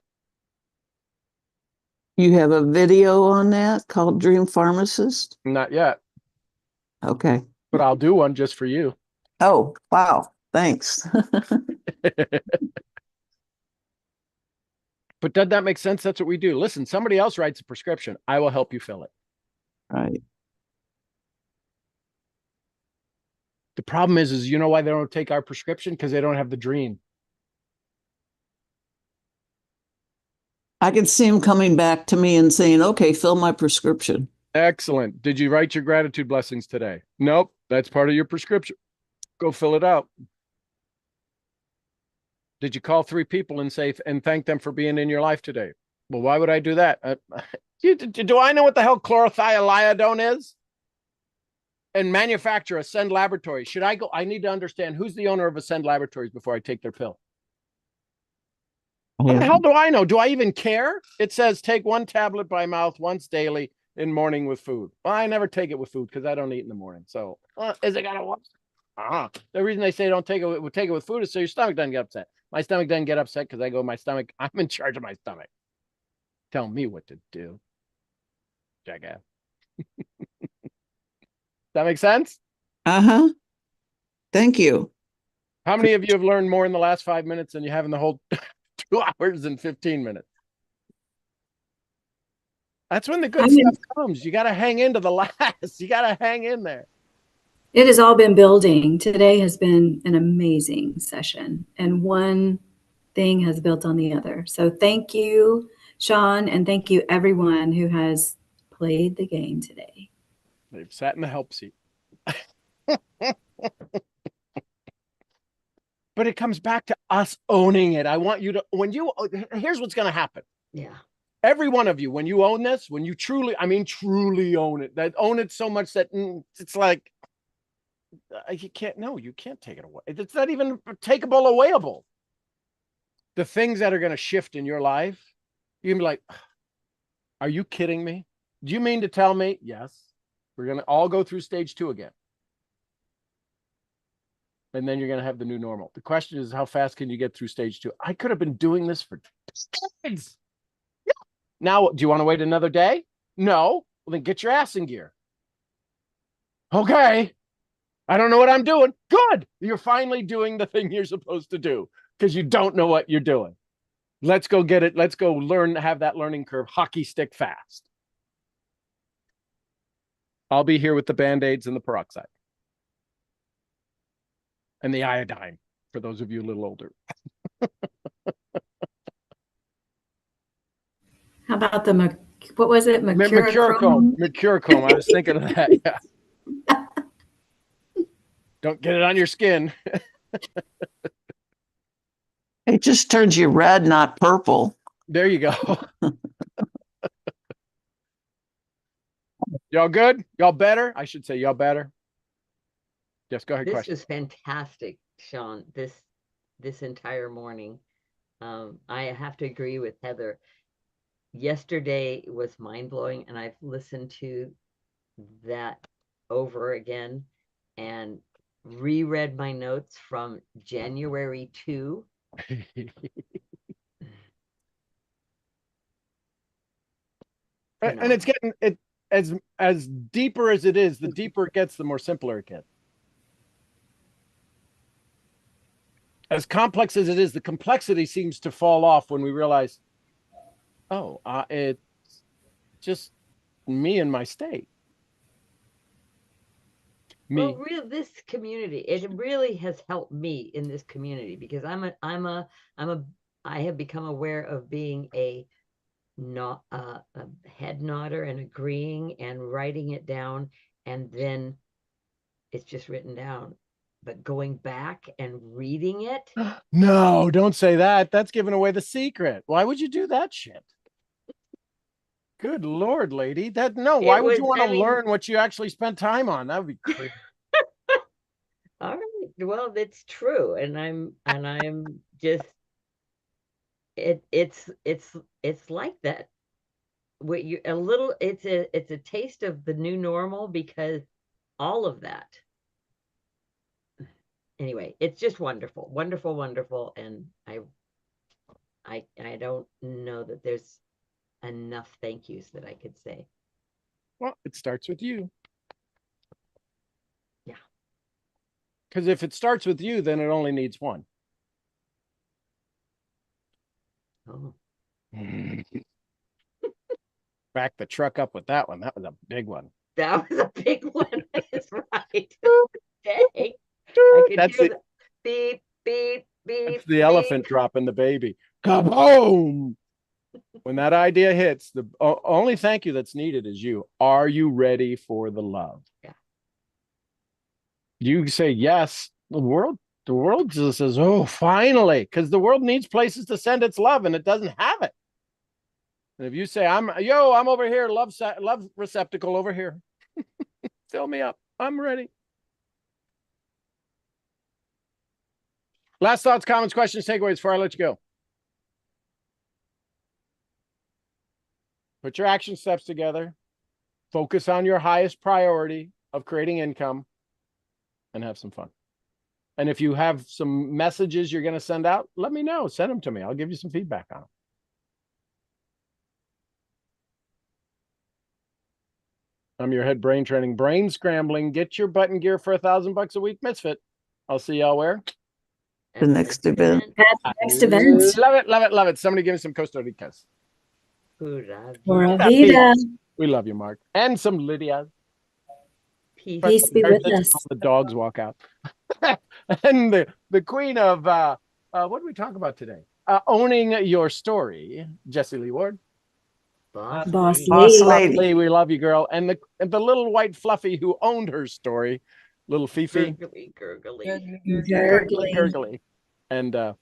You have a video on that called Dream Pharmacist? Not yet, Okay. but I'll do one just for you. Oh, wow. Thanks. But does that make sense? That's what we do. Listen, somebody else writes a prescription. I will help you fill it. Right. The problem is you know why they don't take our prescription? Because they don't have the dream. I can see him coming back to me and saying, okay, fill my prescription. Excellent. Did you write your gratitude blessings today? Nope. That's part of your prescription. Go fill it out. Did you call 3 people and say and thank them for being in your life today? Well, why would I do that? Do I know what the hell chlorothiazidone is? And manufacture Ascend Laboratories. Should I go? I need to understand who's the owner of Ascend Laboratories before I take their pill. What the hell do I know? Do I even care? It says take 1 tablet by mouth once daily in morning with food. Well, I never take it with food because I don't eat in the morning. So is it gonna work? The reason they say don't take it with food is so your stomach doesn't get upset. My stomach doesn't get upset because I go, my stomach, I'm in charge of my stomach. Tell me what to do. Jackass. That make sense? Uh-huh. Thank you. How many of you have learned more in the last 5 minutes than you have in the whole 2 hours and 15 minutes? That's when the good stuff comes. You got to hang into the last. You got to hang in there. It has all been building. Today has been an amazing session, and one thing has built on the other. So thank you, Sean, and thank you everyone who has played the game today. They've sat in the help seat. But it comes back to us owning it. I want you to, here's what's going to happen. Yeah. Every one of you, when you own this, when you truly own it, that own it so much that it's like, you can't take it away. It's not even takeable, awayable. The things that are going to shift in your life, you can be like, are you kidding me? Do you mean to tell me? Yes. We're going to all go through stage 2 again. And then you're going to have the new normal. The question is, how fast can you get through stage 2? I could have been doing this for decades. Yeah. Now, do you want to wait another day? No. Well, then get your ass in gear. Okay. I don't know what I'm doing. Good. You're finally doing the thing you're supposed to do because you don't know what you're doing. Let's go get it. Let's go learn, have that learning curve hockey stick fast. I'll be here with the Band-Aids and the peroxide. And the iodine, for those of you a little older. How about what was it? Mercurochrome. Mercurochrome. I was thinking of that. Yeah. Don't get it on your skin. It just turns you red, not purple. There you go. Y'all good? Y'all better? I should say y'all better. Yes, go ahead. This Question. was fantastic, Sean. This entire morning. I have to agree with Heather. Yesterday was mind-blowing, and I've listened to that over again and reread my notes from January 2. And it's getting it as deeper as it is, the deeper it gets, the more simpler it gets. As complex as it is, the complexity seems to fall off when we realize, oh, it's just me and my state. Well, this community, it really has helped me in this community because I have become aware of being a head nodder and agreeing and writing it down, and then it's just written down. But going back and reading it. No, don't say that. That's giving away the secret. Why would you do that shit? Good Lord, lady. Why would you want to learn what you actually spent time on? That would be crazy. All right. Well, that's true. And I'm just it's like that. It's a taste of the new normal because all of that. Anyway, it's just wonderful, wonderful, wonderful. And I don't know that there's enough thank yous that I could say. Well, it starts with you. Yeah. Because if it starts with you, then it only needs one. Oh. Back the truck up with that one. That was a big one. That was a big one. That's right. Dang. That's it. Beep, beep, beep. That's the elephant dropping the baby. Kaboom! When that idea hits, the only thank you that's needed is you. Are you ready for the love? Yeah. You say yes. The world just says, oh, finally, because the world needs places to send its love and it doesn't have it. And if you say, I'm over here, love receptacle over here. Fill me up. I'm ready. Last thoughts, comments, questions, takeaways before I let you go. Put your action steps together. Focus on your highest priority of creating income and have some fun. And if you have some messages you're going to send out, let me know. Send them to me. I'll give you some feedback on them. I'm your head brain training, brain scrambling. Get your button gear for $1,000 a week, Misfit. I'll see y'all where? The next event. Next event. Love it, love it, love it. Somebody give me some Costa Ricas. Pura vida. We love you, Mark. And some Lydia. Peace be with us. The dogs walk out. And the queen of what did we talk about today? Owning your story, Jessie Lee Ward. Boss Boss lady. lady. We love you, girl. And the little white fluffy who owned her story, little Fifi. Gurgly. Gurgly. And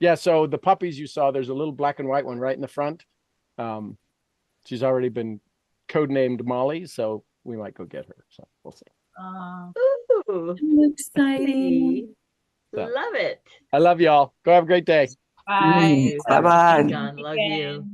yeah, so the puppies you saw, there's a little black and white one right in the front. She's already been codenamed Molly, so we might go get her. So we'll see. Ooh, Exciting. So. love it. I love y'all. Go have a great day. Bye. Bye-bye. John, love you.